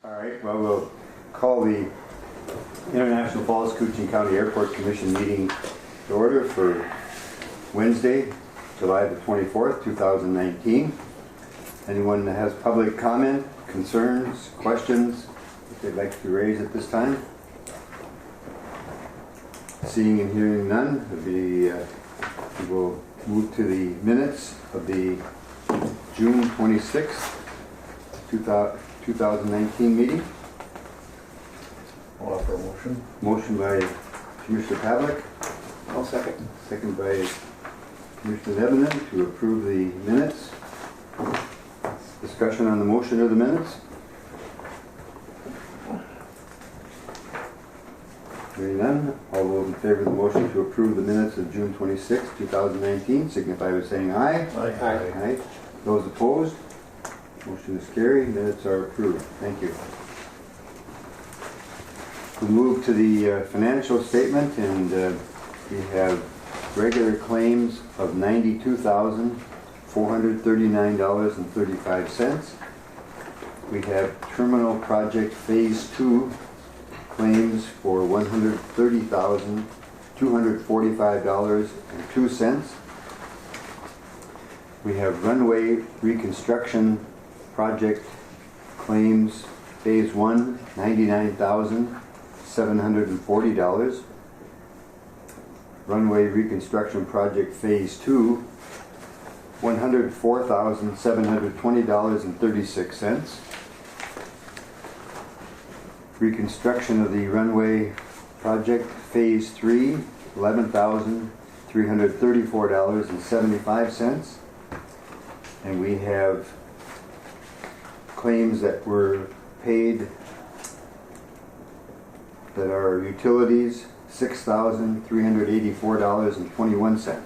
All right, well, we'll call the International Falls Coochie County Airport Commission meeting to order for Wednesday, July the 24th, 2019. Anyone that has public comment, concerns, questions that they'd like to raise at this time? Seeing and hearing none, we will move to the minutes of the June 26th, 2019 meeting. I'll offer a motion. Motion by Commissioner Pavlik. I'll second. Second by Commissioner Nevenin to approve the minutes. Discussion on the motion of the minutes. Hearing none, all those in favor of the motion to approve the minutes of June 26, 2019 signify by saying aye. Aye. Aye. Those opposed? Motion is carried. Minutes are approved. Thank you. We move to the financial statement, and we have regular claims of $92,439.35. We have terminal project phase 2 claims for $130,245.02. We have runway reconstruction project claims phase 1, $99,740. Runway reconstruction project phase 2, $104,720.36. Reconstruction of the runway project phase 3, $11,334.75. And we have claims that were paid that are utilities, $6,384.21.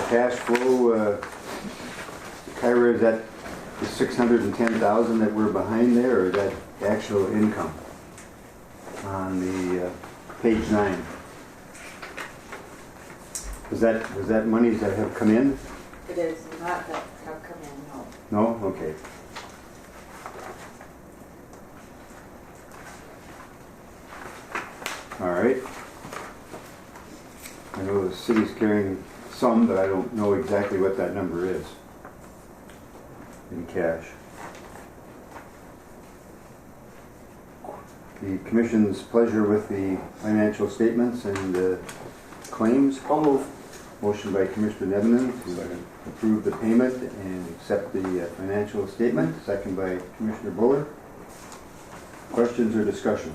Cash flow, Kyra, is that the $610,000 that we're behind there, or is that actual income on the page 9? Was that monies that have come in? It is not that have come in, no. No? Okay. All right. I know the city's carrying some, but I don't know exactly what that number is in cash. The Commission's pleasure with the financial statements and claims. I'll move. Motion by Commissioner Nevenin to approve the payment and accept the financial statement. Second by Commissioner Buller. Questions or discussion?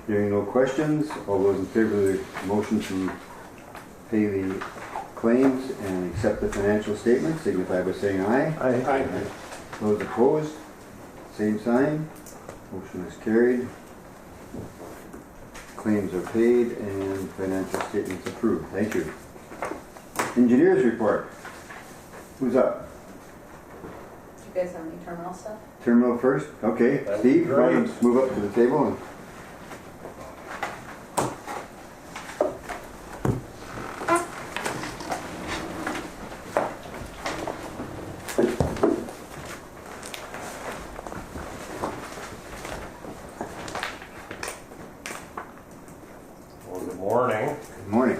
Hearing no questions, all those in favor of the motion to pay the claims and accept the financial statement signify by saying aye. Aye. Those opposed, same sign. Motion is carried. Claims are paid and financial statements approved. Thank you. Engineers report. Who's up? Do you guys have any terminal stuff? Terminal first? Okay. That'd Steve, be great. let's move up to the table. And Well, good morning. good morning.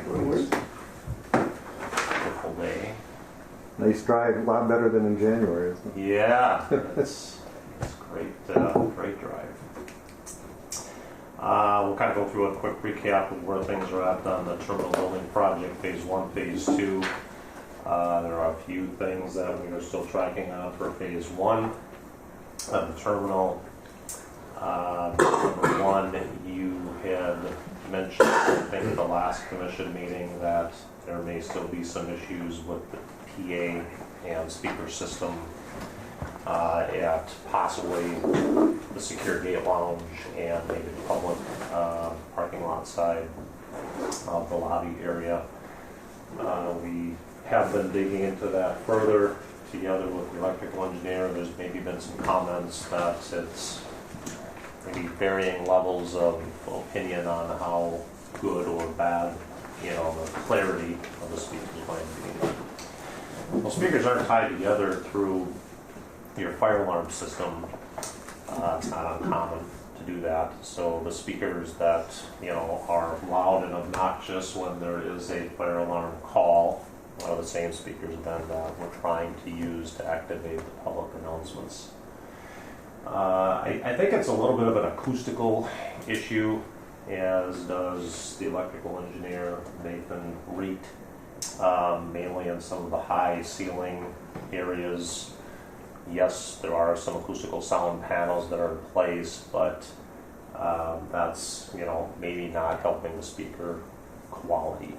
Beautiful day. Nice drive, a lot better than in January, isn't it? Yeah, it's great, great drive. We'll kind of go through a quick recap of where things are at on the terminal building project, phase 1, phase 2. There are a few things that we are still tracking on for phase 1 of the terminal. Number 1, you had mentioned, I think, at the last commission meeting that there may still be some issues with the PA and speaker system at possibly the secure gate lounge and maybe the public parking lot side of the lobby area. We have been digging into that further together with the electrical engineer. There's maybe been some comments that it's maybe varying levels of opinion on how good or bad, the clarity of the speakers might be. Well, speakers aren't tied together through your fire alarm system. It's not uncommon to do that. So the speakers that, are loud and obnoxious when there is a fire alarm call are the same speakers then that we're trying to use to activate the public announcements. I think it's a little bit of an acoustical issue, as does the electrical engineer, Nathan Reet, mainly in some of the high ceiling areas. Yes, there are some acoustical sound panels that are in place, but that's, maybe not helping the speaker quality.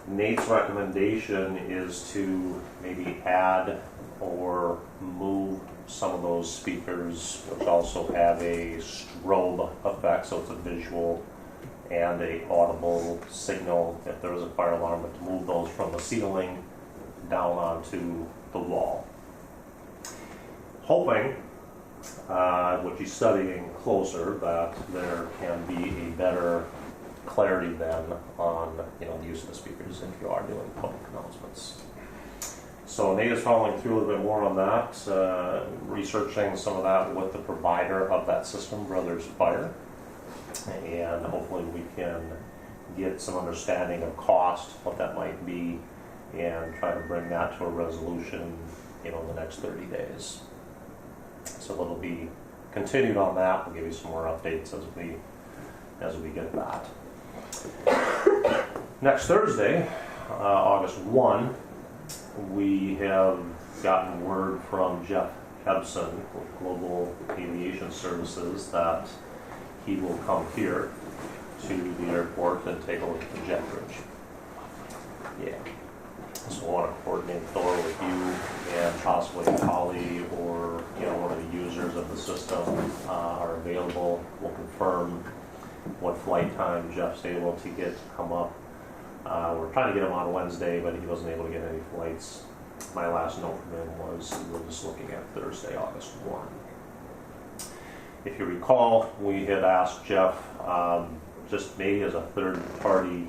Nate's recommendation is to maybe add or move some of those speakers, which also have a strobe effect, so it's a visual and a audible signal if there is a fire alarm, but to move those from the ceiling down onto the wall. Hoping, what you're studying closer, that there can be a better clarity then on the use of the speakers if you are doing public announcements. So Nate is following through a little bit more on that, researching some of that with the provider of that system, Brothers Fire, and hopefully we can get some understanding of cost, what that might be, and try to bring that to a resolution in the next 30 days. So it'll be continued on that. We'll give you some more updates as we get that. Next Thursday, August 1, we have gotten word from Jeff Hebson with Global Aviation Services that he will come here to the airport and take a look at the jet bridge. Yeah. So I want to coordinate Thor with you and possibly Holly or one of the users of the system are available. We'll confirm what flight time Jeff's able to get to come up. We're trying to get him on Wednesday, but he wasn't able to get any flights. My last note from him was we're just looking at Thursday, August 1. If you recall, we had asked Jeff, just maybe as a third-party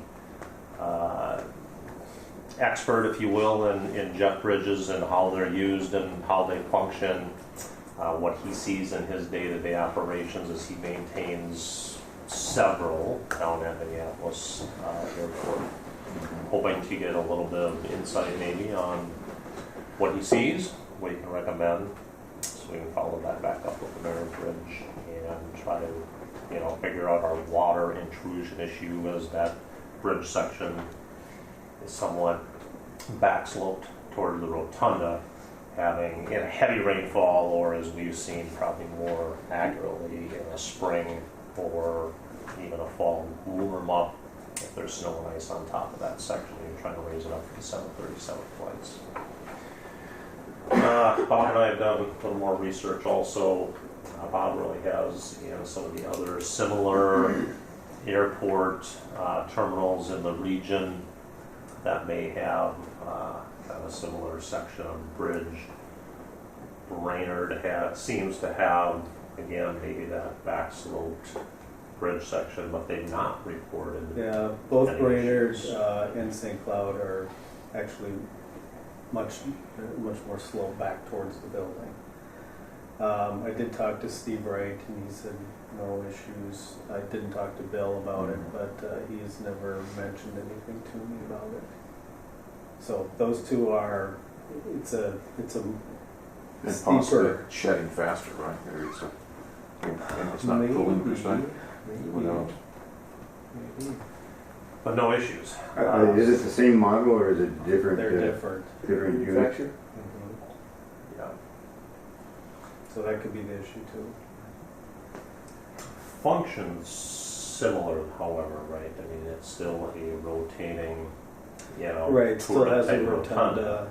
expert, if you will, in jet bridges and how they're used and how they function, what he sees in his day-to-day operations as he maintains several down at Minneapolis Airport. Hoping to get a little bit of insight maybe on what he sees, what he can recommend, so we can follow that back up with the Marin Bridge and try to, figure out our water intrusion issue as that bridge section is somewhat backsloped toward the rotunda, having in a heavy rainfall, or as we've seen probably more accurately in a spring or even a fall warm up, if there's snow and ice on top of that section, you're trying to raise it up for the 737 flights. Bob and I have done a little more research also. Bob really has some of the other similar airport terminals in the region that may have kind of a similar section of bridge. Brainerd seems to have, again, maybe that back-sloped bridge section, but they've not reported. Yeah, both any Brainerd issues. and St. Cloud are actually much more slow back towards the building. I did talk to Steve Wright, and he said no issues. I didn't talk to Bill about it, but he's never mentioned anything to me about it. So those two are, it's a And possibly steeper. shedding faster, right? Maybe it's not Maybe, cooling per se. maybe. Who knows? Maybe. But no issues. Is it the same model or is it different? They're different. Different unit? Manufacturer? Mhm. Yeah. So that could be the issue too. Functions similar, however, right? I mean, it's still a rotating, Right, still has a type rotunda,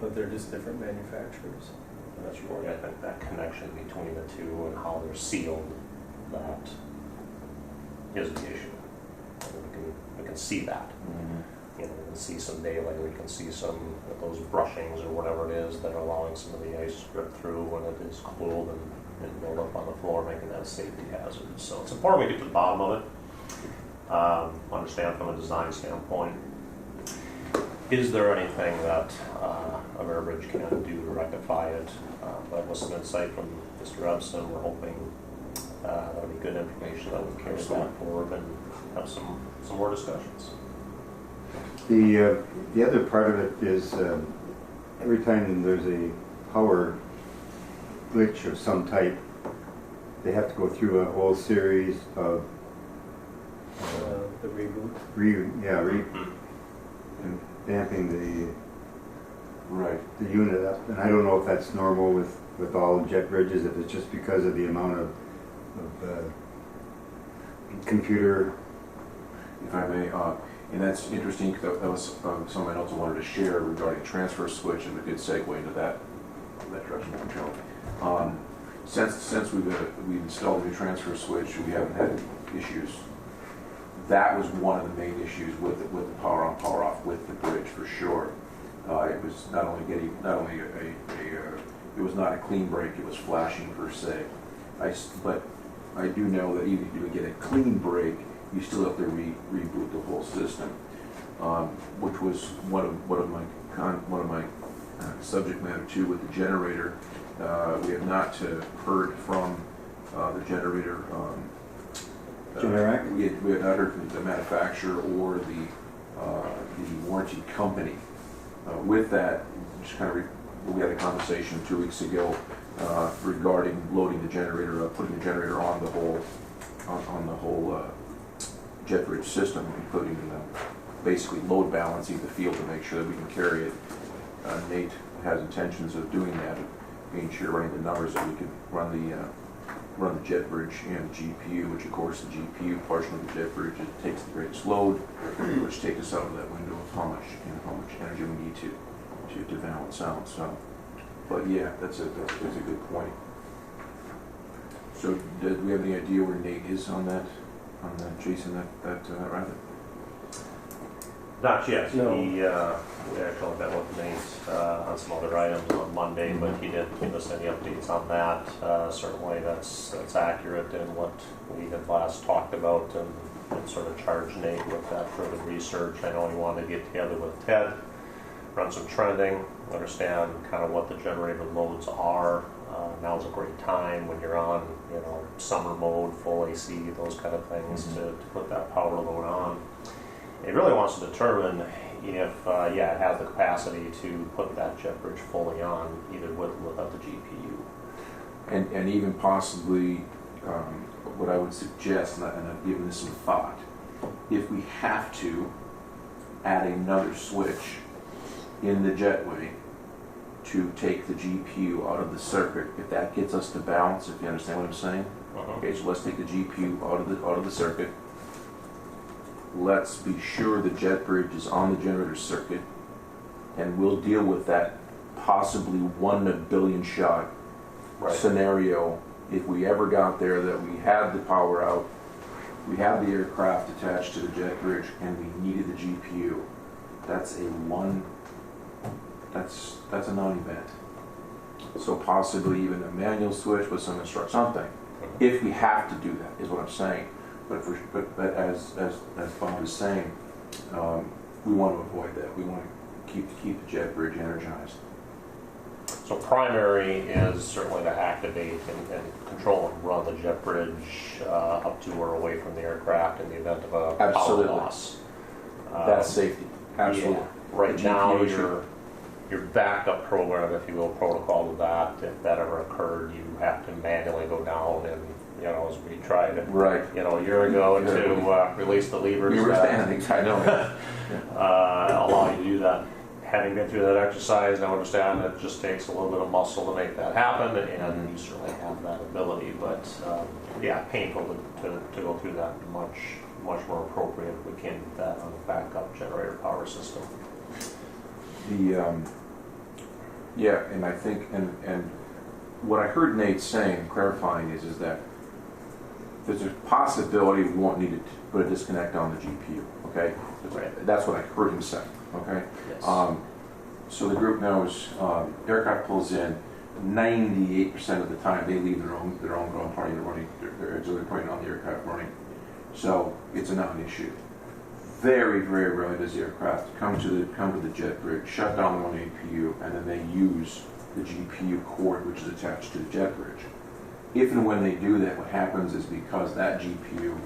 but they're just different manufacturers. And that's really, I think, that connection between the two and how they're sealed that is the issue. And we can see that. You know, we can see some daylight, we can see some of those brushings or whatever it is that are allowing some of the ice to drip through when it is cooled and build up on the floor, making that a safety hazard. So it's important we get to the bottom of it, understand from a design standpoint. Is there anything that Ameribridge can do to rectify it? But with some insight from Mr. Ebsen, we're hoping that'll be good information that we can carry back forward and have some more discussions. The other part of it is every time there's a power glitch of some type, they have to go through a whole series of The reboot. and damping the Right. unit up. And I don't know if that's normal with all jet bridges, if it's just because of the amount of computer. If I may, and that's interesting because that was some of my notes I wanted to share regarding transfer switch, and a good segue into that direction of control. Since we've installed a new transfer switch, we haven't had issues. That was one of the main issues with the power on, power off with the bridge for sure. It was not only it was not a clean break, it was flashing per se. But I do know that even if you get a clean break, you still have to reboot the whole system, which was one of my subject matter too with the generator. We have not heard from the generator. Generac? We have not heard from the manufacturer or the warranty company. With that, just kind of we had a conversation 2 weeks ago regarding loading the generator up, putting the generator on the whole jet bridge system, including basically load balancing the field to make sure that we can carry it. Nate has intentions of doing that, being sure running the numbers that we can run the jet bridge and the GPU, which of course the GPU portion of the jet bridge takes the greatest load, which takes us out of that window of how much energy we need to balance out. So, but yeah, that's a good point. So, do we have any idea where Nate is on that, Jason? That rather. Not yet. No. We actually met with Nate on some other items on Monday, but he didn't give us any updates on that. Certainly that's accurate in what we had last talked about and sort of charged Nate with that further research. I know he wanted to get together with Ted, run some trending, understand kind of what the generator loads are. Now's a great time when you're on, summer mode, full AC, those kind of things to put that power load on. It really wants to determine if, it has the capacity to put that jet bridge fully on, either with or without the GPU. And even possibly, what I would suggest, and I've given this some thought, if we have to add another switch in the jetway to take the GPU out of the circuit, if that gets us to balance, if you understand what I'm saying. Okay, so let's take the GPU out of the circuit. Let's be sure the jet bridge is on the generator circuit, and we'll deal with that possibly 1 in a billion shot scenario if we ever got there, that we had the power out, we have the aircraft attached to the jet bridge, and we needed the GPU. That's a non-event. So possibly even a manual switch with some instruction, something. If we have to do that, is what I'm saying. But as Bob is saying, we want to avoid that. We want to keep the jet bridge energized. So primary is certainly to activate and control and run the jet bridge up to or away from the aircraft in the event of a power loss. That's safety. Absolutely. Yeah. Right now, your backup program, if you will, protocol to that, if that ever occurred, you have to manually go down and, as we tried a year ago to release the levers. We were standing, I know. Allow you to do that. Having been through that exercise, I understand it just takes a little bit of muscle to make that happen, and you certainly have that ability. But painful to go through that. Much more appropriate if we can get that on a backup generator power system. And I think and what I heard Nate saying, clarifying, is that there's a possibility we won't need to put a disconnect on the GPU, okay? Right. That's what I heard him say, okay? Yes. So the group knows, aircraft pulls in, 98% of the time they leave their own ground party running, their auxiliary point on the aircraft running. So it's a non-issue. Very, very rarely does the aircraft come to the jet bridge, shut down one APU, and then they use the GPU cord which is attached to the jet bridge. If and when they do that, what happens is because that GPU,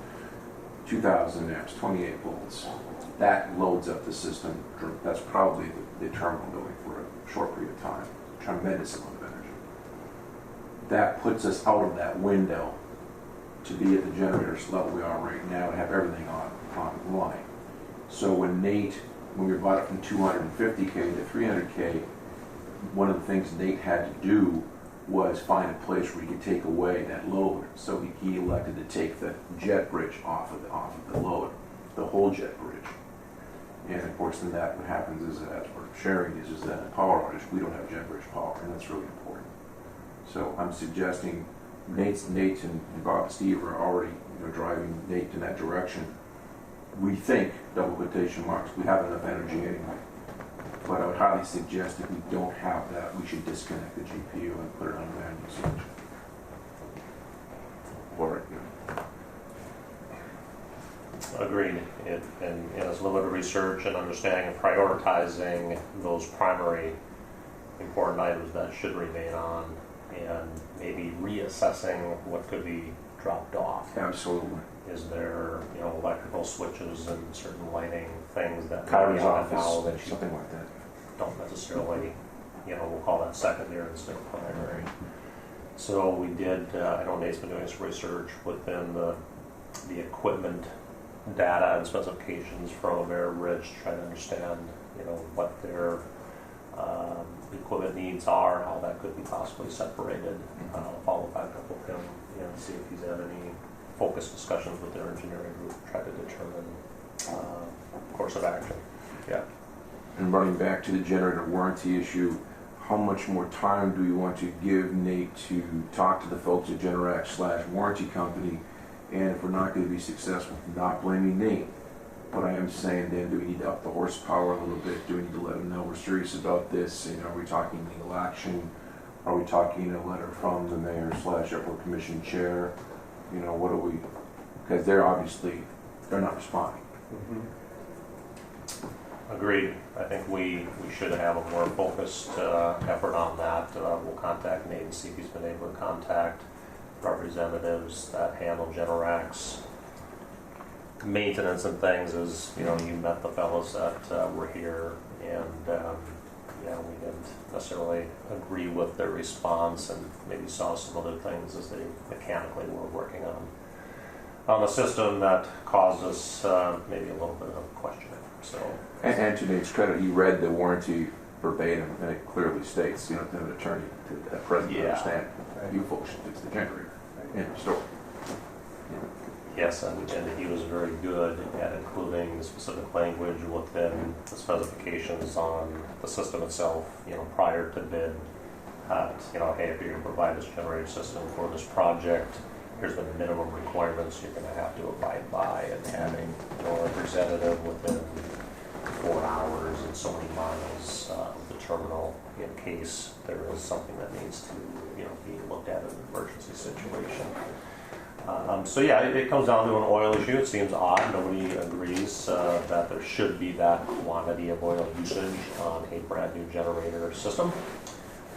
2,000 amps, 28 volts, that loads up the system. That's probably the terminal building for a short period of time. Tremendous amount of energy. That puts us out of that window to be at the generators level we are right now and have everything online. So when we bought it from 250K to 300K, one of the things Nate had to do was find a place where he could take away that load. So he elected to take the jet bridge off of the load, the whole jet bridge. And of course, then what happens is that, or sharing is that in power outage, we don't have jet bridge power, and that's really important. So I'm suggesting Nate and Bob and Steve are already driving Nate in that direction. We think, double quotation marks, we have enough energy anyway. But I would highly suggest if we don't have that, we should disconnect the GPU and put it on manual usage. Or, Agreed. And it's a little bit of research and understanding and prioritizing those primary important items that should remain on, and maybe reassessing what could be dropped off. absolutely. Is there, electrical switches and certain lighting things that Cotton's maybe on now office, that you something like that. don't necessarily, we'll call that secondary instead of primary. So we did, I know Nate's been doing some research within the equipment data and specifications from Ameribridge to try to understand, what their equipment needs are, how that could be possibly separated. I'll follow back up with him, and see if he's had any focused discussions with their engineering group, try to determine course of action. Yeah. And running back to the generator warranty issue, how much more time do we want to give Nate to talk to the folks at Generac/warranty company? And if we're not going to be successful, not blaming Nate, but I am saying then, do we need to up the horsepower a little bit? Do we need to let them know we're serious about this? Are we talking legal action? Are we talking a letter from the mayor/airport commission chair? What do we? Because they're not responding. Mm-hmm. Agreed. I think we should have a more focused effort on that. We'll contact Nate and see if he's been able to contact representatives that handle Generac's maintenance and things. As you met the fellows that were here, and we didn't necessarily agree with their response, and maybe saw some other things as they mechanically were working on the system that caused us maybe a little bit of questioning. So, And to Nate's credit, he read the warranty verbatim, and it clearly states, to an attorney to at present understand, you folks should fix the generator in the store. yes, and he was very good at including the specific language within the specifications on the system itself, prior to bid. Hey, if you're going to provide this generator system for this project, here's the minimum requirements you're going to have to abide by, and having a representative within 4 hours and so many miles of the terminal in case there is something that needs to be looked at in an emergency situation. It comes down to an oil issue. It seems odd. Nobody agrees that there should be that quantity of oil usage on a brand new generator system.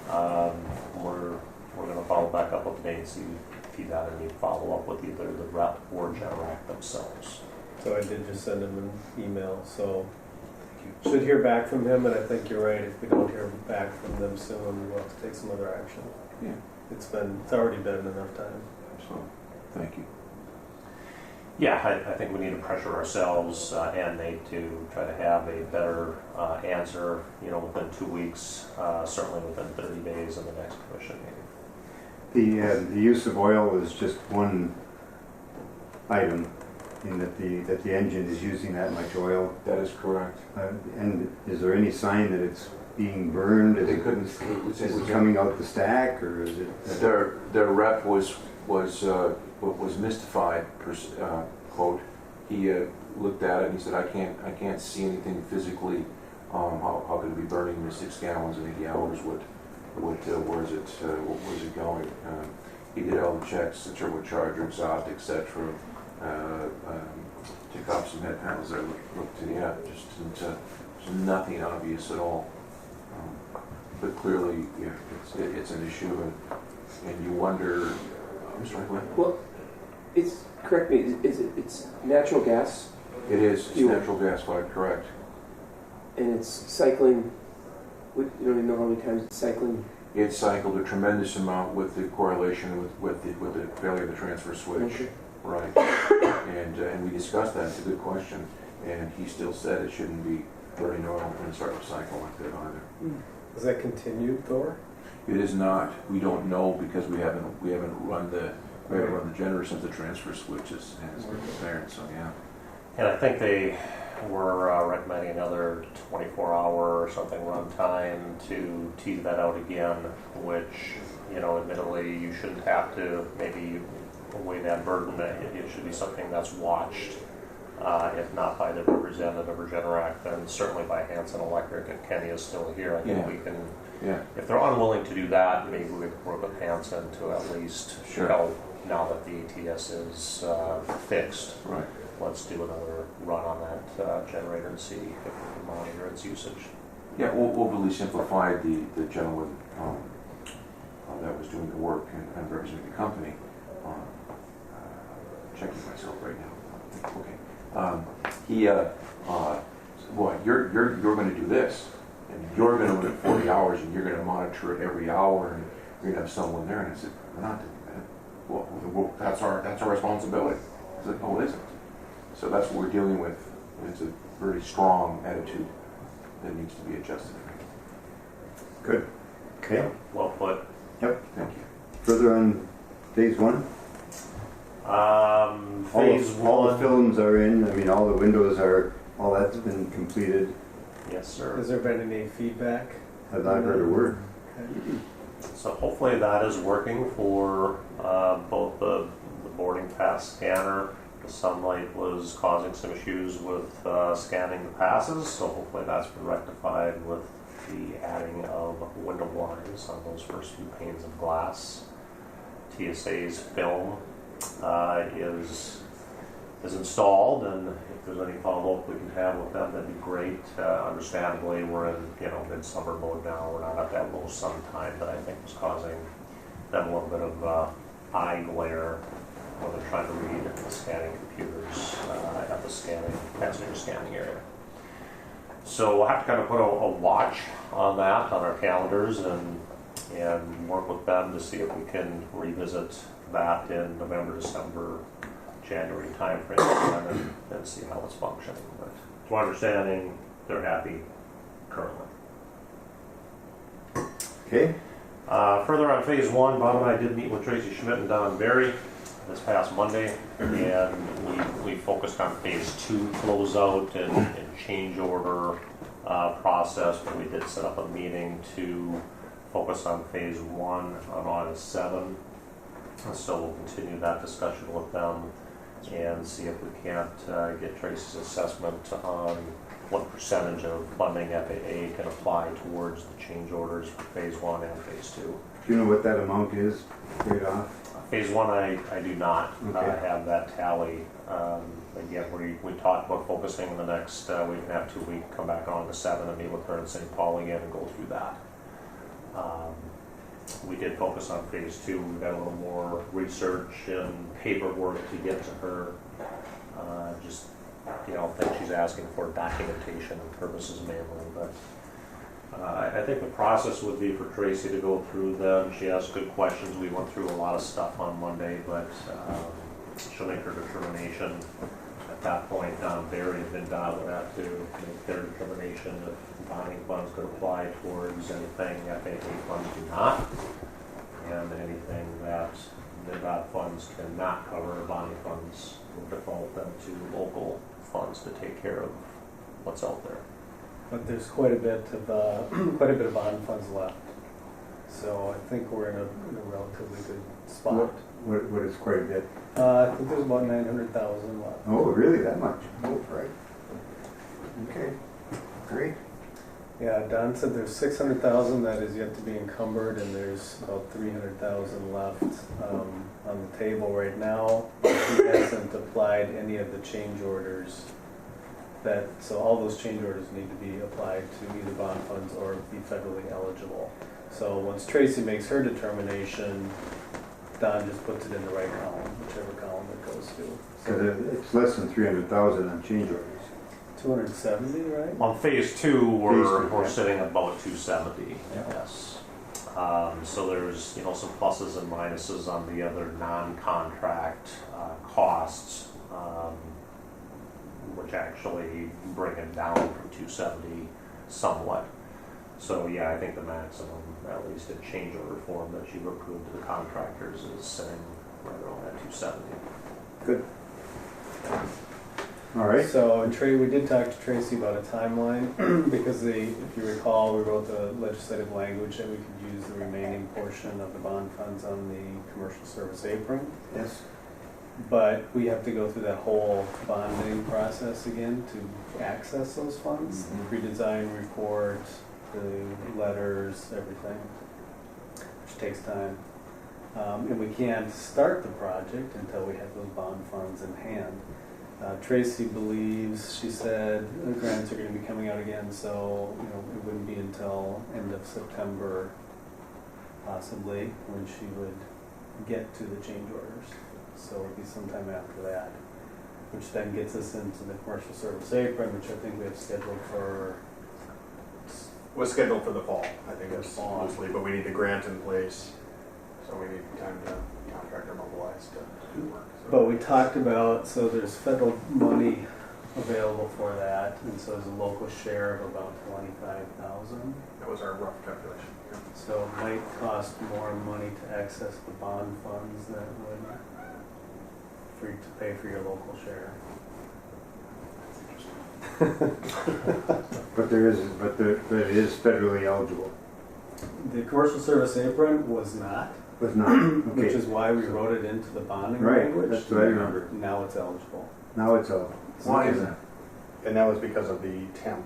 We're going to follow back up with Nate and see if he's had any follow up with either the rep or Generac themselves. So I did just send him an email, so should hear back from him, and I think you're right. If we don't hear back from them soon, we'll have to take some other action. Yeah. It's already been enough time. So, thank you. Yeah, I think we need to pressure ourselves and Nate to try to have a better answer, within 2 weeks, certainly within 30 days in the next commission meeting. The use of oil is just one item in that the engine is using that much oil. That is correct. And is there any sign that it's being burned? They couldn't, it was, Is it coming out the stack, or is it? their rep was mystified, quote. He looked at it and he said, I can't see anything physically. How could it be burning in 6 gallons in 80 hours? Where's it going? He did all the checks, the turbocharger, exhaust, etc. Took off some head panels there, looked to the app, just didn't, nothing obvious at all. But clearly, yeah, it's an issue, and you wonder. I'm sorry, what? Well, it's, correct me, it's natural gas It is. It's Fuel. natural gas fired, correct? and it's cycling. You don't even know how many times it's cycling. It cycled a tremendous amount with the correlation with the failure of the transfer switch. Okay. Right. And we discussed that. It's a good question. And he still said it shouldn't be burning oil and start to cycle like that either. Is that continued, Thor? It is not. We don't know because we haven't run the generator since the transfer switch has been repaired. So yeah. And I think they were recommending another 24-hour or something run time to tease that out again, which, you know, admittedly you shouldn't have to maybe weigh that burden. It should be something that's watched, if not by the representative or Generac, then certainly by Hanson Electric. If Kenny is still here, I think we can, if they're unwilling to do that, maybe we can work with Hanson to at least help now that the ATS is fixed. Right. Let's do another run on that generator and see if we can monitor its usage. Yeah, overly simplified. The gentleman that was doing the work and representing the company. Checking myself right now. Okay. He boy, you're going to do this, and you're going to do it 40 hours, and you're going to monitor it every hour, and you're going to have someone there. And I said, we're not doing that. Well, that's our responsibility. I said, no, it isn't. So that's what we're dealing with. It's a very strong attitude that needs to be adjusted. Good. Okay. Well put. Yep. Thank you. Further on phase one? Phase all the one. films are in. I mean, all the windows are. All that's been completed. Yes, sir. Has there been any feedback? Have I heard a word? So hopefully that is working for both the boarding pass scanner. The sunlight was causing some issues with scanning the passes, so hopefully that's been rectified with the adding of window blinds on those first few panes of glass. TSA's film is installed, and if there's any follow-up we can have with them, that'd be great. Understandably, we're in midsummer mode now. We're not at that low sun time that I think was causing them a little bit of eye glare when they're trying to read the scanning computers at the passenger scanning area. So we'll have to kind of put a watch on that on our calendars and work with them to see if we can revisit that in November, December, January timeframe and see how it's functioning. But to my understanding, they're happy currently. Okay. Further on phase one, Bob and I did meet with Tracy Schmidt and Don Berry this past Monday, and we focused on phase two closeout and change order process, but we did set up a meeting to focus on phase one on August 7. So we'll continue that discussion with them and see if we can't get Tracy's assessment on what percentage of funding FAA can apply towards the change orders for phase one and phase two. Do you know what that amount is right off? Phase one, I do not Okay. have that tally. Again, we talked about focusing in the next week and a half, 2 weeks, come back on the 7 and meet with her in St. Paul again and go through that. We did focus on phase two. We've got a little more research and paperwork to get to her. Just, I think she's asking for documentation purposes mainly, but I think the process would be for Tracy to go through them. She asked good questions. We went through a lot of stuff on Monday, but she'll make her determination. At that point, Don Berry and VinDOT would have to make their determination if bonding funds could apply towards anything FAA funds do not, and anything that VinDOT funds cannot cover, bonding funds will default them to local funds to take care of what's out there. but there's quite a bit of quite a bit of bond funds left. So I think we're in a relatively good spot. What is quite a bit? I think there's about 900,000 left. Oh, really, that much? Oh, right. Okay, great. Yeah, Don said there's 600,000 that is yet to be encumbered, and there's about 300,000 left on the table right now. He hasn't applied any of the change orders. So all those change orders need to be applied to either bond funds or be federally eligible. So once Tracy makes her determination, Don just puts it in the right column, whichever column it goes to. Because it's less than 300,000 on change orders. 270, right? On phase two, Phase two, we're yeah. sitting at about 270, Yeah. yes. So there's, some pluses and minuses on the other non-contract costs, which actually bring it down from 270 somewhat. So yeah, I think the maximum, at least in change order form that you've approved to the contractors, is sitting right around that 270. Good. All right. So, we did talk to Tracy about a timeline, because if you recall, we wrote the legislative language that we could use the remaining portion of the bond funds on the commercial service apron. Yes. But we have to go through that whole bonding process again to access those funds. Mhm. The pre-design report, the letters, everything, which takes time. And we can't start the project until we have those bond funds in hand. Tracy believes, she said, the grants are going to be coming out again, so it wouldn't be until end of September, possibly, when she would get to the change orders. So it'll be sometime after that, which then gets us into the commercial service apron, which I think we have scheduled for. Was scheduled for the fall, I think it's Fall. mostly, but we need the grant in place, so we need time to contractor mobilize to do work. So But we talked about, so there's federal money available for that, and so there's a local share of about 25,000. that was our rough calculation. Yeah. So it might cost more money to access the bond funds than it would for you to pay for your local share. But it is federally eligible. The commercial service apron was not, Was not. Okay. which is why we wrote it into the bonding Right, language. that's what I remember. Now it's eligible. Now it's all. Why is that? And that was because of the temp,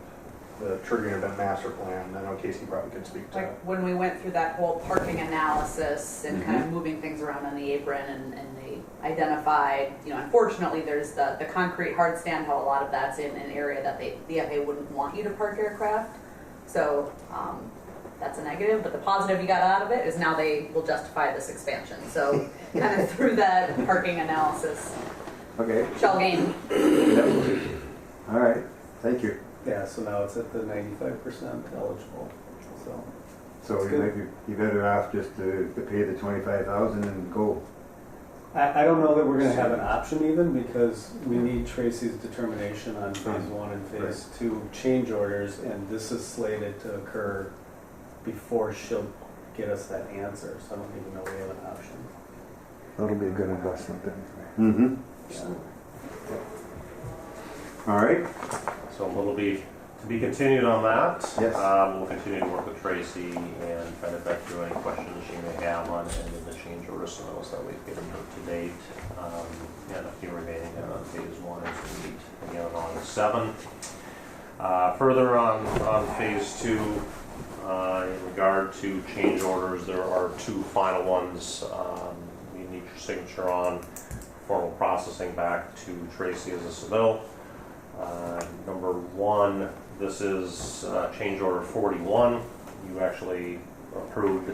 the triggering event master plan. I know Casey probably could speak to. Like when we went through that whole parking analysis and kind of moving things around on the apron and they identified, unfortunately there's the concrete hard stand, how a lot of that's in an area that the FAA wouldn't want you to park aircraft. So that's a negative, but the positive you got out of it is now they will justify this expansion. So kind of through that parking analysis, Okay. shall gain. Yep. All right. Thank you. Yeah, so now it's at the 95% eligible. So That's you good. might be better off just to pay the 25,000 and go. I don't know that we're going to have an option even, because we need Tracy's determination on phase one and phase two change orders, and this is slated to occur before she'll get us that answer. So I don't even know we have an option. That'll be a good investment then. Mm-hmm. Yeah. All right. So it'll be to be continued on that. Yes. We'll continue to work with Tracy and try to vet through any questions she may have on any of the change order submittals that we've given her to date. And a few remaining on phase one as we meet again on August 7th. Further on phase two, in regard to change orders, there are two final ones we need your signature on. Formal processing back to Tracy as a submittal. Number one, this is change order 41. You actually approved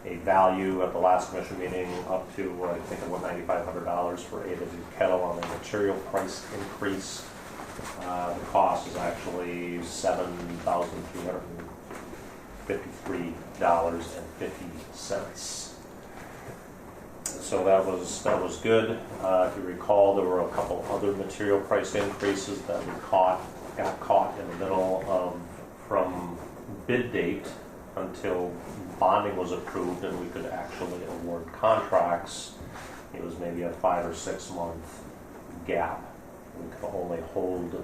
a value at the last commission meeting up to, I think, about $9,500 for AW Kettle on the material price increase. The cost is actually $7,353.50. So that was good. If you recall, there were a couple other material price increases that we got caught in the middle of from bid date until bonding was approved and we could actually award contracts. It was maybe a 5 or 6 month gap. We could only hold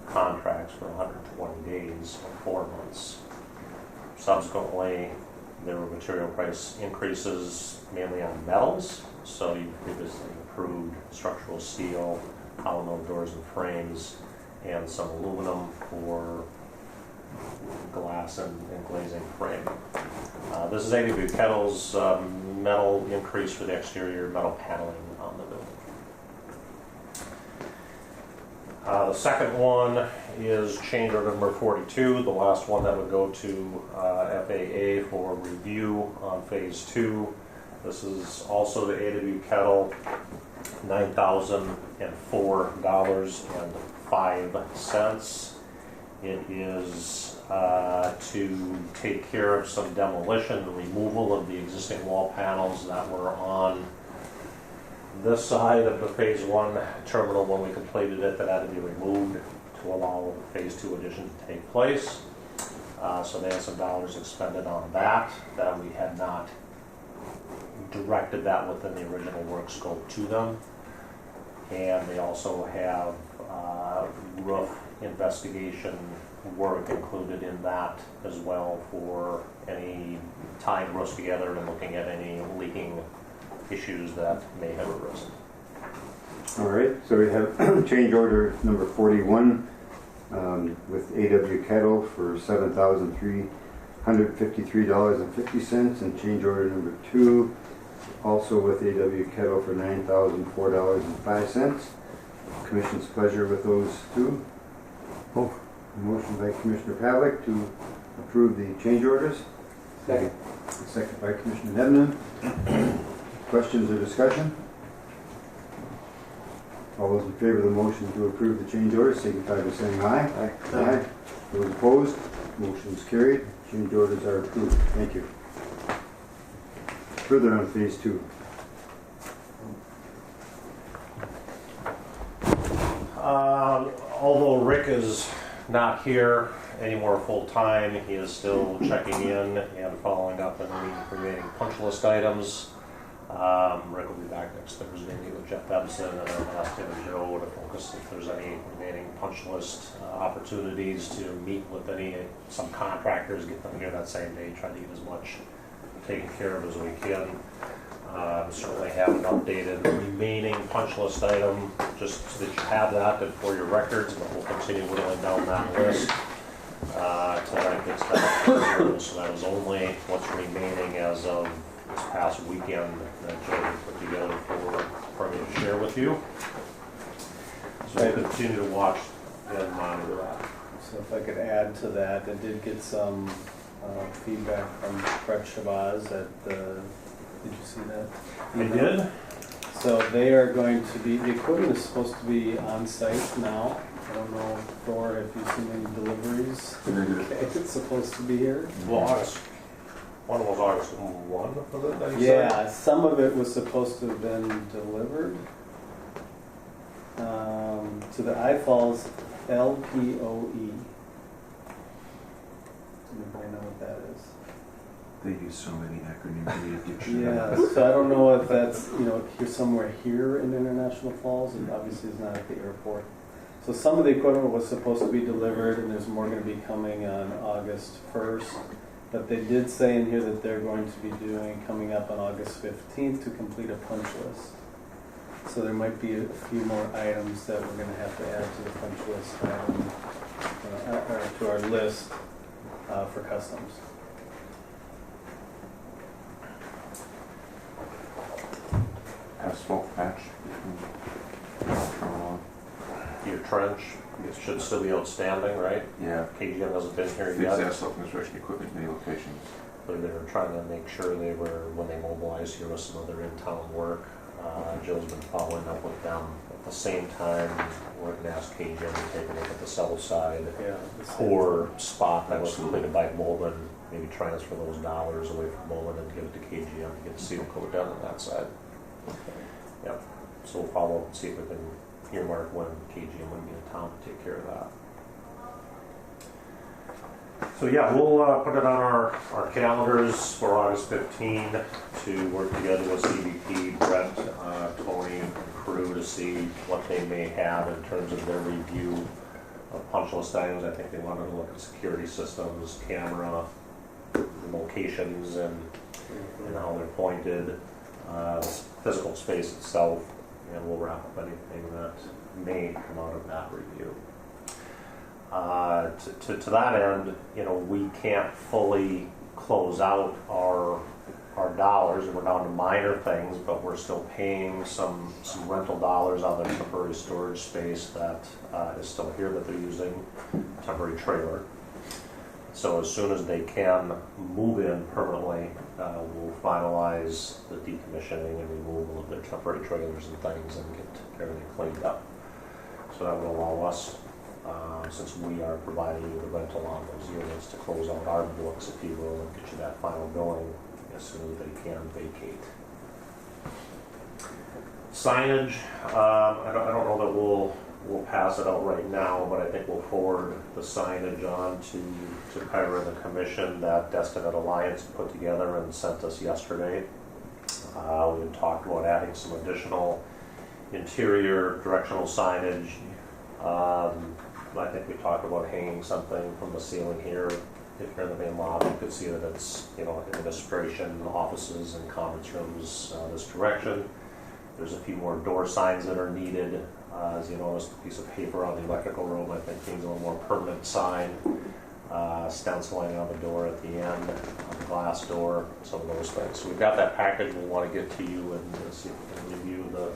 contracts for 120 days or 4 months. Subsequently, there were material price increases mainly on metals. So you previously approved structural steel, hollow metal doors and frames, and some aluminum for glass and glazing frame. This is A.W. Kettle's metal increase for the exterior metal paneling on the building. The second one is change order number 42, the last one that would go to FAA for review on phase 2. This is also the A.W. Kettle, $9,004.05. It is to take care of some demolition and removal of the existing wall panels that were on this side of the phase 1 terminal when we completed it, that had to be removed to allow phase 2 addition to take place. So they had some dollars expended on that we had not directed that within the original work scope to them. And they also have roof investigation work included in that as well for any tying roofs together and looking at any leaking issues that may have arisen. All right, so we have change order number 41 with A.W. Kettle for $7,353.50, and change order number 2 also with A.W. Kettle for $9,004.05. Commission's pleasure with those two. Motion by Commissioner Pavlik to approve the change orders. Second. Second by Commissioner Nevin. Questions or discussion? All those in favor of the motion to approve the change orders signify by saying aye. Aye. Those opposed, motion is carried. Change orders are approved. Thank you. Further on phase 2. Although Rick is not here anymore full-time, he is still checking in and following up on any remaining punch list items. Rick will be back next Thursday, meet with Jeff Ebson, and then ask him and Joe to focus if there's any remaining punch list opportunities to meet with some contractors, get them here that same day, try to get as much taken care of as we can. Certainly haven't updated the remaining punch list item, just so that you have that and for your records, but we'll continue whittling down that list until that gets back to zero. So that was only what's remaining as of this past weekend that Joe put together for me to share with you. So we'll continue to watch and monitor that. So if I could add to that, I did get some feedback from Brett Shabazz at the, did you see that? I did. So they are going to be, the equipment is supposed to be on site now. I don't know, Thor, if you've seen any deliveries. It's supposed to be here. Well, one was August 1, was it that you said? Yeah, some of it was supposed to have been delivered to the iFalls LPOE. Anybody know what that is? They use so many acronyms. Yeah, so I don't know if that's, here somewhere here in International Falls, and obviously it's not at the airport. So some of the equipment was supposed to be delivered, and there's more going to be coming on August 1st. But they did say in here that they're going to be coming up on August 15th to complete a punch list. So there might be a few more items that we're going to have to add to the punch list item, or to our list for customs. Asphalt patch. Your trench, it should still be outstanding, right? Yeah. KGM hasn't been here Fixed yet. asphalt construction equipment in many locations. But they were trying to make sure when they mobilized, here was some other in-town work. Joe's been following up with them. At the same time, we're going to ask KGM to take a look at the south side core spot that was completed by Mullen. Maybe transfer those dollars away from Mullen and give it to KGM to get the seal coat done on that side. Yep. So we'll follow up and see if we can earmark when KGM would be in town to take care of that. So yeah, we'll put it on our calendars for August 15 to work together with CBP, Brett, Tony, and crew to see what they may have in terms of their review punch list items. I think they wanted to look at security systems, camera, locations, and how they're pointed, physical space itself, and we'll wrap up anything that may come out of that review. To that end, we can't fully close out our dollars, and we're down to minor things, but we're still paying some rental dollars on the temporary storage space that is still here that they're using, temporary trailer. So as soon as they can move in permanently, we'll finalize the decommissioning and removal of their temporary trailers and things and get everything cleaned up. So that will allow us, since we are providing you the rental on those units, to close out our books, if you will, and get you that final billing as soon as they can vacate. Signage, I don't know that we'll pass it out right now, but I think we'll forward the signage on to Kyra and the commission that Destinate Alliance put together and sent us yesterday. We had talked about adding some additional interior directional signage. I think we talked about hanging something from the ceiling here. If you're in the main lobby, you could see that it's, administration, offices, and conference rooms this direction. There's a few more door signs that are needed. As you notice, the piece of paper on the electrical room, I think, needs a little more permanent sign. Stenciling on the door at the end, on the glass door, some of those things. So we've got that package. We want to get to you and see if we can review the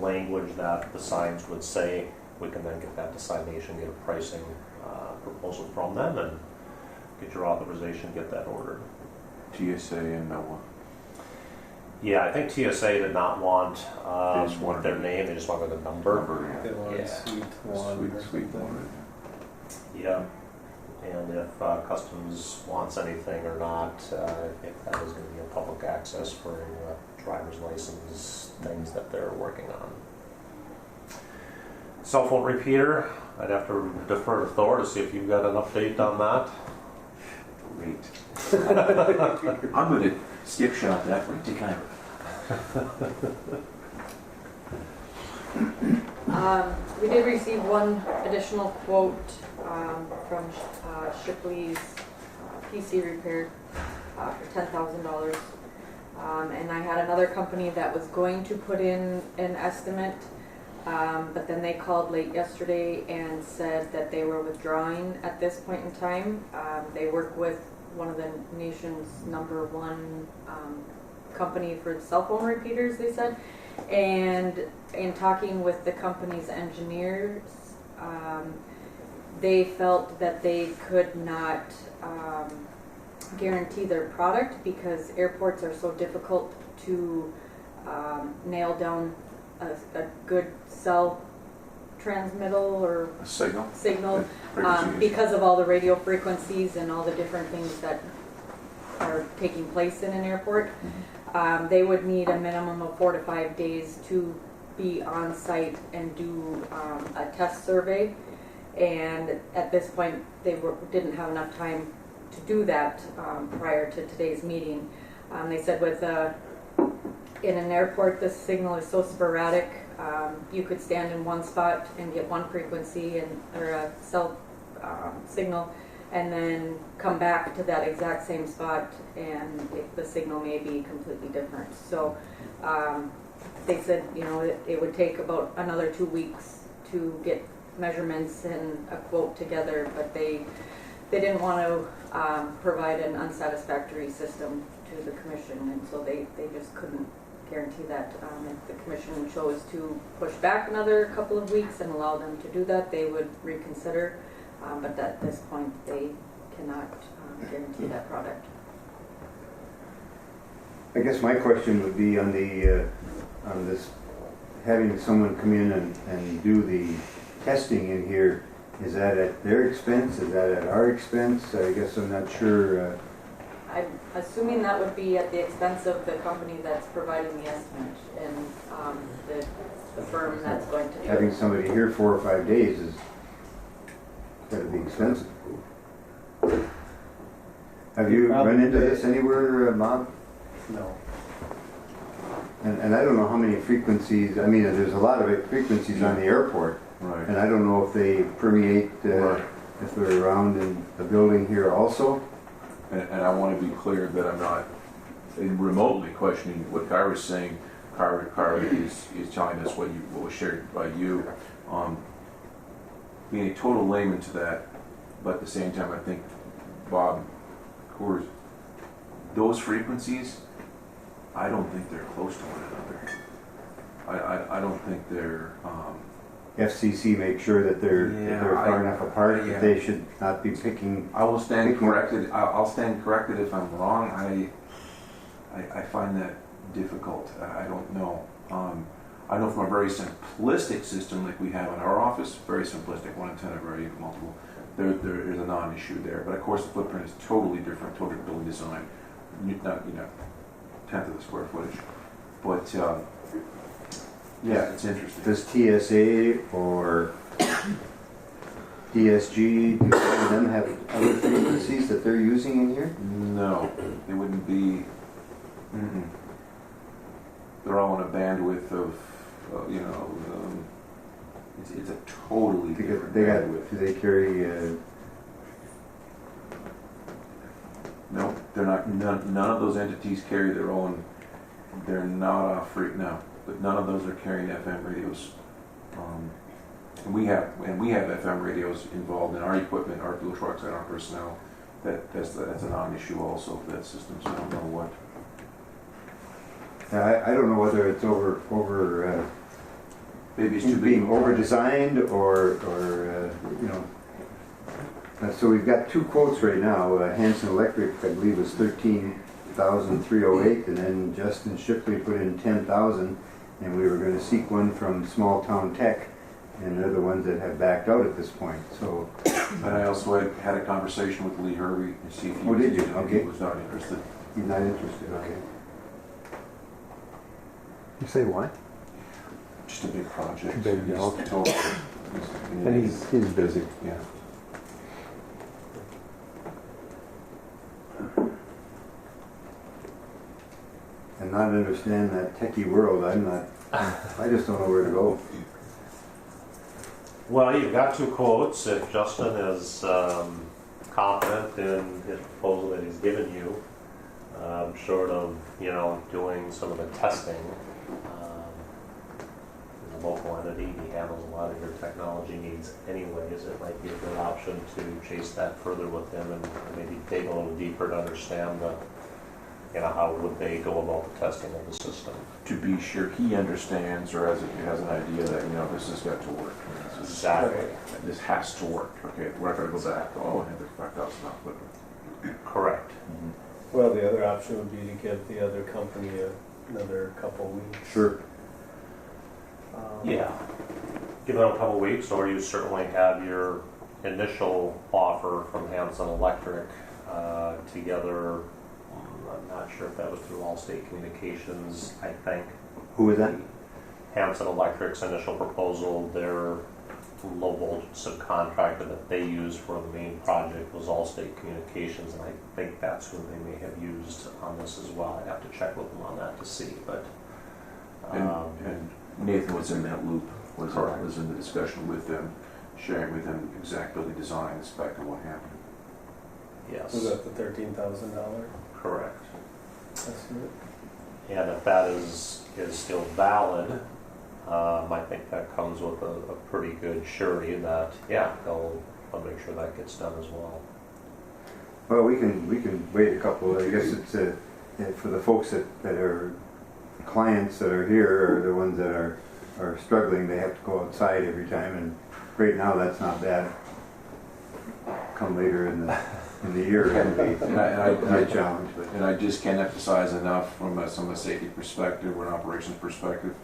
language that the signs would say. We can then get that to Sign Nation, get a pricing proposal from them, and get your authorization, get that ordered. TSA and NOAA. Yeah, I think TSA did not want They just wanted their name, they just wanted the number. They wanted Yeah. suite one or Sweet something. one. Yeah, and if Customs wants anything or not, I think that is going to be a public access for driver's license things that they're working on. Cell phone repeater, I'd have to defer to Thor to see if you've got an update on that. Great. I'm going to skip shot that right to Kyra. We did receive one additional quote from Shipley's PC repair for $10,000. And I had another company that was going to put in an estimate, but then they called late yesterday and said that they were withdrawing at this point in time. They work with one of the nation's #1 company for cell phone repeaters, they said. And in talking with the company's engineers, they felt that they could not guarantee their product because airports are so difficult to nail down a good cell transmittal or A signal. signal because of all the radio frequencies and all the different things that are taking place in an airport. They would need a minimum of 4 to 5 days to be on site and do a test survey. And at this point, they didn't have enough time to do that prior to today's meeting. They said in an airport, the signal is so sporadic. You could stand in one spot and get one frequency or a cell signal, and then come back to that exact same spot, and the signal may be completely different. So they said, it would take about another 2 weeks to get measurements and a quote together, but they didn't want to provide an unsatisfactory system to the commission, and so they just couldn't guarantee that. If the commission chose to push back another couple of weeks and allow them to do that, they would reconsider, but at this point they cannot guarantee that product. I guess my question would be on this, having someone come in and do the testing in here. Is that at their expense? Is that at our expense? I guess I'm not sure. I'm assuming that would be at the expense of the company that's providing the estimate and the firm that's going to do Having it. somebody here 4 or 5 days is gotta be expensive. Have you run into this anywhere, Bob? No. And I don't know how many frequencies. I mean, there's a lot of frequencies on the airport. Right. And I don't know if they permeate, Right. if they're around in the building here also. And I want to be clear that I'm not remotely questioning what Kyra's saying. Kyra is telling us what was shared by you. Being a total layman to that, but at the same time, I think, Bob, Coors, those frequencies, I don't think they're close to one another. I don't think they're. FCC make sure that they're far enough apart yeah. that they should not be picking. I will stand corrected. I'll stand corrected if I'm wrong. I find that difficult. I don't know. I know from a very simplistic system like we have in our office, very simplistic, one antenna, very multiple. There is a non-issue there, but of course the footprint is totally different, total building design, not tenth of the square footage. But yeah, it's interesting. Does TSA or DSG, do any of them have other frequencies that they're using in here? No, it wouldn't be. They're all on a bandwidth of, it's a totally different bandwidth. Do they carry? No, they're not. None of those entities carry their own. They're not off free now, but none of those are carrying FM radios. And we have FM radios involved in our equipment, our fuel trucks, and our personnel. That's a non-issue also for that system. So I don't know what. I don't know whether it's Maybe it's too big being of a over project. designed or so we've got two quotes right now. Hanson Electric, I believe, was $13,308, and then Justin Shipley put in $10,000, and we were going to seek one from Small Town Tech, and they're the ones that have backed out at this point. So. And I also had a conversation with Lee Hervey to see if he, Did you? if Okay. he was not interested. He's not interested. Okay. You say why? Just a big project. Big, He's okay. totally- And he's busy. yeah. And not understand that techie world. I just don't know where to go. Well, you've got two quotes. If Justin is confident in his proposal that he's given you, short of doing some of the testing, as a local entity, he handles a lot of your technology needs anyways. It might be a good option to chase that further with him and maybe dig a little deeper to understand how would they go about the testing of the system. To be sure he understands or has an idea that this has got to work. Exactly. This has to work. Okay, we're not going to go back. Oh, I had the 5,000 output. Correct. Well, the other option would be to give the other company another couple weeks. Sure. Yeah. Give it a couple weeks, or you certainly have your initial offer from Hanson Electric together. I'm not sure if that was through Allstate Communications, I think. Who was that? Hanson Electric's initial proposal, their low voltage subcontractor that they used for the main project was Allstate Communications, and I think that's who they may have used on this as well. I'd have to check with them on that to see, but And Nathan was in that loop, Correct. was in the discussion with them, sharing with them exact building design, the spec of what happened. yes, Was that the $13,000 correct. estimate? And if that is still valid, I think that comes with a pretty good surety that, they'll make sure that gets done as well. Well, we can wait a couple. I guess it's for the folks that are clients that are here or the ones that are struggling. They have to go outside every time, and right now that's not bad. Come later in the year, it'll be a challenge. But And I just can't emphasize enough from a safety perspective or an operations perspective,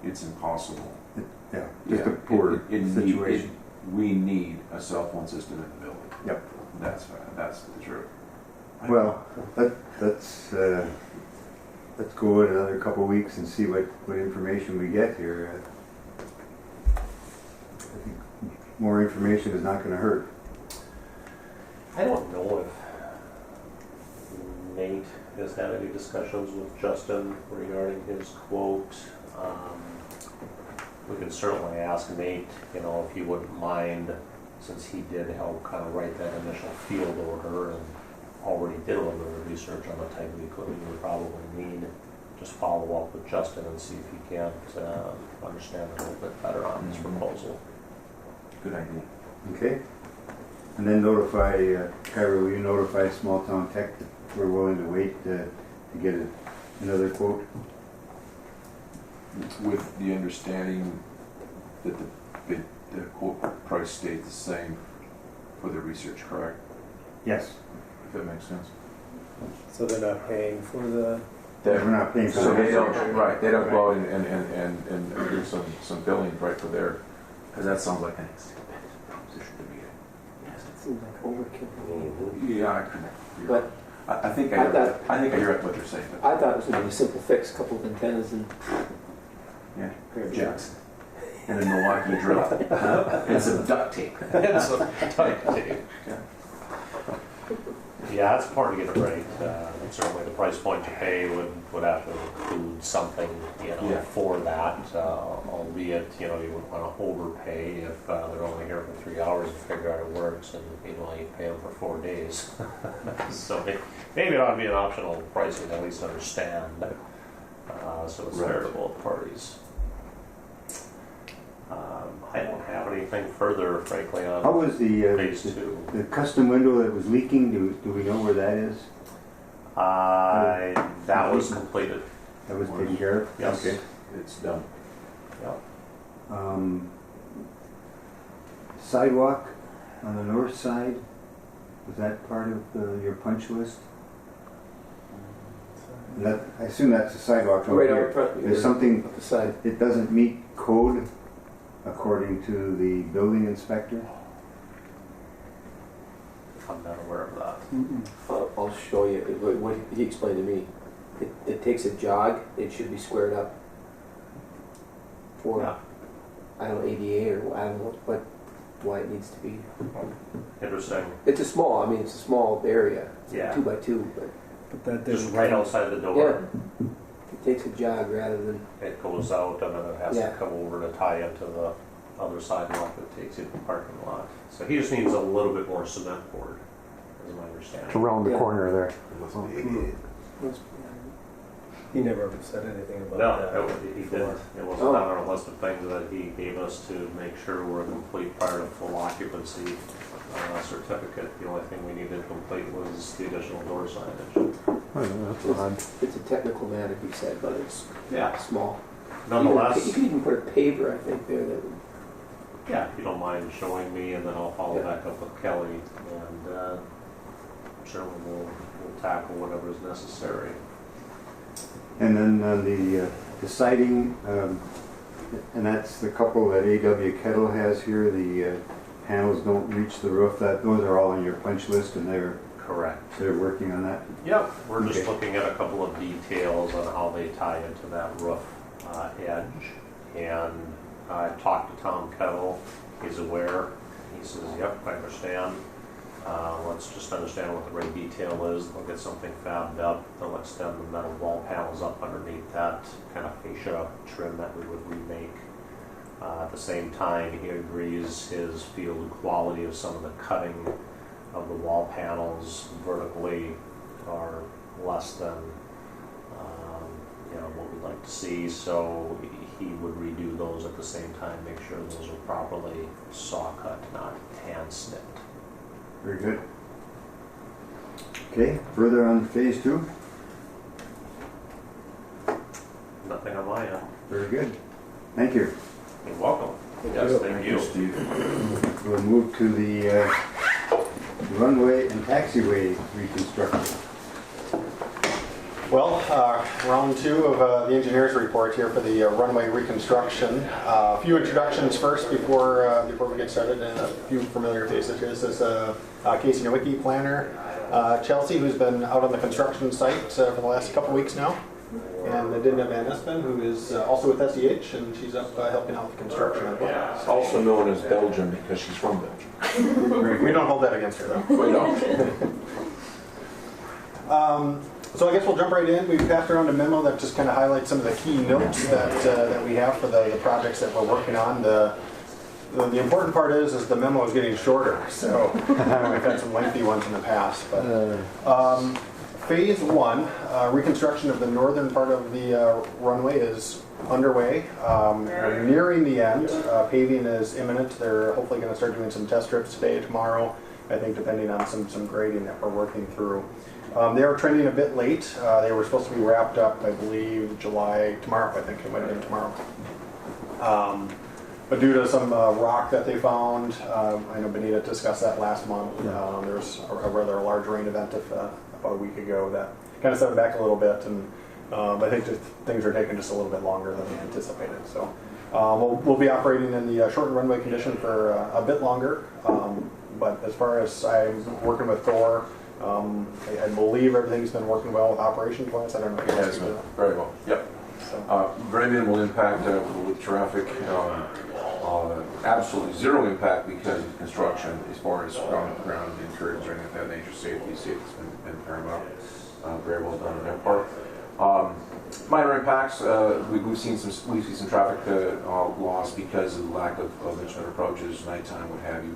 it's impossible. yeah, just a poor situation. We need a cell phone system in the building. Yep. That's the truth. Well, let's go in another couple of weeks and see what information we get here. I think more information is not going to hurt. I don't know if Nate has had any discussions with Justin regarding his quote. we could certainly ask Nate, you know, if he wouldn't mind, since he did help kind of write that initial field order and already did a little bit of research on the type of equipment you would probably need, just follow up with Justin and see if he can't understand a little bit better on his proposal. Good idea. Okay. And then notify, Kyra, will you notify Small Town Tech that we're willing to wait to get another quote? With the understanding that the quote price stays the same for the research, correct? Yes. If that makes sense. So they're not paying for the, We're not paying for So the they don't, research. right, they don't go out and do some billing right for their, because that sounds like an expensive proposition to me. Yes, it seems like overkill. Yeah, I could. But I think I I think I hear what you're saying. But I thought it was gonna be a simple fix, a couple of antennas and yeah, jacks and a Milwaukee drill and some duct tape. And some duct tape. Yeah. Yeah, it's hard to get it right. Certainly the price point you pay would have to include something, you know, Yeah. for that, albeit, you know, you wouldn't want to overpay if they're only here for 3 hours to figure out it works, and meanwhile you pay them for 4 days. So maybe it ought to be an optional pricing to at least understand, so it's fair to both parties. I don't have anything further, frankly, How on was the phase two. the custom window that was leaking? Do we know where that is? That was completed. That was taken care of? Yes. Okay. It's done. Yep. Sidewalk on the north side, was that part of your punch list? That, I assume that's the sidewalk over right out here. front. There's something, Up the side. it doesn't meet code according to the building inspector? I'm not aware of that. I'll show you what he explained to me. It takes a jog, it should be squared up for, Yeah. I don't know, ADA or I don't know why it needs to be. Interesting. It's a small area, Yeah. 2 by 2, but but that Just didn't. right outside the door. it takes a jog rather than, It goes out and then it has Yeah. to come over to tie into the other sidewalk that takes you to the parking lot. So he just needs a little bit more cement poured, is my understanding. Around the Yeah. corner there. He never said anything about No, that. he before. didn't. It wasn't on our list of things that he gave us to make sure we're complete prior to full occupancy certificate. The only thing we needed to complete was the additional door signage. That's odd. it's a technical matter, he said, but it's Yeah. small. Nonetheless, You could even put a paver, I think, there that would, yeah, if you don't mind showing me, and then I'll follow Yeah. back up with Kelly, and certainly we'll tackle whatever is necessary. And then on the siding, and that's the couple that AW Kettle has here, the panels don't reach the roof, those are all on your punch list and they're Correct. working on that? Yep, we're just Okay. looking at a couple of details on how they tie into that roof edge. And I talked to Tom Kettle, he's aware, he says, yep, I understand. Let's just understand what the right detail is, they'll get something fabbed up, they'll extend the metal wall panels up underneath that kind of fascia trim that we would remake. At the same time, he agrees his field quality of some of the cutting of the wall panels vertically are less than what we'd like to see, so he would redo those at the same time, make sure those are properly saw cut, not hand snipped. Very good. Okay, further on phase 2? Nothing on my end. Very good. Thank you. You're welcome. Yes, thank you. Steve. We'll move to the runway and taxiway reconstruction. Well, round 2 of the engineer's report here for the runway reconstruction. A few introductions first before we get started, and a few familiar faces here. This is Casey Nowicki, planner. Chelsea, who's been out on the construction site for the last couple weeks now. And Dinah Van Espen, who is also with SEH, and she's up helping out with construction. Also known as Belgium because she's from Belgium. We don't hold that against her, though. We don't. So I guess we'll jump right in. We've passed around a memo that just kind of highlights some of the key notes that we have for the projects that we're working on. The important part is the memo is getting shorter, so we've had some lengthy ones in the past. But phase 1, reconstruction of the northern part of the runway is underway. We're nearing the end. Paving is imminent. They're hopefully going to start doing some test strips today, tomorrow, I think, depending on some grading that we're working through. They are trending a bit late. They were supposed to be wrapped up, I believe, tomorrow, I think it might have been tomorrow. But due to some rock that they found, I know Benita discussed that last month. There was a rather large rain event about a week ago that kind of set it back a little bit, and I think just things are taking just a little bit longer than we anticipated. So we'll be operating in the shortened runway condition for a bit longer. But as far as I'm working with Thor, I believe everything's been working well with operations-wise. I don't know if you guys can do that. Very well, yep. Very minimal impact with traffic. Absolutely zero impact because of construction as far as ground incursions or anything of that nature. Safety's been paramount. Very well done on their part. Minor impacts. We've seen some traffic loss because of the lack of instrument approaches, nighttime, what have you.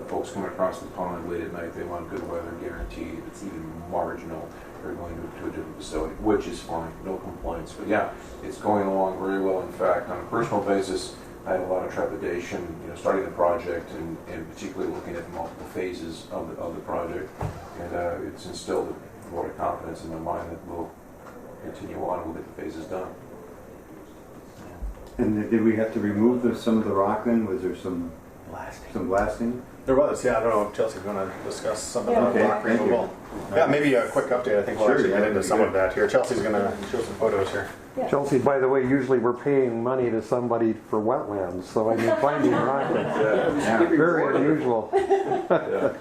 Folks coming across the pond late at night, they want good weather guaranteed. If it's even marginal, they're going to a different facility, which is fine, no complaints. But yeah, it's going along very well. In fact, on a personal basis, I had a lot of trepidation, starting the project and particularly looking at multiple phases of the project. And it's instilled a lot of confidence in my mind that we'll continue on and we'll get the phases done. And did we have to remove some of the rock then? Was there some blasting? There was, yeah. I don't know if Chelsea's going to discuss some of the Okay, rock thank you. removal. Yeah, maybe a quick update. I think we'll Sure, actually get yeah, into that'd be some good. of that here. Chelsea's going to show some photos here. Chelsea, by the way, usually we're paying money to somebody for wetlands, so I mean finding rock is Yeah. very unusual.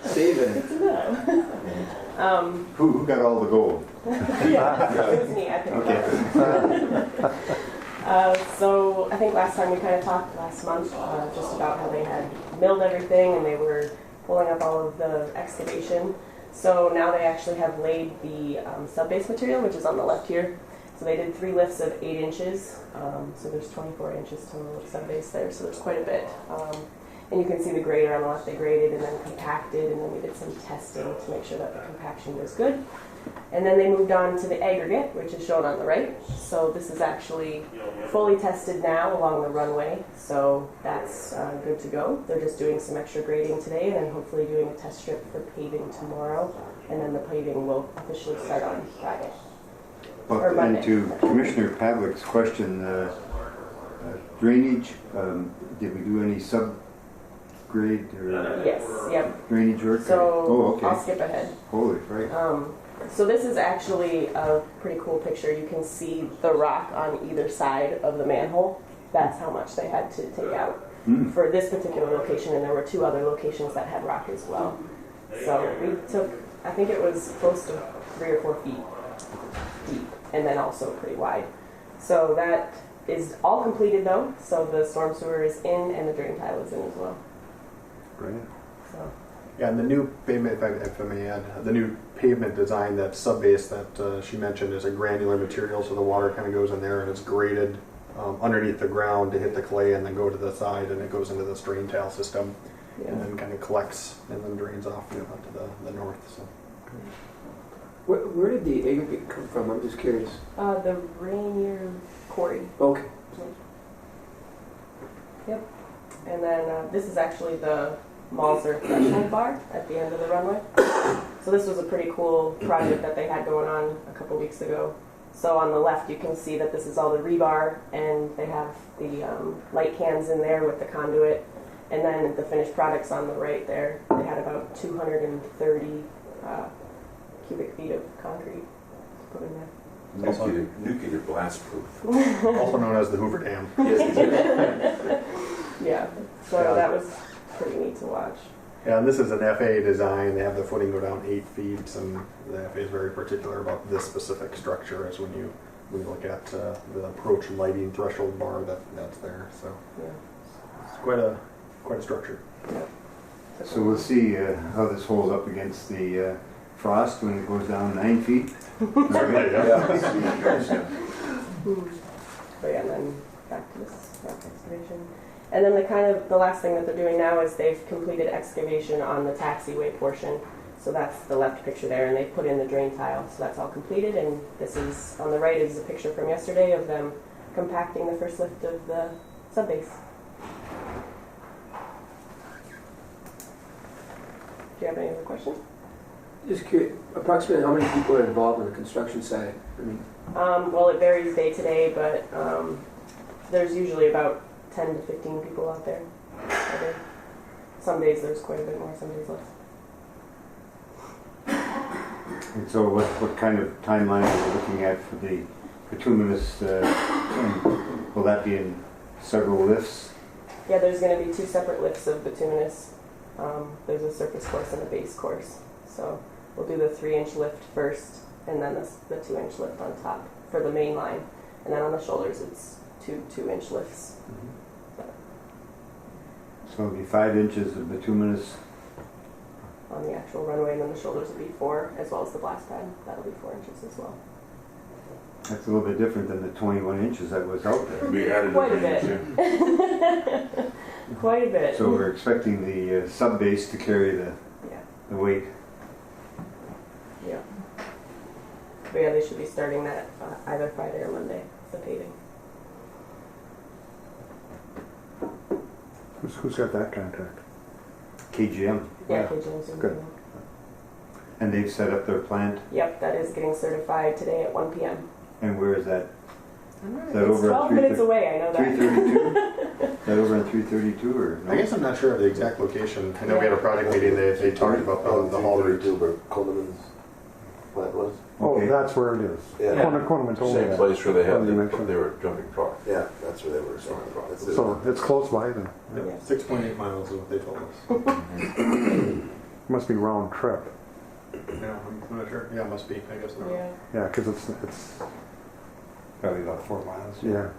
Save it. Who got all the gold? Yeah, it was me. I picked it up. So I think last time we kind of talked last month just about how they had milled everything and they were pulling up all of the excavation. So now they actually have laid the sub-base material, which is on the left here. So they did 3 lifts of 8 inches. So there's 24 inches total of sub-base there. So there's quite a bit. And you can see the grader on the left. They graded and then compacted, and then we did some testing to make sure that the compaction was good. And then they moved on to the aggregate, which is shown on the right. So this is actually fully tested now along the runway. So that's good to go. They're just doing some extra grading today and then hopefully doing a test strip for paving tomorrow. And then the paving will officially start on Friday. Well, and to Commissioner Pavlik's question, drainage, did we do any sub-grade or Yes, yep. drainage work? So Oh, okay. I'll skip ahead. Holy fright. So this is actually a pretty cool picture. You can see the rock on either side of the manhole. That's how much they had to take out for this particular location, and there were 2 other locations that had rock as well. So we took, I think it was close to 3 or 4 feet deep, and then also pretty wide. So that is all completed though. So the storm sewer is in and the drain tile is in as well. Great. So. Yeah, and the new pavement, if I may add, the new pavement design, that sub-base that she mentioned is a granular material, so the water kind of goes in there and it's graded underneath the ground to hit the clay and then go to the side, and it goes into this drain tile system and then kind of collects and then drains off to the north. So. Where did the aggregate come from? I'm just curious. The Rainier Quarry. Okay. Yep. And then this is actually the Malzer threshold bar at the end of the runway. So this was a pretty cool project that they had going on a couple weeks ago. So on the left you can see that this is all the rebar, and they have the light cans in there with the conduit. And then the finished products on the right there, they had about 230 cubic feet of concrete put in there. Nuclear blast proof. Also known as the Hoover Dam. Yeah, so that was pretty neat to watch. Yeah, and this is an FAA design. They have the footing go down 8 feet, and the FAA is very particular about this specific structure as when you look at the approach lighting threshold bar that's there. So it's quite a structure. So we'll see how this holds up against the frost when it goes down 9 feet. But yeah, and then back to this rock excavation. And then the last thing that they're doing now is they've completed excavation on the taxiway portion. So that's the left picture there, and they put in the drain tile. So that's all completed, and this is, on the right is a picture from yesterday of them compacting the first lift of the subbase. Do you have any other questions? Just curious, approximately how many people are involved on the construction side? I mean, Well, it varies day to day, but there's usually about 10 to 15 people out there. Some days there's quite a bit more, some days less. And so what kind of timeline are we looking at for the bituminous, will that be in several lifts? Yeah, there's going to be 2 separate lifts of bituminous. There's a surface course and a base course. So we'll do the 3-inch lift first, and then the 2-inch lift on top for the main line. And then on the shoulders, it's 2-inch lifts. So it'll be 5 inches of bituminous. On the actual runway, and then the shoulders will be 4, as well as the blast pad. That'll be 4 inches as well. That's a little bit different than the 21 inches that was out there. We added Quite a bit. Quite a bit. So we're expecting the sub-base to carry the weight. Yeah. But yeah, they should be starting that either Friday or Monday, the paving. Who's got that contract? KGM. Yeah, KGM's doing Good. it. And they've set up their plant. Yep, that is getting certified today at 1 p.m. And where is that? Is that It's over 12 at minutes away, I know that. 332? Is that over on 332 or no? I guess I'm not sure of the exact location. I know we had a project meeting, they talked about the haul route. where Coleman's plant was. Oh, Okay. that's where it is. Yeah. Coleman told me Same that. place where they had, When you mentioned they were jumping car. Yeah, that's where they were jumping car. That's it. So it's close by then. Yeah. 6.8 miles is what they told us. Must be round trip. Yeah, I'm not sure. Yeah, it must be, I guess. No. Yeah. Yeah, because it's Probably about 4 miles. yeah.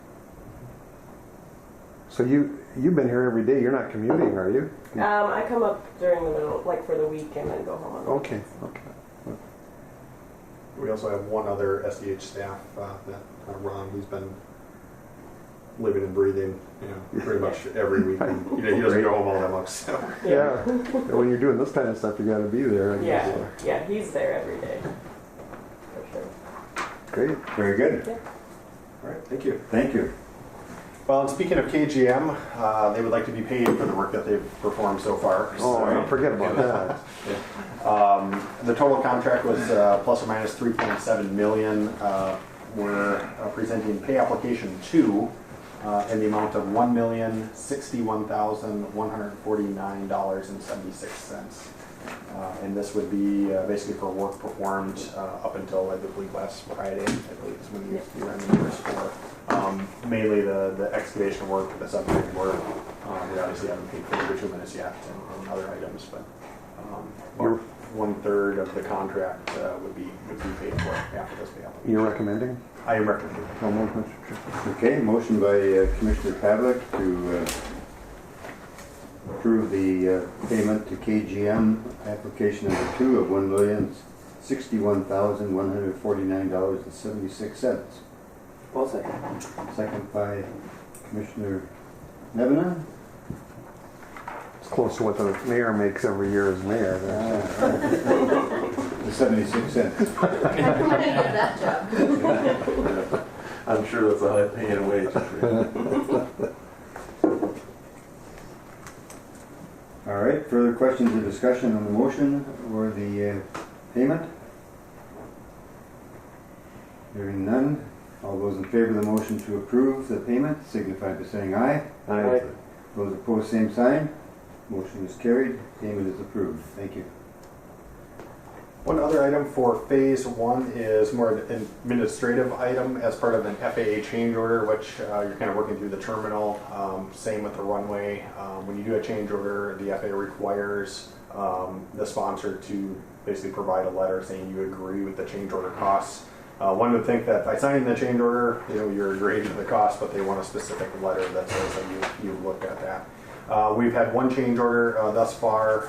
So you've been here every day. You're not commuting, are you? I come up during the middle, like for the week, and then go home on the Okay. weekends. Okay. We also have one other SDH staff, Ron, who's been living and breathing, pretty much every week. And, he doesn't go home all that much. So. Yeah. When you're doing this kind of stuff, you got to be there. I guess. Yeah, he's there every day. For sure. Great. Very good. Yeah. All right, thank you. Thank you. Well, and speaking of KGM, they would like to be paid for the work that they've performed so far. Oh, forget about that. The total contract was plus or minus 3.7 million. We're presenting pay application 2 in the amount of $1,061,149.76. And this would be basically for work performed up until, I believe, last Friday. I believe is when you ran the numbers for. Mainly the excavation work, the subdivision work. We obviously haven't paid for the bituminous yet and other items, but about 1/3 of the contract would be paid for after this pay application. You're recommending? I am recommending. No more, Mr. Chair. Okay, motion by Commissioner Pavlik to approve the payment to KGM, application number 2 of $1,061,149.76. Well, second. Second by Commissioner Nevena. It's close to what the mayor makes every year as mayor. The 76 cents. I needed that job. I'm sure that's a high paying wage. All right, further questions or discussion on the motion or the payment? Hearing none. All those in favor of the motion to approve the payment signify by saying aye. Aye. Those opposed, same sign. Motion is carried. Payment is approved. Thank you. One other item for phase 1 is more an administrative item as part of an FAA change order, which you're kind of working through the terminal. Same with the runway. When you do a change order, the FAA requires the sponsor to basically provide a letter saying you agree with the change order costs. One would think that by signing the change order, you're agreeing to the cost, but they want a specific letter that says that you looked at that. We've had one change order thus far.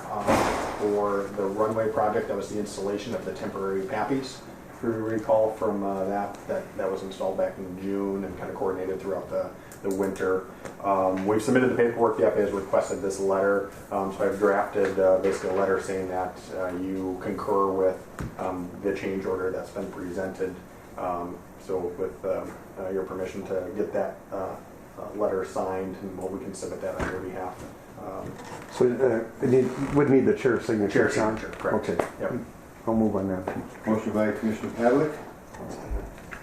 for the runway project. That was the installation of the temporary PAPIs. If you recall from that was installed back in June and kind of coordinated throughout the winter. We've submitted the paperwork. The FAA has requested this letter, so I've drafted basically a letter saying that you concur with the change order that's been presented. So with your permission to get that letter signed, and we can submit that on your behalf. So would need the chair signature. Chair signature, correct. Okay. Yep. I'll move on that. Motion by Commissioner Pavlik,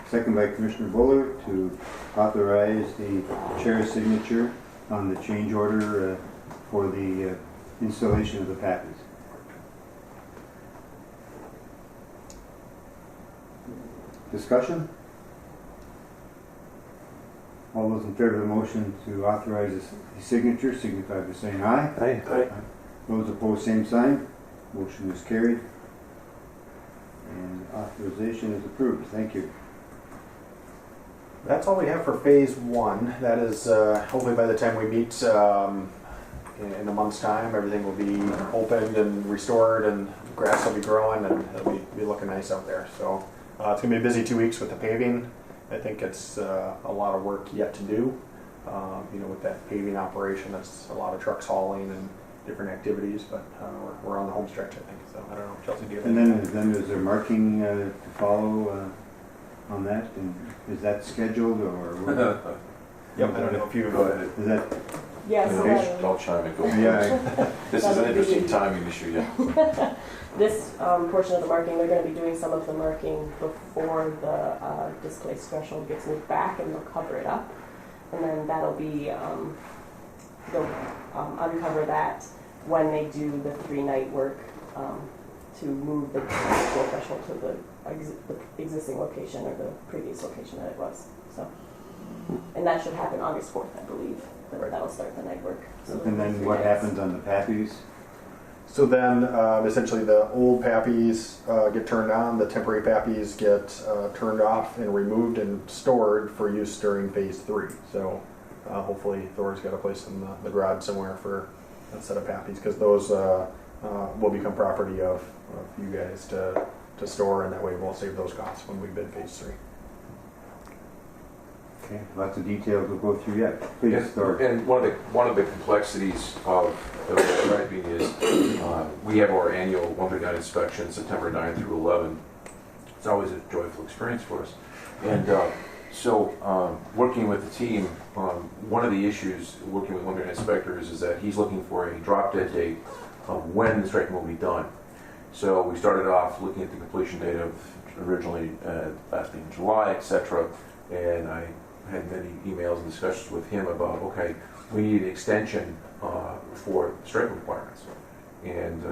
second by Commissioner Buller to authorize the chair's signature on the change order for the installation of the PAPIs. Discussion? All those in favor of the motion to authorize the signature signify by saying aye. Aye. Those opposed, same sign. Motion is carried. And authorization is approved. Thank you. That's all we have for phase one. That is hopefully by the time we meet in a month's time, everything will be opened and restored, and grass will be growing, and it'll be looking nice out there. So it's going to be a busy 2 weeks with the paving. I think it's a lot of work yet to do. With that paving operation, that's a lot of trucks hauling and different activities, but we're on the home stretch, I think. So I don't know, Chelsea, do you have And anything? then is there marking to follow on that? And is that scheduled or? Yep, I don't know if you Go ahead. Is that? Yes. I'll chime in. Go. Yeah. This is an interesting timing issue, yeah. This portion of the marking, they're going to be doing some of the marking before the displaced threshold gets moved back, and they'll cover it up. And then that'll be, they'll uncover that when they do the 3-night work to move the actual threshold to the existing location or the previous location that it was. So, and that should happen August 4th, I believe. That'll start the night work. So And then what happens on the PAPIs? So then, essentially, the old PAPIs get turned on, the temporary PAPIs get turned off and removed and stored for use during phase 3. So hopefully Thor's got a place in the garage somewhere for a set of PAPIs, because those will become property of you guys to store, and that way we'll save those costs when we bid phase 3. Okay, lots of details we'll go through yet. Please start. And one of the complexities of striping is we have our annual 139 inspection, September 9 through 11. It's always a joyful experience for us. And so working with the team, one of the issues working with 139 inspectors is that he's looking for a drop dead date of when the striping will be done. So we started off looking at the completion date of originally last week in July, etc. And I had many emails and discussions with him about, okay, we need an extension for striping requirements. And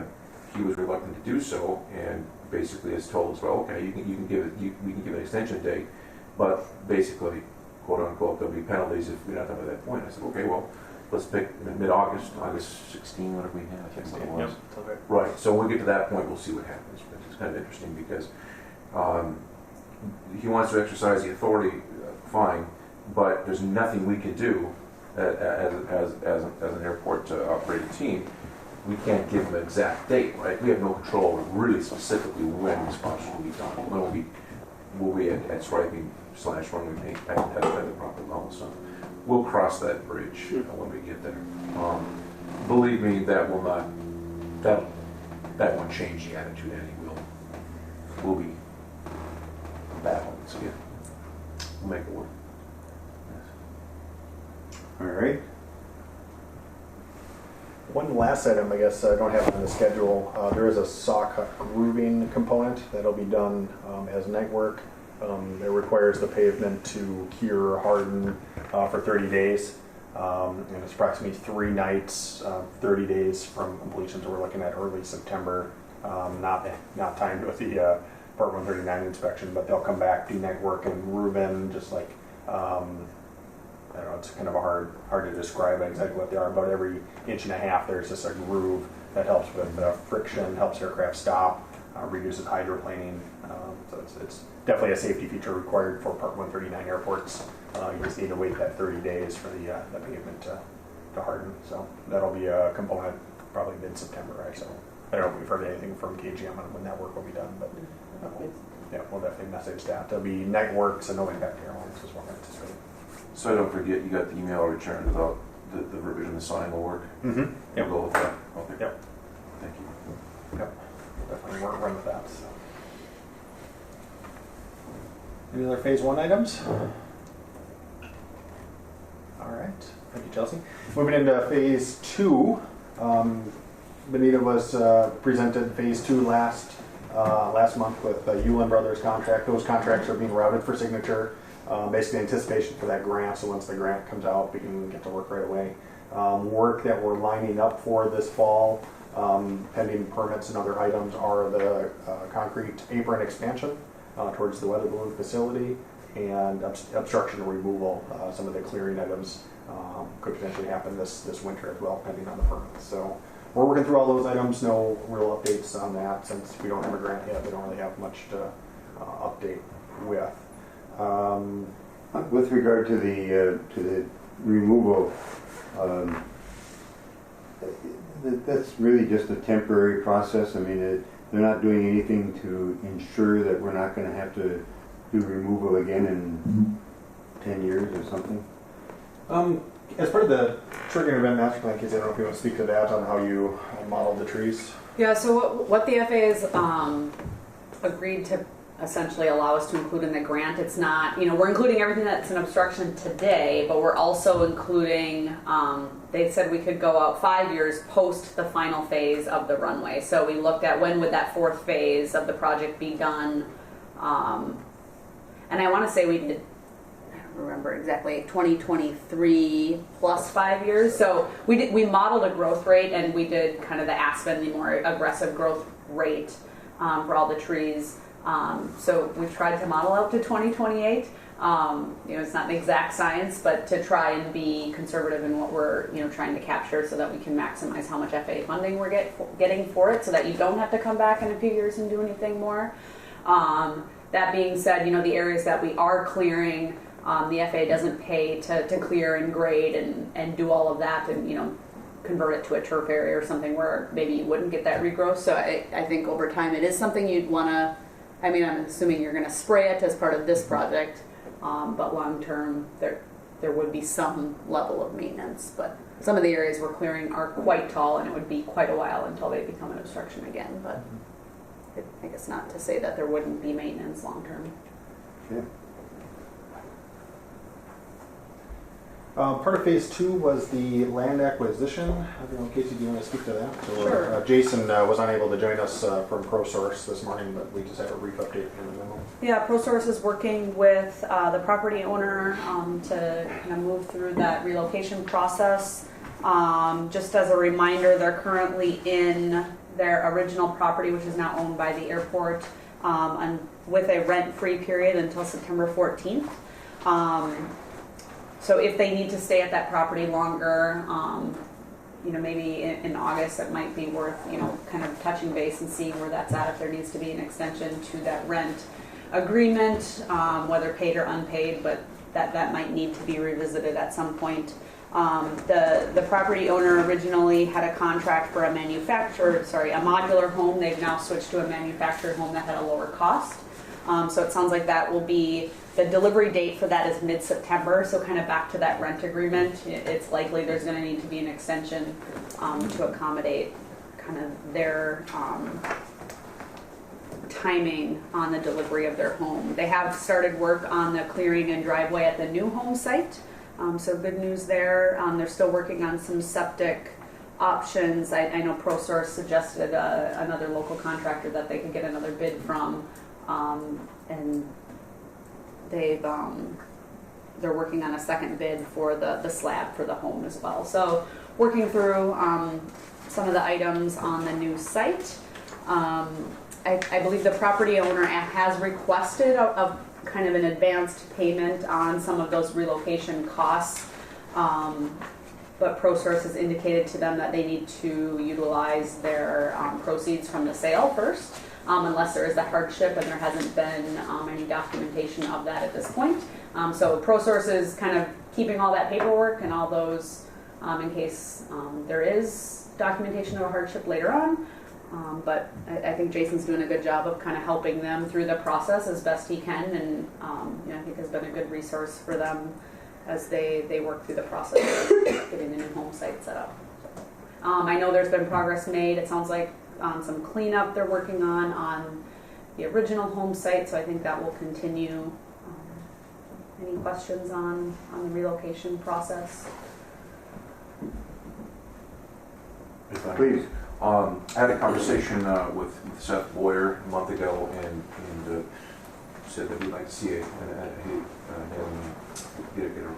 he was reluctant to do so, and basically has told us, well, okay, we can give an extension date, but basically, quote unquote, there'll be penalties if we're not done by that point. I said, okay, well, let's pick mid-August, August 16, whatever we had, I think what it was. Yep. Right, so when we get to that point, we'll see what happens. But it's kind of interesting because he wants to exercise the authority, fine, but there's nothing we can do as an airport operating team. We can't give him an exact date, right? We have no control over really specifically when this function will be done. When will be at striping / runway paint at the proper level. So we'll cross that bridge when we get there. Believe me, that won't change the attitude any. We'll be battling. So yeah, we'll make it work. All right. One last item, I guess I don't have it on the schedule. There is a saw cut grooving component that'll be done as night work. It requires the pavement to cure, harden for 30 days. And it's approximately 3 nights, 30 days from completion. So we're looking at early September, not timed with the Part 139 inspection, but they'll come back, do night work and groove in, just like I don't know, it's kind of hard to describe exactly what they are. About every 1.5 inches, there's just a groove that helps with friction, helps aircraft stop, reduces hydroplaning. So it's definitely a safety feature required for Part 139 airports. You just need to wait that 30 days for the pavement to harden. So that'll be a component probably mid-September, right? So I don't know if we've heard anything from KGM on when that work will be done, but yeah, we'll definitely message that. There'll be night work, so no impact to airlines is what I'm anticipating. So I don't forget, you got the email returned about the revision, the sign will work? Mm-hmm. We'll go with that. Okay. Yep. Thank you. Yep. Definitely run with that. So. Any other phase 1 items? All right. Thank you, Chelsea. Moving into phase 2. Benita was presented phase 2 last month with the Yulin Brothers contract. Those contracts are being routed for signature. Basically anticipation for that grant. So once the grant comes out, we can get to work right away. Work that we're lining up for this fall, pending permits and other items, are the concrete apron expansion towards the weather balloon facility and obstruction removal. Some of the clearing items could potentially happen this winter as well, pending on the permits. So we're working through all those items. No real updates on that since we don't have a grant yet. We don't really have much to update with. With regard to the removal, that's really just a temporary process. I mean, they're not doing anything to ensure that we're not going to have to do removal again in 10 years or something. As part of the triggering event master plan, Casey, I don't know if you want to speak to that on how you modeled the trees. Yeah, so what the FAA has agreed to essentially allow us to include in the grant, it's not, we're including everything that's an obstruction today, but we're also including, they said we could go out 5 years post the final phase of the runway. So we looked at when would that 4th phase of the project be done. And I want to say we did, I don't remember exactly, 2023 plus 5 years. So we modeled a growth rate, and we did kind of the Aspen, the more aggressive growth rate for all the trees. So we've tried to model out to 2028. It's not an exact science, but to try and be conservative in what we're, trying to capture so that we can maximize how much FAA funding we're getting for it, so that you don't have to come back in a few years and do anything more. That being said, the areas that we are clearing, the FAA doesn't pay to clear and grade and do all of that and, convert it to a turf area or something where maybe you wouldn't get that regrowth. So I think over time it is something you'd want to, I'm assuming you're going to spray it as part of this project, but long term there would be some level of maintenance. But some of the areas we're clearing are quite tall, and it would be quite a while until they become an obstruction again. But I guess not to say that there wouldn't be maintenance long term. Yeah. Part of phase 2 was the land acquisition. I don't know, Casey, do you want to speak to that? Sure. Jason was unable to join us from ProSource this morning, but we just had a brief update from the memo. Yeah, ProSource is working with the property owner to kind of move through that relocation process. Just as a reminder, they're currently in their original property, which is now owned by the airport, and with a rent-free period until September 14th. So if they need to stay at that property longer, maybe in August, it might be worth, kind of touching base and seeing where that's at, if there needs to be an extension to that rent agreement, whether paid or unpaid, but that might need to be revisited at some point. The property owner originally had a contract for a modular home. They've now switched to a manufactured home that had a lower cost. So it sounds like that will be, the delivery date for that is mid-September, so kind of back to that rent agreement. It's likely there's going to need to be an extension to accommodate kind of their timing on the delivery of their home. They have started work on the clearing and driveway at the new home site, so good news there. They're still working on some septic options. I know ProSource suggested another local contractor that they could get another bid from, and they're working on a second bid for the slab for the home as well. So working through some of the items on the new site. I believe the property owner has requested a kind of an advanced payment on some of those relocation costs, but ProSource has indicated to them that they need to utilize their proceeds from the sale first, unless there is a hardship, and there hasn't been any documentation of that at this point. So ProSource is kind of keeping all that paperwork and all those in case there is documentation of a hardship later on. But I think Jason's doing a good job of kind of helping them through the process as best he can, and I think has been a good resource for them as they work through the process of getting the new home site set up. I know there's been progress made. It sounds like on some cleanup they're working on the original home site, so I think that will continue. Any questions on the relocation process? Please. I had a conversation with Seth Boyer a month ago, and said that we'd like to see him get an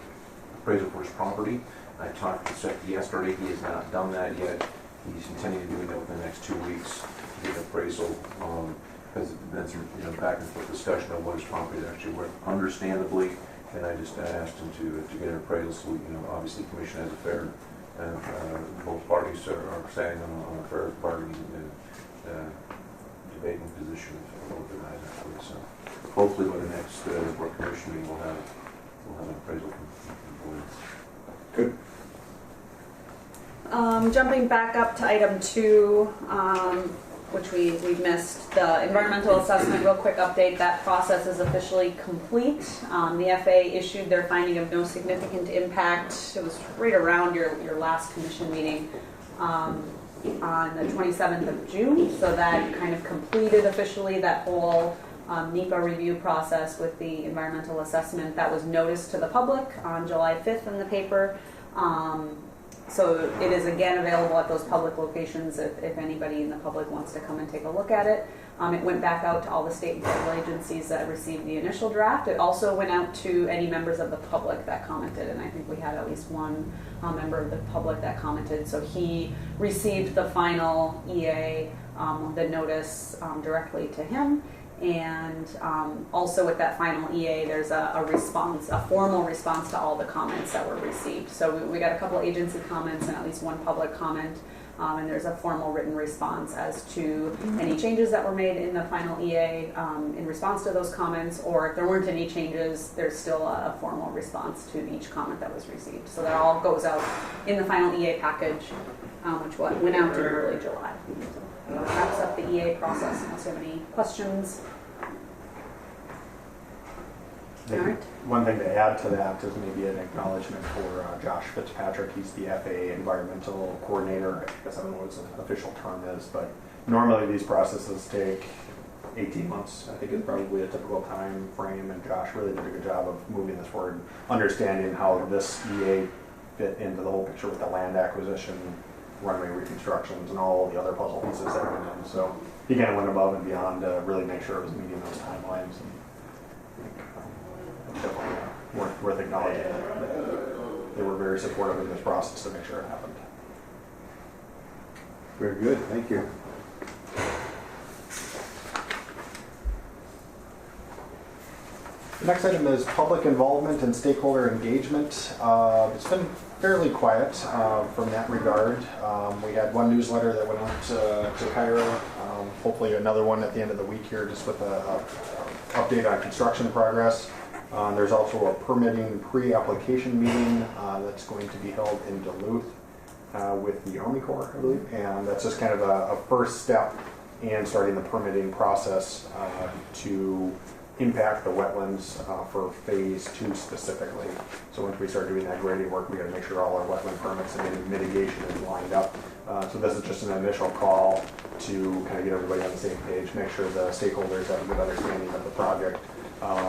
appraisal for his property. I talked to Seth yesterday. He has not done that yet. He's intending to do that within the next 2 weeks to get an appraisal, because there's been some back and forth discussion of what his property is actually worth, understandably. And I just asked him to get an appraisal, so obviously commission has a fair. Both parties are standing on a fair bargaining debating position of both the guys actually. So hopefully by the next board commission meeting we'll have an appraisal from the board. Good. Jumping back up to item 2, which we missed, the environmental assessment, real quick update, that process is officially complete. The FAA issued their finding of no significant impact. It was right around your last commission meeting on the 27th of June, so that kind of completed officially that whole NEPA review process with the environmental assessment. That was noticed to the public on July 5th in the paper. So it is again available at those public locations if anybody in the public wants to come and take a look at it. It went back out to all the state and federal agencies that received the initial draft. It also went out to any members of the public that commented, and I think we had at least one member of the public that commented. So he received the final EA, the notice directly to him. And also with that final EA, there's a response, a formal response to all the comments that were received. So we got a couple agency comments and at least one public comment, and there's a formal written response as to any changes that were made in the final EA in response to those comments, or if there weren't any changes, there's still a formal response to each comment that was received. So that all goes out in the final EA package, which went out in early July. So that wraps up the EA process unless you have any questions. Maybe one thing to add to that is maybe an acknowledgement for Josh Fitzpatrick. He's the FAA environmental coordinator. I guess I don't know what his official term is, but normally these processes take 18 months. I think is probably a typical time frame, and Josh really did a good job of moving this forward, understanding how this EA fit into the whole picture with the land acquisition, runway reconstructions, and all the other puzzle pieces that went in. So he kind of went above and beyond to really make sure it was meeting those timelines. And definitely worth acknowledging that they were very supportive of this process to make sure it happened. Very good, thank you. The next item is public involvement and stakeholder engagement. It's been fairly quiet from that regard. We had one newsletter that went out to Cairo, hopefully another one at the end of the week here just with an update on construction progress. There's also a permitting pre-application meeting that's going to be held in Duluth with the Army Corps, I believe, and that's just kind of a first step in starting the permitting process to impact the wetlands for phase 2 specifically. So once we start doing that grading work, we got to make sure all our wetland permits and any mitigation is lined up. So this is just an initial call to kind of get everybody on the same page, make sure the stakeholders have a good understanding of the project.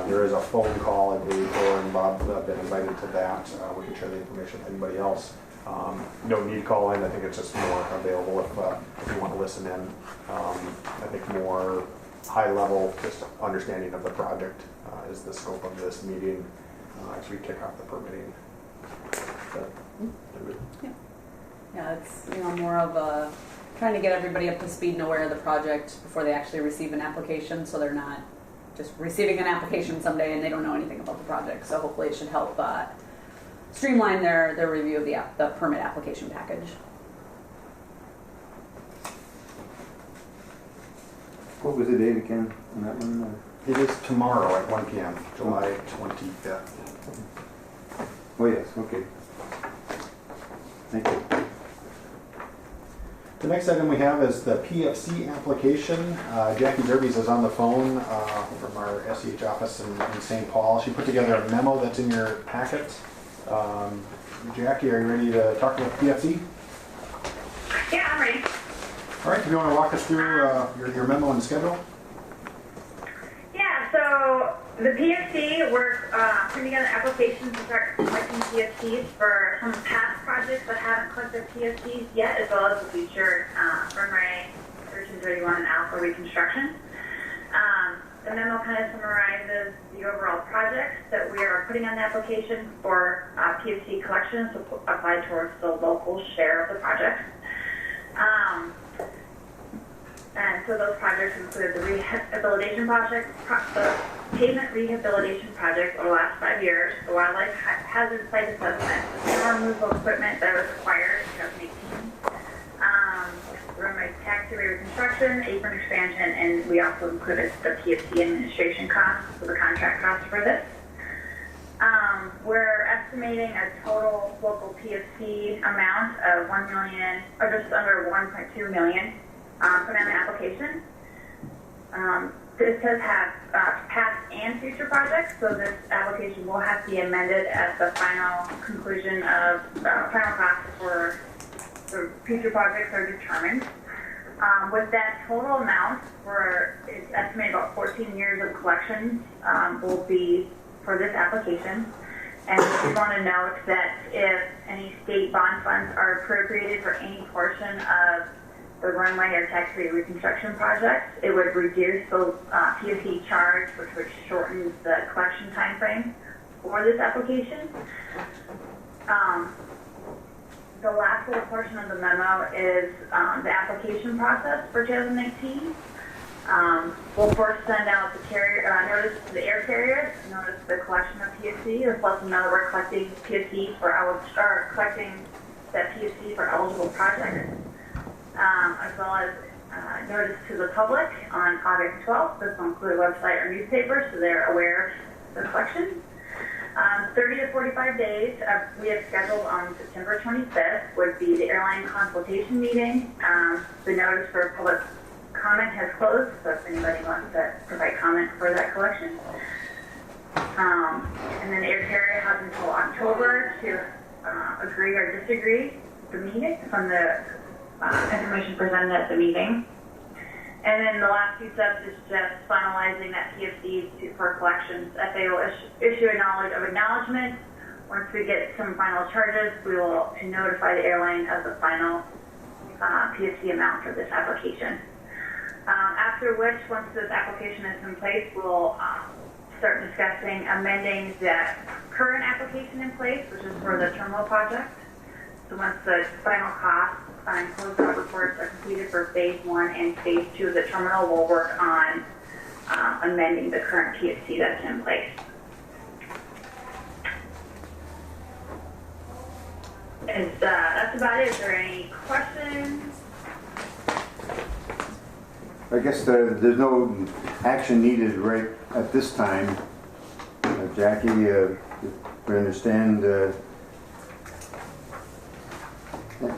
There is a phone call, I believe, Laura and Bob have been invited to that. We can share the information with anybody else. You don't need to call in. I think it's just more available if you want to listen in. I think more high level, just understanding of the project is the scope of this meeting as we kick off the permitting. Yeah, it's more of a trying to get everybody up to speed and aware of the project before they actually receive an application, so they're not just receiving an application someday and they don't know anything about the project. So hopefully it should help streamline their review of the permit application package. What was the date again on that one? It is tomorrow at 1 p.m., July 25th. Oh yes, okay. Thank you. The next item we have is the PFC application. Jackie Zerbies is on the phone from our SEH office in St. Paul. She put together a memo that's in your packet. Jackie, are you ready to talk about PFC? Yeah, I'm ready. All right, do you want to walk us through your memo and schedule? Yeah, so the PFC, we're putting together applications to start collecting PFCs for some past projects that haven't collected PFCs yet, as well as the future runway 1331 and Alpha reconstruction. The memo kind of summarizes the overall projects that we are putting on the application for PFC collection to apply towards the local share of the project. And so those projects include the rehabilitation project, the pavement rehabilitation project over the last 5 years, the wildlife hazard site assessment, the snow removal equipment that was acquired in 2018, the runway taxiway reconstruction, apron expansion, and we also included the PFC administration costs, so the contract costs for this. We're estimating a total local PFC amount of $1 million, or just under $1.2 million. Put on the application. This does have past and future projects, so this application will have to be amended at the final conclusion of final costs for the future projects are determined. With that total amount, it's estimated about 14 years of collections will be for this application. And we just want to note that if any state bond funds are appropriated for any portion of the runway or taxiway reconstruction project, it would reduce the PFC charge, which would shorten the collection time frame for this application. The last little portion of the memo is the application process for 2019. We'll first send out the notice to the air carriers, notice the collection of PFC, and let them know that we're collecting PFC collecting that PFC for eligible projects. As well as notice to the public on August 12th. This will include a website or newspaper, so they're aware of the collection. 30 to 45 days we have scheduled on September 25th would be the airline consultation meeting. The notice for public comment has closed, so if anybody wants to provide comment for that collection. And then the air carrier has until October to agree or disagree with the meeting from the information presented at the meeting. And then the last two steps is just finalizing that PFC for collections. FAA will issue a acknowledgement. Once we get some final charges, we will notify the airline of the final PFC amount for this application. After which, once this application is in place, we'll start discussing amending the current application in place, which is for the terminal project. So once the final costs and closeout reports are completed for phase 1 and phase 2 of the terminal, we'll work on amending the current PFC that's in place. That's about it. Is there any questions? I guess there's no action needed right at this time. Jackie, we understand.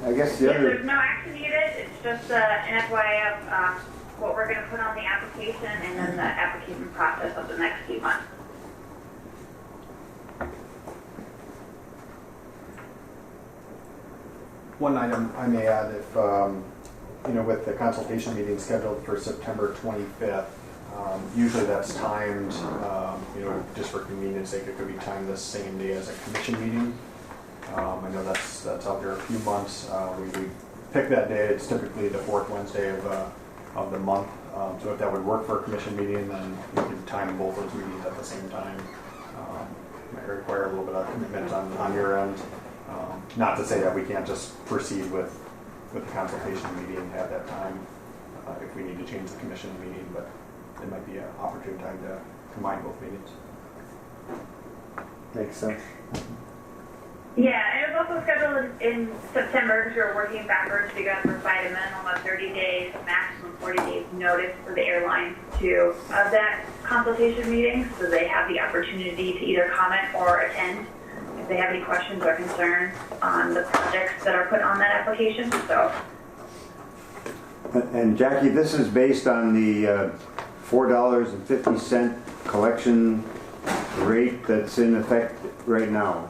I guess the other. There's no action needed. It's just an FYI of what we're going to put on the application and then the application process of the next few months. One item I may add, if with the consultation meeting scheduled for September 25th, usually that's timed, just for convenience sake, it could be timed the same day as a commission meeting. I know that's out there a few months. We pick that day. It's typically the fourth Wednesday of the month. So if that would work for a commission meeting, then we could time both those meetings at the same time. Might require a little bit of commitment on your end. Not to say that we can't just proceed with the consultation meeting at that time if we need to change the commission meeting, but it might be an opportune time to combine both meetings. Makes sense. Yeah, and it was also scheduled in September because we were working backwards to provide a minimum of 30 days, maximum 40 days notice for the airline of that consultation meeting, so they have the opportunity to either comment or attend if they have any questions or concerns on the projects that are put on that application. So And Jackie, this is based on the $4.50 collection rate that's in effect right now.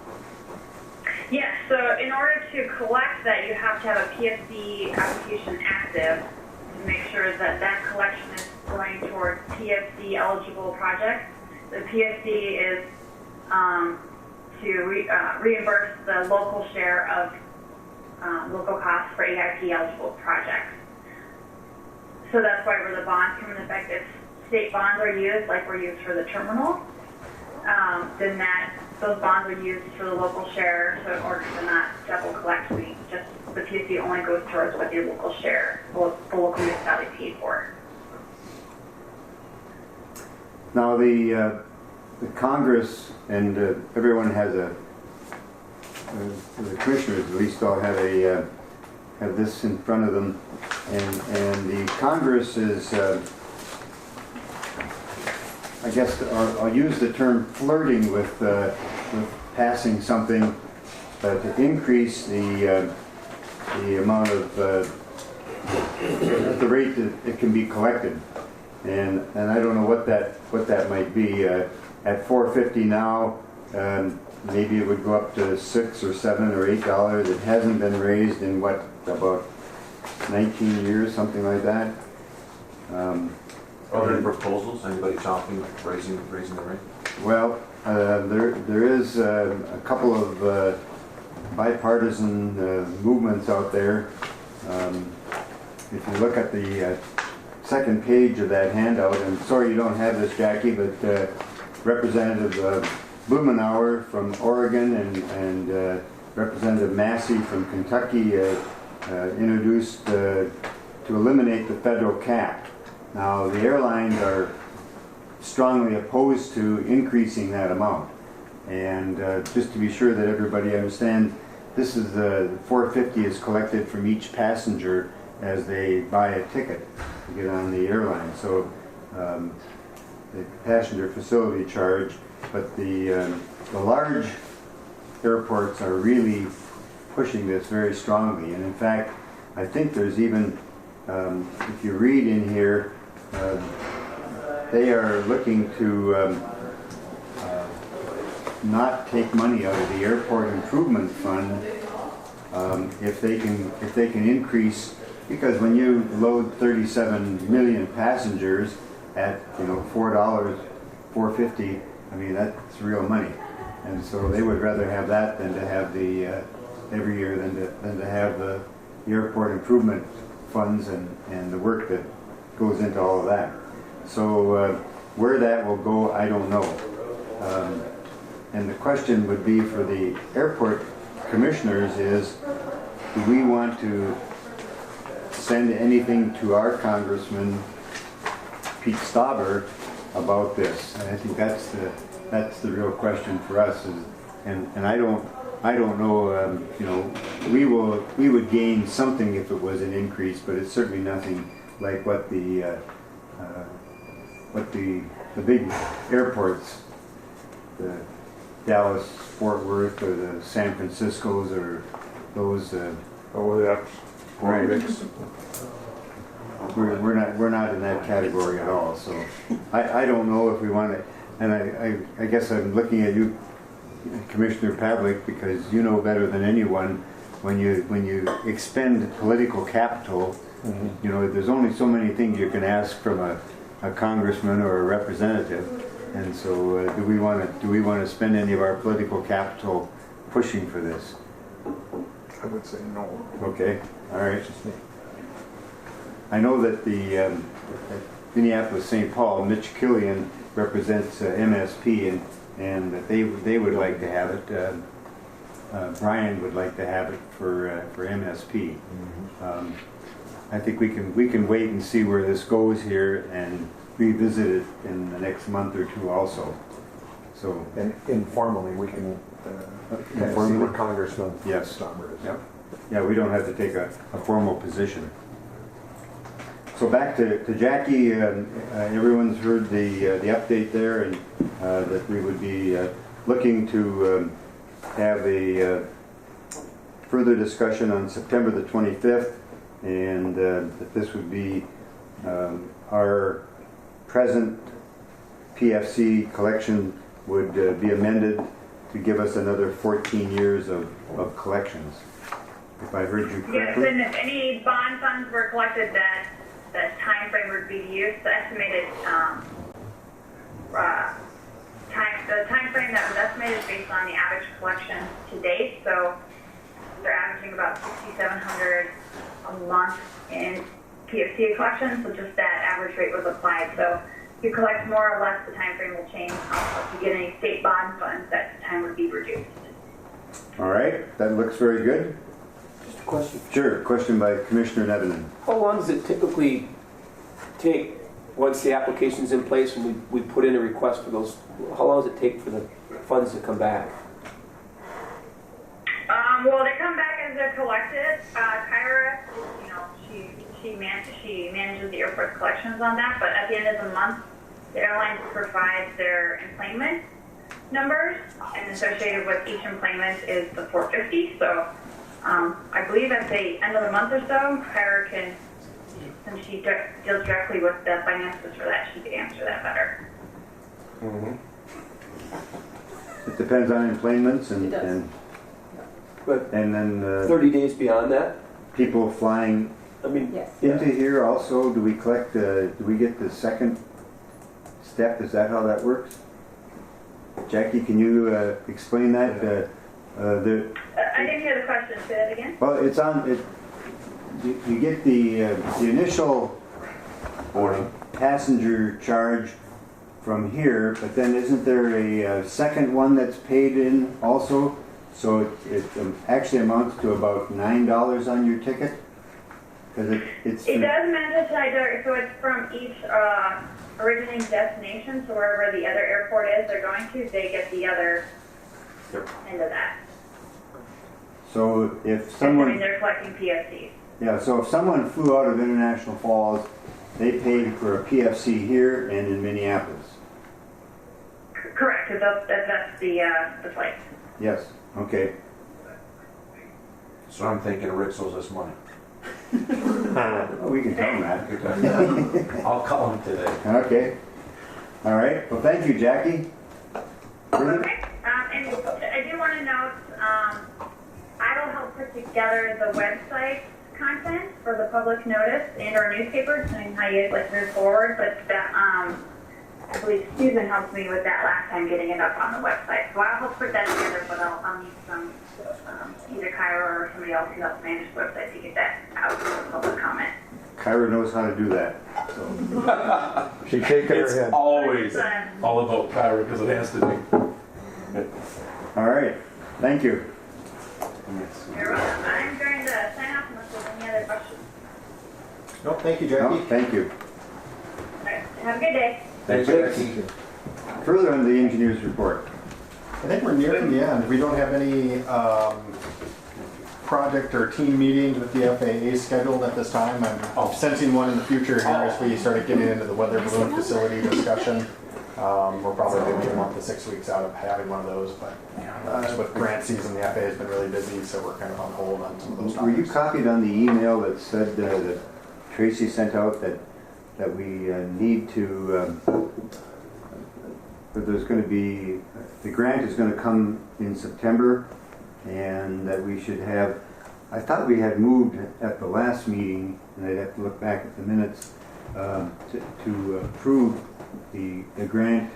Yes, so in order to collect that, you have to have a PFD application active to make sure that that collection is going towards PFD eligible projects. The PFD is to reimburse the local share of local costs for AIP eligible projects. So that's why where the bonds come into effect, if state bonds are used, like were used for the terminal, then those bonds are used for the local share, so in order to not double collect, the PFD only goes towards what your local share, the local municipality paid for. Now the Congress and everyone has the commissioners at least all have this in front of them, and the Congress is, I guess I'll use the term flirting with passing something to increase the amount of the rate that it can be collected, and I don't know what that might be. At $4.50 now, maybe it would go up to $6 or $7 or $8. It hasn't been raised in about 19 years, something like that. Are there proposals? Anybody talking, raising the rate? Well, there is a couple of bipartisan movements out there. If you look at the second page of that handout, and sorry you don't have this, Jackie, but Representative Blumenauer from Oregon and Representative Massey from Kentucky introduced to eliminate the federal cap. Now, the airlines are strongly opposed to increasing that amount. And just to be sure that everybody understands, this is $4.50 is collected from each passenger as they buy a ticket to get on the airline. So the passenger facility charge, but the large airports are really pushing this very strongly. And in fact, I think there's even, if you read in here, they are looking to not take money out of the airport improvement fund if they can increase, because when you load 37 million passengers at $4.50, I mean that's real money, and so they would rather have that than to have the every year than to have the airport improvement funds and the work that goes into all of that. So where that will go, I don't know. And the question would be for the airport commissioners is, do we want to send anything to our Congressman Pete Stauber about this? And I think that's the real question for us. And I don't know. We would gain something if it was an increase, but it's certainly nothing like what the big airports, the Dallas, Fort Worth, or the San Francisco's, or those. Right. We're not in that category at all. So I don't know if we want to. And I guess I'm looking at you, Commissioner Pavlik, because you know better than anyone when you expend political capital. Mm-hmm. There's only so many things you can ask from a congressman or a representative, and so do we want to spend any of our political capital pushing for this? I would say no. Okay, all right. I know that the at Minneapolis St. Paul, Mitch Killian represents MSP, and that they would like to have it. Brian would like to have it for MSP. Mm-hmm. I think we can wait and see where this goes here and revisit it in the next month or two also. So, and informally we can see what Congressman Stauber is. Yep. Yeah, we don't have to take a formal position. So back to Jackie. Everyone's heard the update there, and that we would be looking to have a further discussion on September the 25th and that this would be our present PFC collection would be amended to give us another 14 years of collections. If I heard you Yes, correctly? and if any bond funds were collected, that time frame would be used. The estimated the time frame that was estimated is based on the average collection to date. So they're averaging about 6,700 a month in PFC collections. So just that average rate was applied. So if you collect more or less, the time frame will change. If you get any state bond funds, that time would be reduced. All right, that looks very good. Just a question. Sure, question by Commissioner Nevin. How long does it typically take once the application's in place and we put in a request for those? How long does it take for the funds to come back? Well, they come back as they're collected. Kyra, you know, she manages the airport collections on that. But at the end of the month, the airlines provide their employment numbers, and associated with each employment is the 450. So I believe at the end of the month or so, Kyra can, since she deals directly with the finances for that, she could answer that better. It depends on employments It does. and then 30 days beyond that? people flying I mean, Yes. into here also. Do we collect do we get the second step? Is that how that works? Jackie, can you explain that? I didn't hear the question. Say that again. Well, it's on. You get the initial passenger charge from here, but then isn't there a second one that's paid in also? So it actually amounts to about $9 on your ticket. Because It does mandatory direct, so it's from each originating destination. So wherever the other airport is they're going to, they get the other end of that. So if I someone mean, they're collecting PFCs. Yeah, so if someone flew out of International Falls, they paid for a PFC here and in Minneapolis. Correct, because that's the flight. Yes, okay. So I'm thinking Rick owes us money. Well, we can tell them that. I'll call him today. Okay. All right. Well, thank you, Jackie. Okay, and I do want to note, I will help put together the website content for the public notice and our newspaper, depending how you like to move forward. But that, I believe Susan helped me with that last time, getting it up on the website. So I'll help put that together, but I'll need some either Kyra or somebody else who helps manage the website to get that out for public comment. Kyra knows how to do that. So. She's shaking her It's head. always all about Kyra because it has to be. All right. Thank you. You're welcome. I'm going to sign off unless there's any other questions. No, thank you, Jackie. No, thank you. All right, have a good day. Thanks, Jackie. Further on the engineer's report. I think we're nearing the end. We don't have any project or team meetings with the FAA scheduled at this time. I'm sensing one in the future here as we started getting into the weather balloon facility discussion. We're probably maybe a month to 6 weeks out of having one of those, but just with grant season, the FAA has been really busy, so we're kind of on hold on some of those Were you topics. copied on the email that said that Tracy sent out that we need to, that there's going to be, the grant is going to come in September, and that we should have, I thought we had moved at the last meeting, and I'd have to look back at the minutes, to approve the grant.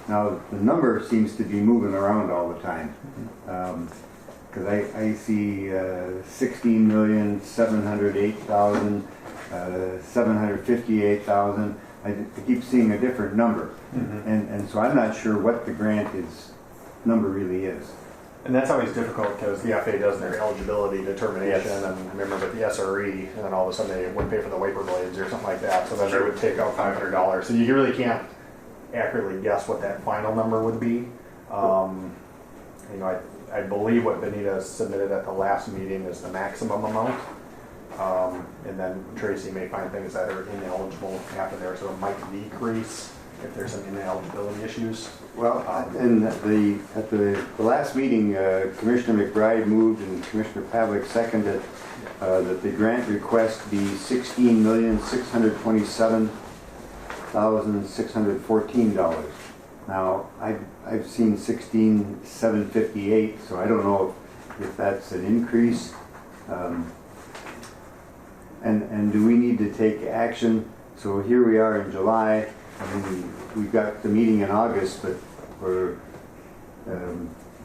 Now, the number seems to be moving around all the time. Because I see 16,708,000, 758,000. I keep seeing a different number. And so I'm not sure what the grant number really is. And that's always difficult because the FAA does their eligibility determination, Yes. and I remember with the SRE, and then all of a sudden they wouldn't pay for the wiper blades or something like that, so then they would take out $500. So you really can't accurately guess what that final number would be. I believe what Benita submitted at the last meeting is the maximum amount. And then Tracy may find things that are ineligible after there, so it might decrease if there's some ineligibility issues. Well, at the last meeting, Commissioner McBride moved and Commissioner Pavlik seconded that the grant request be $16,627,614. Now, I've seen 16,758, so I don't know if that's an increase. And do we need to take action? So here we are in July. I mean, we've got the meeting in August, but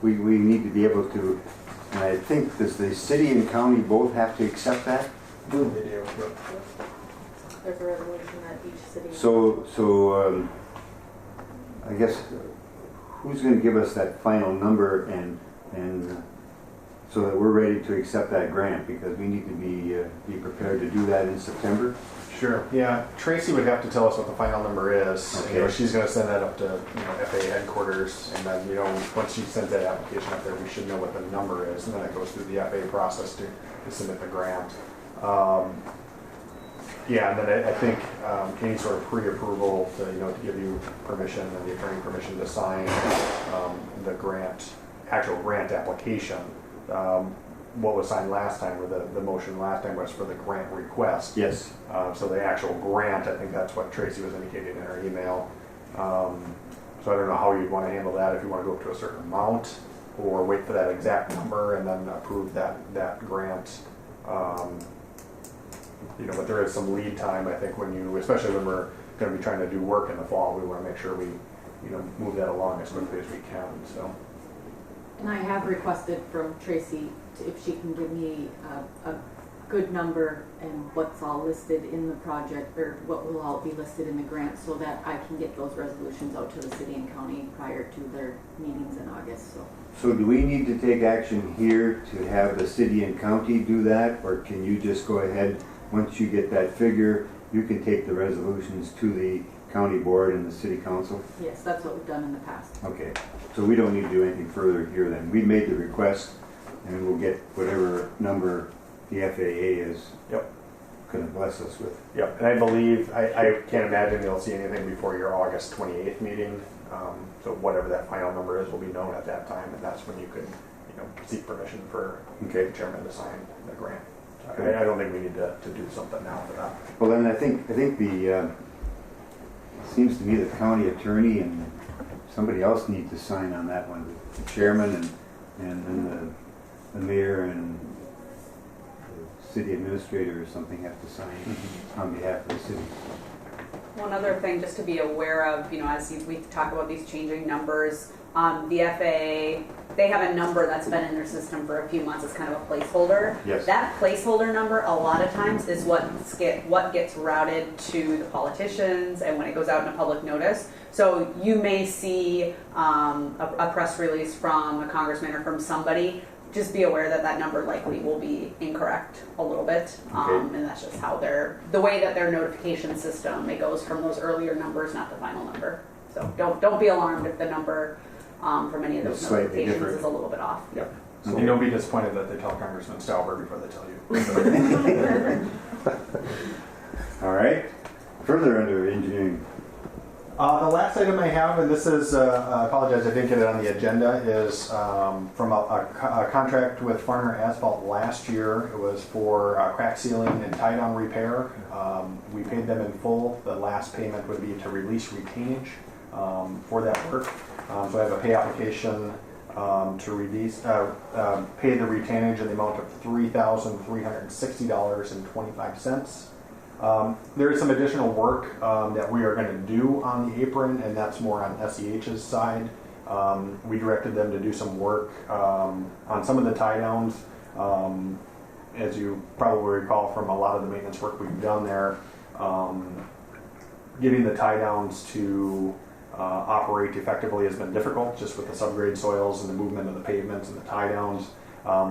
we need to be able to. And I think, does the city and county both have to accept that? They do. There's a resolution that each city. So I guess who's going to give us that final number and so that we're ready to accept that grant, because we need to be prepared to do that in September. Sure. Yeah, Tracy would have to tell us what the final number is. Okay. You know, she's going to send that up to FAA headquarters, and then once she sends that application up there, we should know what the number is, and then it goes through the FAA process to submit the grant. Yeah, and then I think any sort of pre-approval to give you permission and the attorney permission to sign the actual grant application. What was signed last time, or the motion last time, was for the grant request. Yes. So the actual grant, I think that's what Tracy was indicating in her email. So I don't know how you'd want to handle that, if you want to go up to a certain amount, or wait for that exact number and then approve that grant. But there is some lead time, I think, especially when we're going to be trying to do work in the fall, we want to make sure we, move that along as quickly as we can. So. And I have requested from Tracy if she can give me a good number and what's all listed in the project, or what will all be listed in the grant, so that I can get those resolutions out to the city and county prior to their meetings in August. So do we need to take action here to have the city and county do that, or can you just go ahead, once you get that figure, you can take the resolutions to the county board and the city council? Yes, that's what we've done in the past. Okay, so we don't need to do anything further here then. We made the request, and we'll get whatever number the FAA is going to bless us with. Yep, and I believe, I can't imagine you'll see anything before your August 28th meeting. So whatever that final number is will be known at that time, and that's when you could, seek permission for the chairman to sign the grant. Okay. I don't think we need to do something now for that. Well, then I think the it seems to me the county attorney and somebody else need to sign on that one. The chairman and then the mayor and the city administrator or something have to sign on behalf of the city. One other thing just to be aware of, as we talk about these changing numbers, the FAA, they have a number that's been in their system for a few months. It's kind of a placeholder. Yes. That placeholder number a lot of times is what gets routed to the politicians and when it goes out in a public notice. So you may see a press release from a congressman or from somebody. Just be aware that that number likely will be incorrect a little bit. And that's just how the way that their notification system, it goes from those earlier numbers, not the final number. So don't be alarmed if the number from any of those notifications is a little bit off. Yep. So you don't be disappointed that they tell Congressman Stauber before they tell you. All right. Further under engineering. The last item I have, and this is, I apologize I didn't get it on the agenda, is from a contract with Farner Asphalt last year. It was for crack sealing and tie-down repair. We paid them in full. The last payment would be to release retainage for that work. So I have a pay application to release, pay the retainage in the amount of $3,360.25. There is some additional work that we are going to do on the apron, and that's more on SEH's side. We directed them to do some work on some of the tie downs. As you probably recall from a lot of the maintenance work we've done there, getting the tie downs to operate effectively has been difficult, just with the subgrade soils and the movement of the pavements and the tie downs.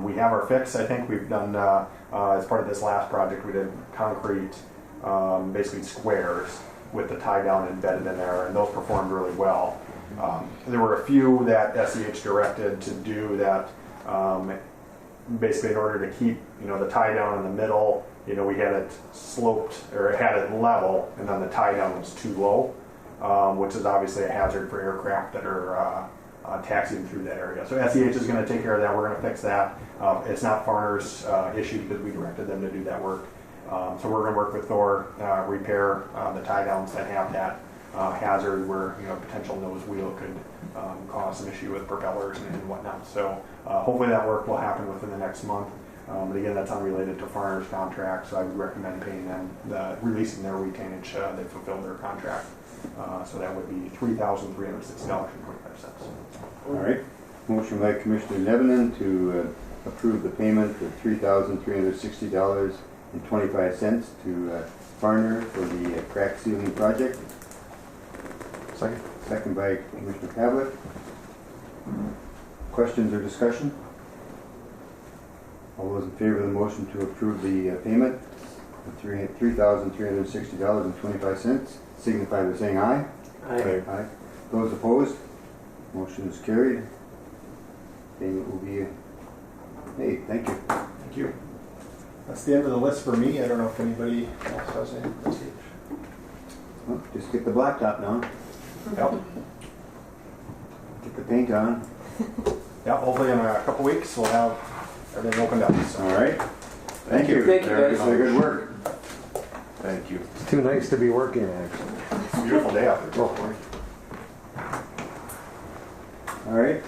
We have our fix. I think we've done, as part of this last project, we did concrete, basically squares with the tie down embedded in there, and those performed really well. There were a few that SEH directed to do that, basically in order to keep the tie down in the middle. We had it sloped, or had it level, and then the tie down was too low, which is obviously a hazard for aircraft that are taxiing through that area. So SEH is going to take care of that. We're going to fix that. It's not Farner's issue because we directed them to do that work. So we're going to work with Thor, repair the tie downs that have that hazard where potential nose wheel could cause some issue with propellers and whatnot. So hopefully that work will happen within the next month. But again, that's unrelated to Farner's contract, so I would recommend paying them, releasing their retainage. They fulfilled their contract. So that would be $3,306.25. All right. Motion by Commissioner Nevenin to approve the payment of $3,360.25 to Farner for the crack sealing project. Second. Second by Commissioner Pavlik. Questions or discussion? All those in favor of the motion to approve the payment of $3,360.25 signify by saying aye. Aye. Aye. Those opposed? Motion is carried. Payment will be made. Thank you. Thank you. That's the end of the list for me. I don't know if anybody else has any. Well, just get the blacktop down. Yep. Get the paint on. Yeah, hopefully in a couple weeks we'll have everything opened up. So. All right. Thank you. Thank you, guys. Good work. Thank you. It's too nice to be working, actually. It's a beautiful day out there. All right.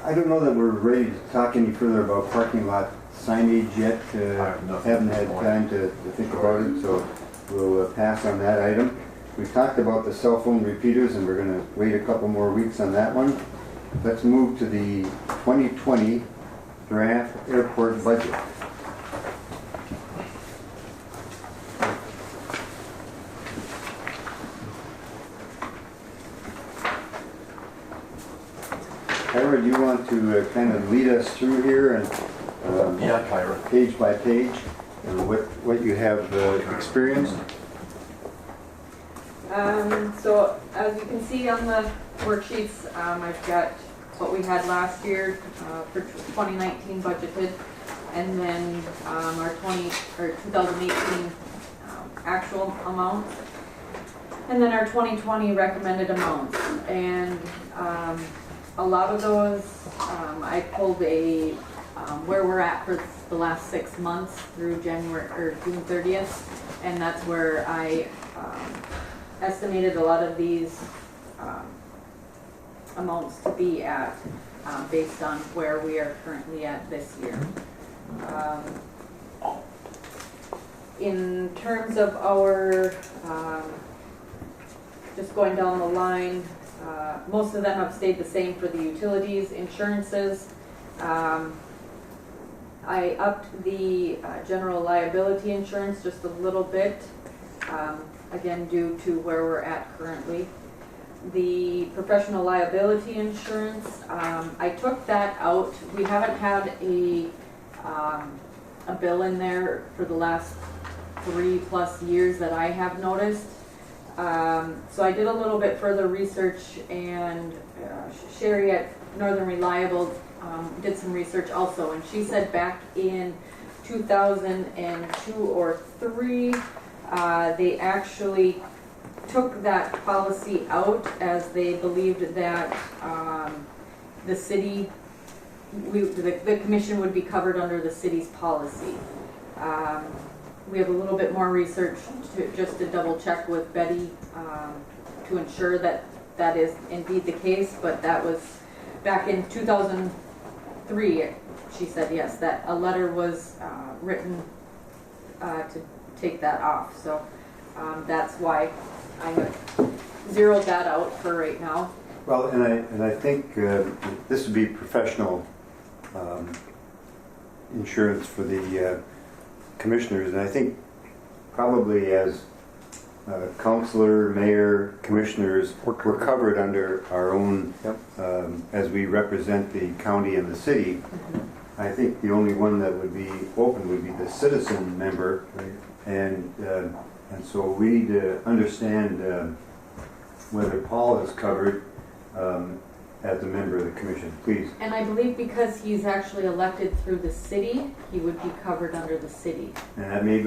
I don't know that we're ready to talk any further about parking lot signage yet. Haven't had time to think about it, so we'll pass on that item. We talked about the cell phone repeaters, and we're going to wait a couple more weeks on that one. Let's move to the 2020 draft airport budget. Kyra, do you want to kind of lead us through here and Kyra. page by page what you have experienced? So as you can see on the worksheets, I've got what we had last year for 2019 budgeted, and then our 2018 actual amounts, and then our 2020 recommended amounts. And a lot of those, I pulled a where we're at for the last 6 months through January or June 30th, and that's where I estimated a lot of these amounts to be at based on where we are currently at this year. In terms of our, just going down the line, most of them have stayed the same for the utilities, insurances. I upped the general liability insurance just a little bit, again due to where we're at currently. The professional liability insurance, I took that out. We haven't had a bill in there for the last 3+ years that I have noticed. So I did a little bit further research, and Sherry at Northern Reliable did some research also, and she said back in 2002 or 3 they actually took that policy out as they believed that the city, the commission would be covered under the city's policy. We have a little bit more research just to double check with Betty to ensure that that is indeed the case, but that was back in 2003. She said yes, that a letter was written to take that off. So that's why I have zeroed that out for right now. Well, and I think this would be professional insurance for the commissioners, and I think probably as councilor, mayor, commissioners, we're covered under our own, as we represent the county and the city. I think the only one that would be open would be the citizen member, and so we need to understand whether Paul is covered as a member of the commission, please. And I believe because he's actually elected through the city, he would be covered under the city. And that may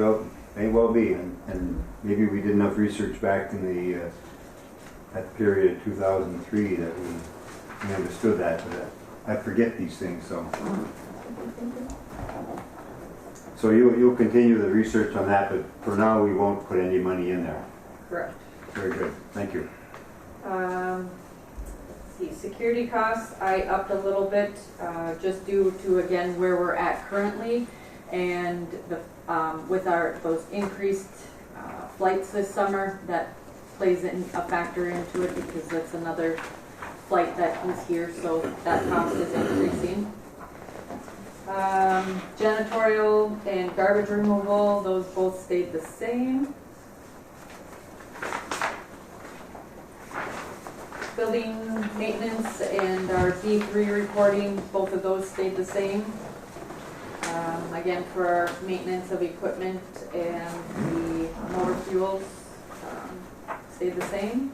well be, and maybe we did enough research back in the at the period of 2003 that we we understood that, but I forget these things, so. So you'll continue the research on that, but for now, we won't put any money in there. Correct. Very good, thank you. Let's see, security costs, I upped a little bit, just due to, again, where we're at currently, and the, with those increased flights this summer, that plays a factor into it, because that's another flight that is here, so that cost is increasing. Janitorial and garbage removal, those both stayed the same. Building maintenance and our D3 reporting, both of those stayed the same. Again, for our maintenance of equipment and the motor fuels, stayed the same.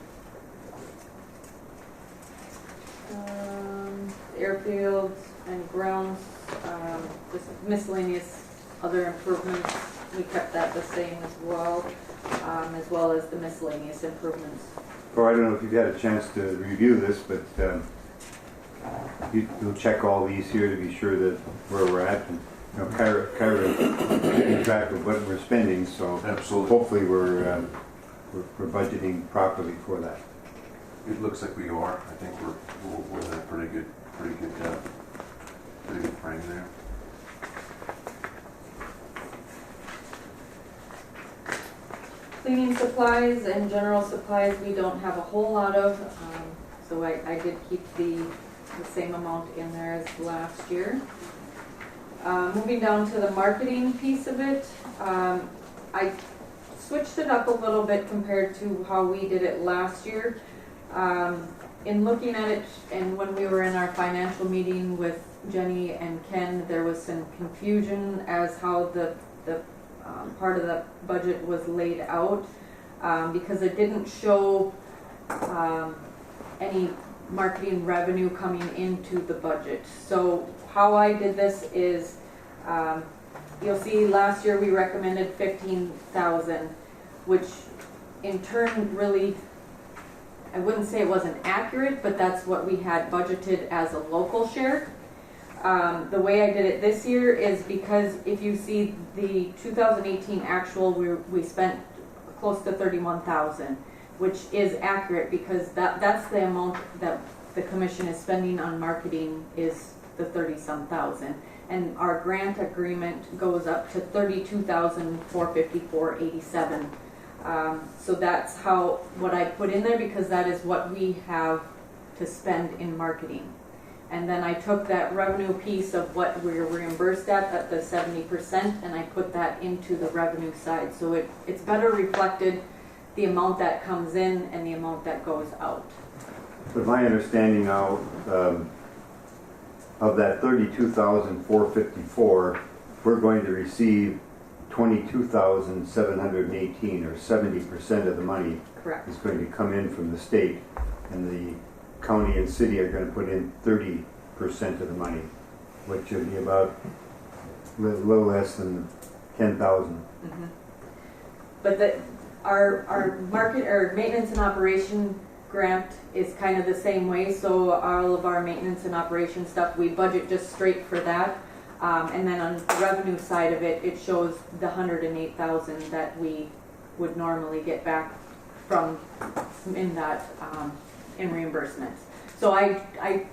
Airfields and grounds, just miscellaneous other improvements, we kept that the same as well as the miscellaneous improvements. Or I don't know if you've had a chance to review this, but you'll check all these here to be sure that where we're at, and Kyra keeping track of what we're spending, so Absolutely. hopefully we're budgeting properly for that. It looks like we are. I think we're in a pretty good frame there. Cleaning supplies and general supplies, we don't have a whole lot of, so I did keep the same amount in there as last year. Moving down to the marketing piece of it, I switched it up a little bit compared to how we did it last year. In looking at it, and when we were in our financial meeting with Jenny and Ken, there was some confusion as how the part of the budget was laid out, because it didn't show any marketing revenue coming into the budget. So how I did this is, you'll see last year we recommended 15,000, which in turn really, I wouldn't say it wasn't accurate, but that's what we had budgeted as a local share. The way I did it this year is because if you see the 2018 actual, we spent close to 31,000, which is accurate because that's the amount that the commission is spending on marketing, is the 30-some thousand. And our grant agreement goes up to 32,454.87. So that's what I put in there, because that is what we have to spend in marketing. And then I took that revenue piece of what we're reimbursed at the 70%, and I put that into the revenue side. So it's better reflected, the amount that comes in and the amount that goes out. But my understanding now, of that 32,454, we're going to receive 22,718, or 70% of the money. Correct. Is going to come in from the state, and the county and city are going to put in 30% of the money, which would be about a little less than 10,000. Mm-hmm. But our maintenance and operation grant is kind of the same way. So all of our maintenance and operation stuff, we budget just straight for that. And then on the revenue side of it, it shows the 108,000 that we would normally get back from in that in reimbursements. So I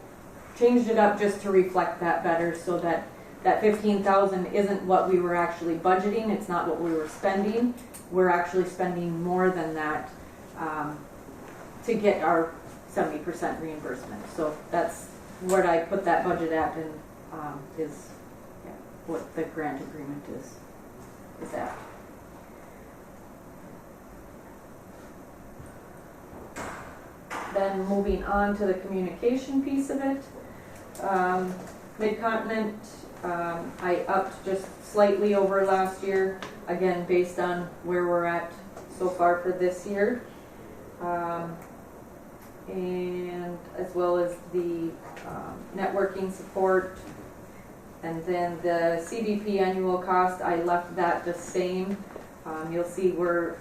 changed it up just to reflect that better, so that 15,000 isn't what we were actually budgeting. It's not what we were spending. We're actually spending more than that to get our 70% reimbursement. So that's what I put that budget at, and is what the grant agreement is at. Then moving on to the communication piece of it, Mid-Continent, I upped just slightly over last year, again based on where we're at so far for this year, and as well as the networking support. And then the CBP annual cost, I left that the same. You'll see we're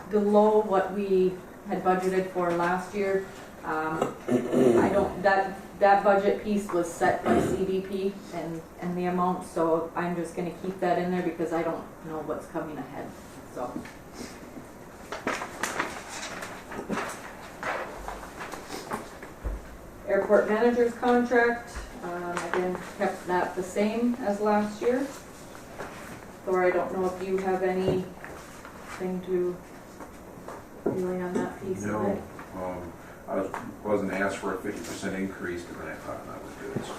below what we had budgeted for last year. I don't, that budget piece was set by CBP and the amount, so I'm just gonna keep that in there because I don't know what's coming ahead, so. Airport manager's contract, again, kept that the same as last year. Thor, I don't know if you have anything to relay on that piece of it. No, I wasn't asked for a 50% increase, but then I thought that was good. So,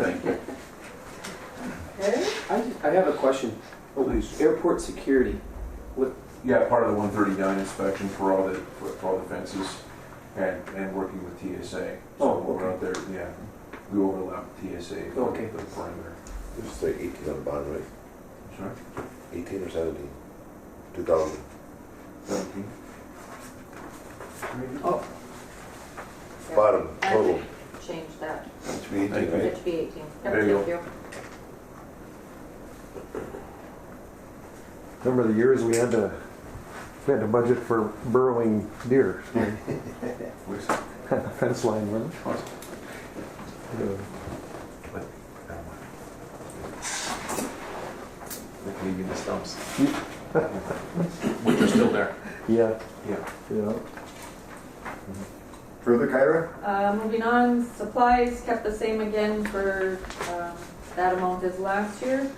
thank you. Okay. I have a question. Airport security. Yeah, part of the 139 inspection for all the fences and working with TSA. So Oh, we're out okay. there, yeah. We overlap TSA for Okay. the perimeter. This is like 18 on the bottom, right? Sorry? 18 or 17? 2000. 17? Oh, Bottom, I total. did change that. It should be 18, Thank you. right? It should be 18. Yep, There you thank you. Remember the years we had to budget for burrowing deer, fence line, remember? The Canadian stumps. Which are still there. Yeah, Yeah. yeah. Further, Kyra? Moving on, supplies kept the same again for that amount as last year.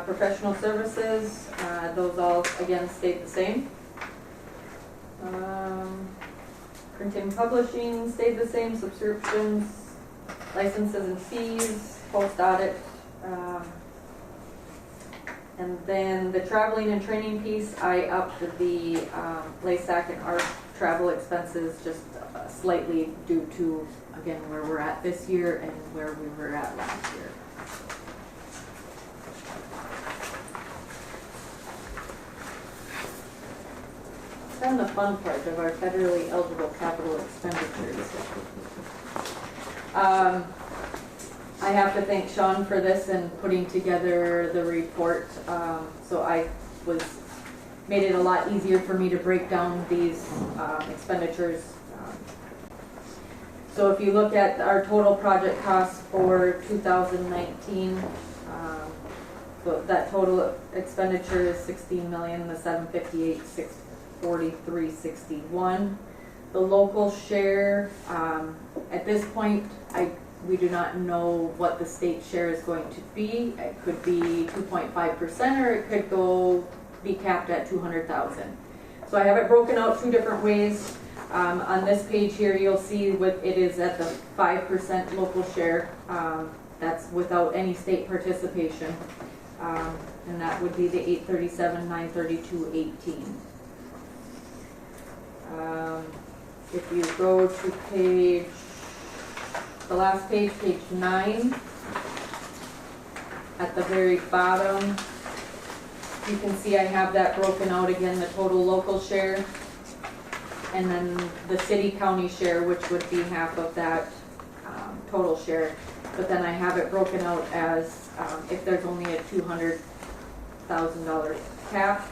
Professional services, those all again stayed the same. Printing and publishing stayed the same, subscriptions, licenses and fees, post audit. And then the traveling and training piece, I upped the LASAC and ARC travel expenses just slightly due to, again, where we're at this year and where we were at last year. Then the fun part of our federally eligible capital expenditures. I have to thank Sean for this and putting together the report. So made it a lot easier for me to break down these expenditures. So if you look at our total project costs for 2019, so that total expenditure is 16,758,643.61. The local share, at this point, we do not know what the state share is going to be. It could be 2.5% or it could be capped at 200,000. So I have it broken out two different ways. On this page here, you'll see it is at the 5% local share. That's without any state participation. And that would be the 837,932.18. If you go to the last page, page 9, at the very bottom, you can see I have that broken out again, the total local share, and then the city-county share, which would be half of that total share. But then I have it broken out as if there's only a $200,000 cap,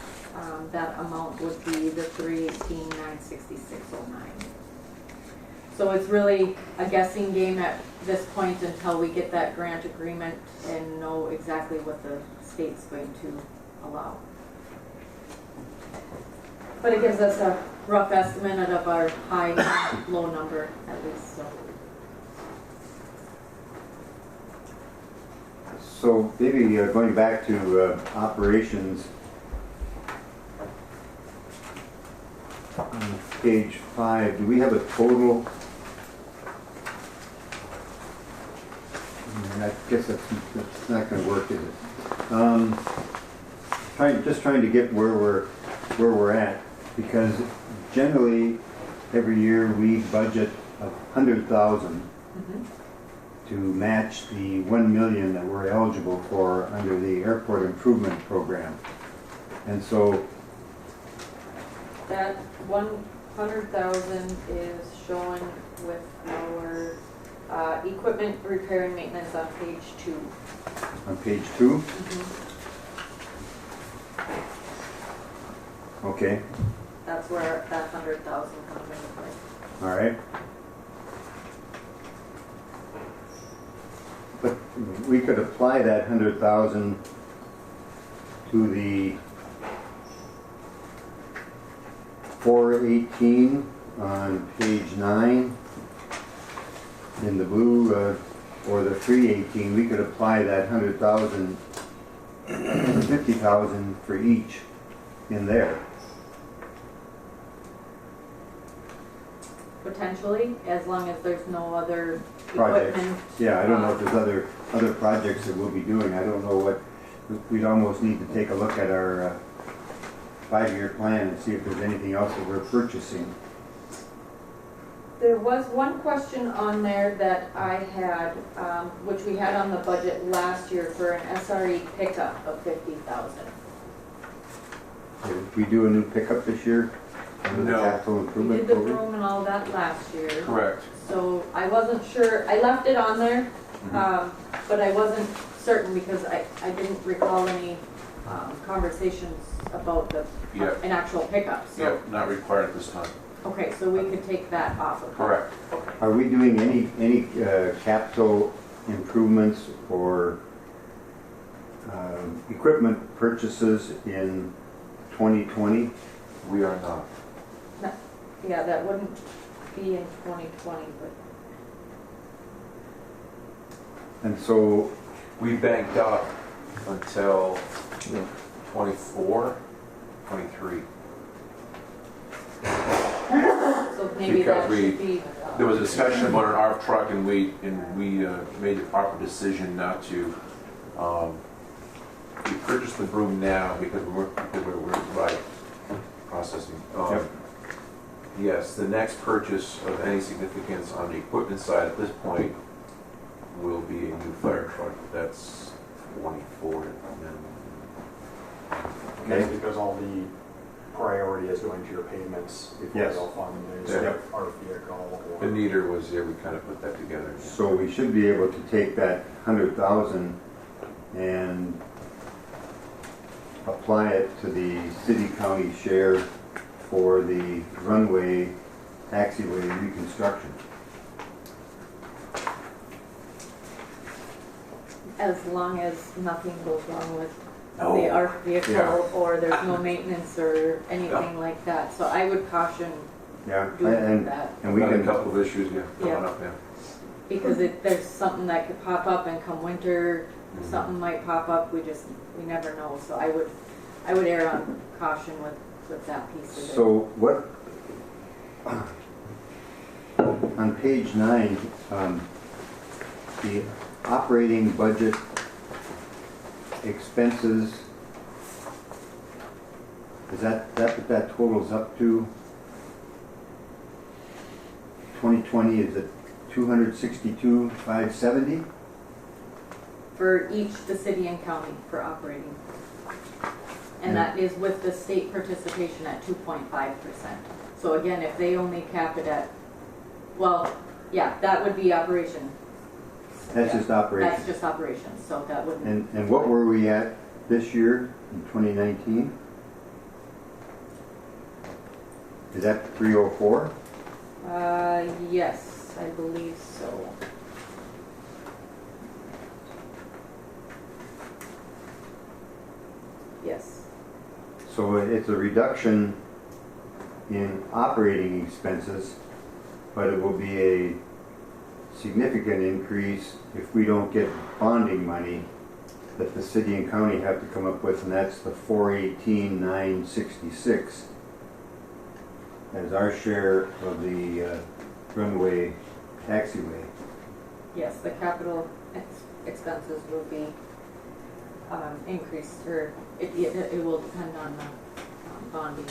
that amount would be the $318,966.09. So it's really a guessing game at this point until we get that grant agreement and know exactly what the state's going to allow. But it gives us a rough estimate of our high, low number at least. So maybe going back to operations, on page 5, do we have a total? I guess that's not going to work, is it? Just trying to get where we're at, because generally every year we budget 100,000 to match the 1 million that we're eligible for under the airport improvement program. And so That 100,000 is shown with our equipment repair and maintenance on page 2. on page 2, okay, That's where that 100,000 comes into play. all right. we could apply that 100,000 to the 418 on page 9 in the blue, or the 318. We could apply that 100,000, 50,000 for each in there. Potentially, as long as there's no other Projects. equipment. Yeah, I don't know if there's other projects that we'll be doing. I don't know what, we'd almost need to take a look at our 5-year plan and see if there's anything else that we're purchasing. There was one question on there that I had, which we had on the budget last year for an SRE pickup of 50,000. Did we do a new pickup this year? Under the No. capital We improvement did the program? room and all that last year. Correct. So I wasn't sure, I left it on there, but I wasn't certain because I didn't recall any conversations about Yep. an actual pickup. So, Yep, not required at this time. okay, so we could take that off of. Correct. Okay. Are we doing any capital improvements or equipment purchases in 2020? We are not. Yeah, that wouldn't be in 2020, but And so, We banked up until 24, 23. so maybe Because that should be. There was a discussion about an ARP truck, and we made the proper decision not to. We purchased the broom now because we're right processing. Yep. Yes, the next purchase of any significance on the equipment side at this point will be a new fire truck. That's 24 minimum. And that's because all the priority is going to your payments before Yes. they'll fund the Yeah. our vehicle. The neater was there. We kind of put that together. so we should be able to take that 100,000 and apply it to the city-county share for the runway taxiway reconstruction. As long as nothing goes wrong with No. the ARC vehicle Yeah. or there's no maintenance or anything like that. So I would caution Yeah, doing and that we Got a can, couple of issues, coming Yeah. up, because there's something that could pop up and come winter, Mhm. something might pop up. We never know. So I would err on caution with that piece of it. so what, on page 9, the operating budget expenses, is that what that totals up to? 2020, is it 262,570? For each, the city and county for operating. And that is with the state participation at 2.5%. So again, if they only cap it at, well, yeah, that would be operation. That's Yeah, just operations. That's just operations, so that wouldn't. And what were we at this year in 2019? Is that 304? Yes, I believe so. Yes. So it's a reduction in operating expenses, but it will be a significant increase if we don't get bonding money that the city and county have to come up with, and that's the 418,966 as our share of the runway taxiway. Yes, the capital expenses will be increased, or it will depend on bonding.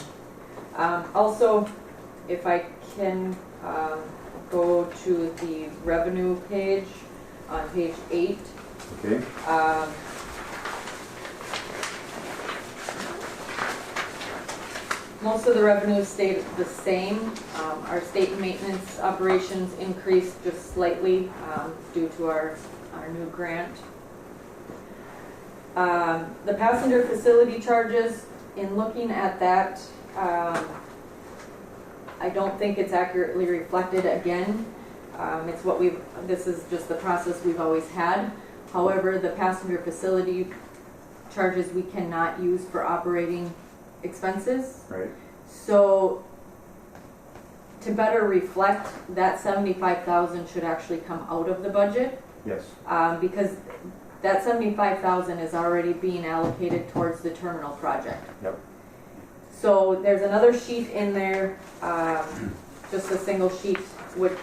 Also, if I can go to the revenue page on page 8. Okay? Most of the revenues stayed the same. Our state maintenance operations increased just slightly due to our new grant. The passenger facility charges, in looking at that, I don't think it's accurately reflected again. It's what this is just the process we've always had. However, the passenger facility charges we cannot use for operating expenses. Right. So to better reflect that 75,000 should actually come out of the budget, Yes. because that 75,000 is already being allocated towards the terminal project. Yep. So there's another sheet in there, just a single sheet, which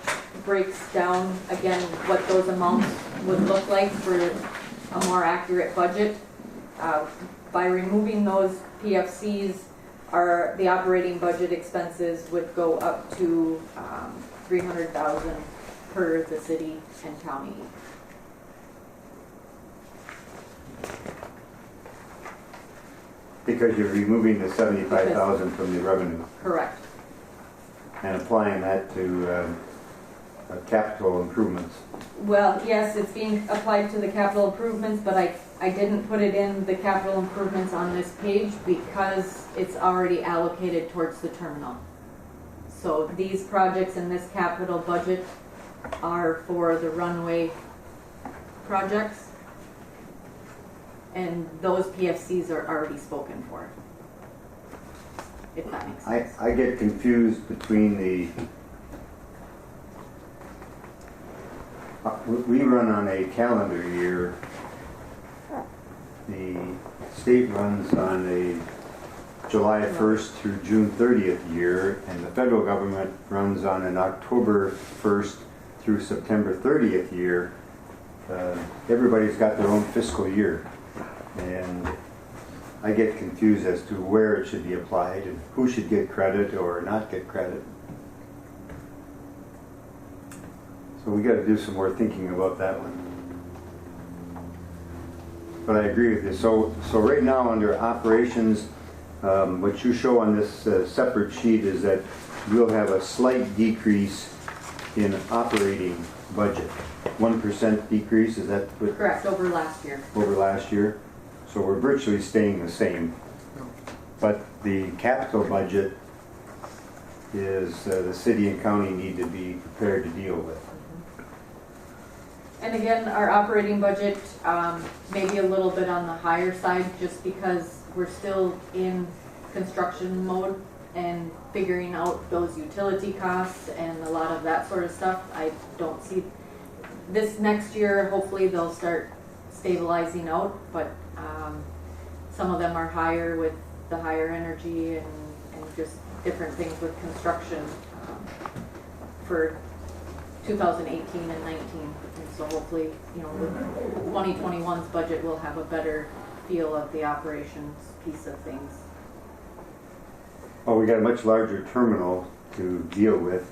breaks down again what those amounts would look like for a more accurate budget. By removing those PFCs, the operating budget expenses would go up to 300,000 per the city and county. Because you're removing the 75,000 from the revenue Correct. and applying that to capital improvements. Well, yes, it's being applied to the capital improvements, but I didn't put it in the capital improvements on this page because it's already allocated towards the terminal. So these projects in this capital budget are for the runway projects, and those PFCs are already spoken for, if that makes sense. I get confused between the, we run on a calendar year. The state runs on a July 1st through June 30th year, and the federal government runs on an October 1st through September 30th year. Everybody's got their own fiscal year, and I get confused as to where it should be applied and who should get credit or not get credit. So we got to do some more thinking about that one. But I agree with you. So right now under operations, what you show on this separate sheet is that we'll have a slight decrease in operating budget. 1% decrease, is that what? Correct, over last year. Over last year. So we're virtually staying the same. But the capital budget is the city and county need to be prepared to deal with. And again, our operating budget may be a little bit on the higher side just because we're still in construction mode and figuring out those utility costs and a lot of that sort of stuff. I don't see this next year, hopefully they'll start stabilizing out, but some of them are higher with the higher energy and just different things with construction for 2018 and 19. And so hopefully, with 2021's budget, we'll have a better feel of the operations piece of things. Oh, we got a much larger terminal to deal with.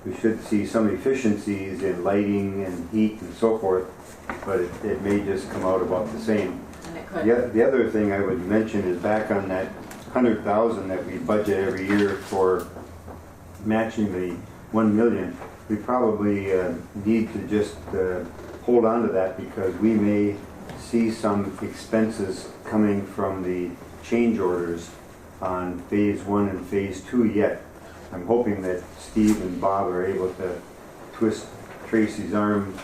We should see some efficiencies in lighting and heat and so forth, but it may just come out about the same. And it could. The other thing I would mention is back on that 100,000 that we budget every year for matching the 1 million. We probably need to just hold on to that because we may see some expenses coming from the change orders on phase 1 and phase 2 yet. I'm hoping that Steve and Bob are able to twist Tracy's arm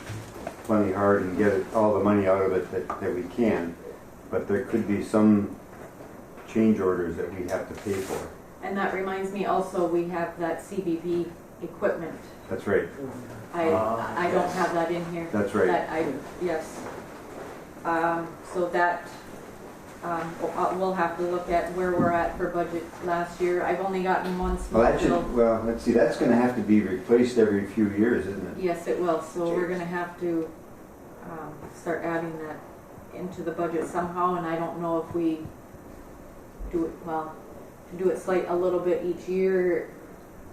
plenty hard and get all the money out of it that we can. But there could be some change orders that we have to pay for. And that reminds me also, we have that CBP equipment. That's right. I don't have that in here. That's right. Yes. So that we'll have to look at where we're at for budget last year. I've only gotten one small bill. Well, let's see, that's going to have to be replaced every few years, isn't it? Yes, it will. So we're going to have to start adding that into the budget somehow. And I don't know if we do it, well, to do it a little bit each year.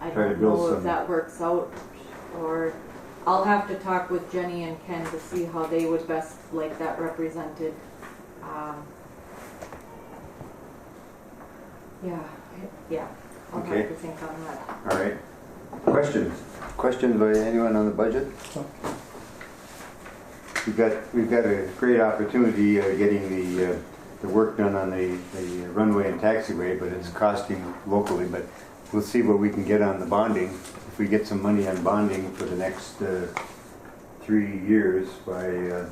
I don't know if that works out, or I'll have to talk with Jenny and Ken to see how they would best like that represented. Yeah, I'll Okay. have to think on that. All right. Questions? Questions by anyone on the budget? We've got a great opportunity getting the work done on the runway and taxiway, but it's costing locally. But we'll see what we can get on the bonding. If we get some money on bonding for the next 3 years by, if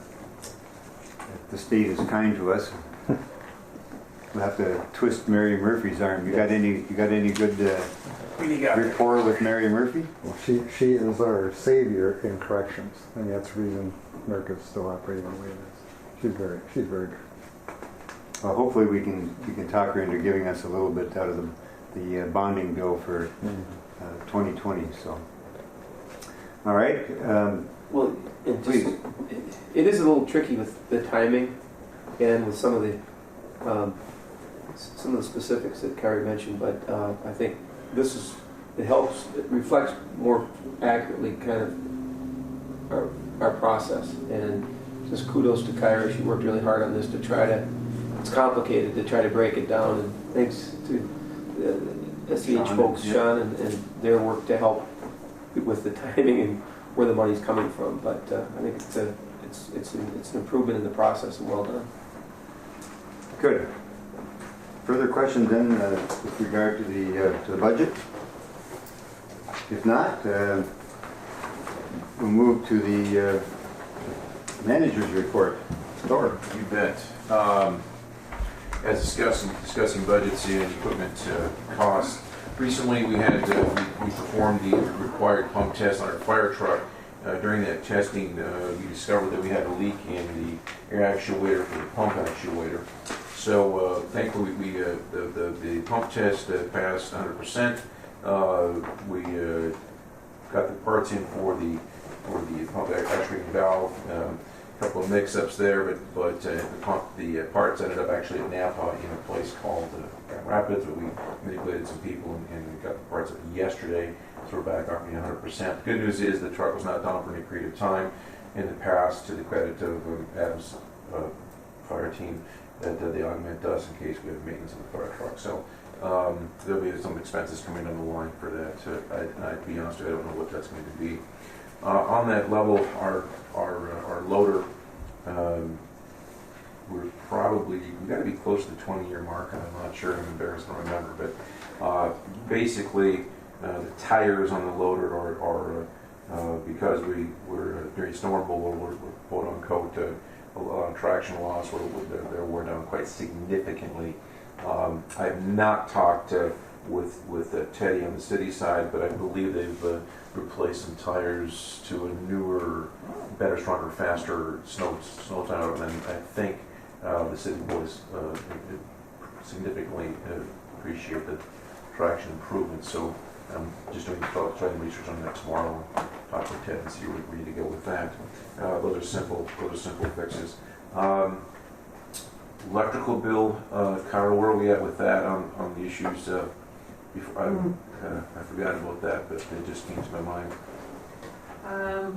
the state is kind to us. We'll have to twist Mary Murphy's arm. You got any good rapport with Mary Murphy? Well, she is our savior in corrections. I mean, that's the reason NERC is still operating the way it is. She's very good. Well, hopefully we can talk her into giving us a little bit out of the bonding bill for 2020. So, all right. Well, Please. it is a little tricky with the timing and with some of the specifics that Carrie mentioned, but I think it helps, it reflects more accurately kind of our process. And just kudos to Kyra. She worked really hard on this to try to, it's complicated to try to break it down, and thanks to the SEH folks, Sean, and their work to help with the timing and where the money's coming from. But I think it's an improvement in the process, and well done. Good. Further questions then with regard to the budget? If not, we'll move to the manager's report. Thor. You bet. As discussing budgets and equipment costs, recently we had we performed the required pump test on our fire truck. During that testing, we discovered that we had a leak in the air actuator for the pump actuator. So thankfully, the pump test passed 100%. We got the parts in for the pump actuating valve. A couple of mix-ups there, but the parts ended up actually at Napa in a place called Grand Rapids, where we manipulated some people and we got the parts up yesterday. So we're back operating 100%. The good news is the truck was not down for any period of time in the past, to the credit of Adam's fire team, that they augment us in case we have maintenance of the fire truck. So there'll be some expenses coming down the line for that. I'd be honest with you, I don't know what that's going to be. On that level, our loader, we've got to be close to the 20-year mark, and I'm not sure, I'm embarrassed to remember, but basically the tires on the loader are because we're during snow removal, we're quote unquote a lot of traction loss, they're worn down quite significantly. I have not talked with Teddy on the city side, but I believe they've replaced some tires to a newer, better, stronger, faster snow tire, and I think the city boys significantly appreciate the traction improvements. So I'm just trying to research on that tomorrow and talk with Ted and see where we need to go with that. Those are simple fixes. Electrical bill, Carol, where are we at with that on the issues? Before I forgot about that, but it just came to my mind. I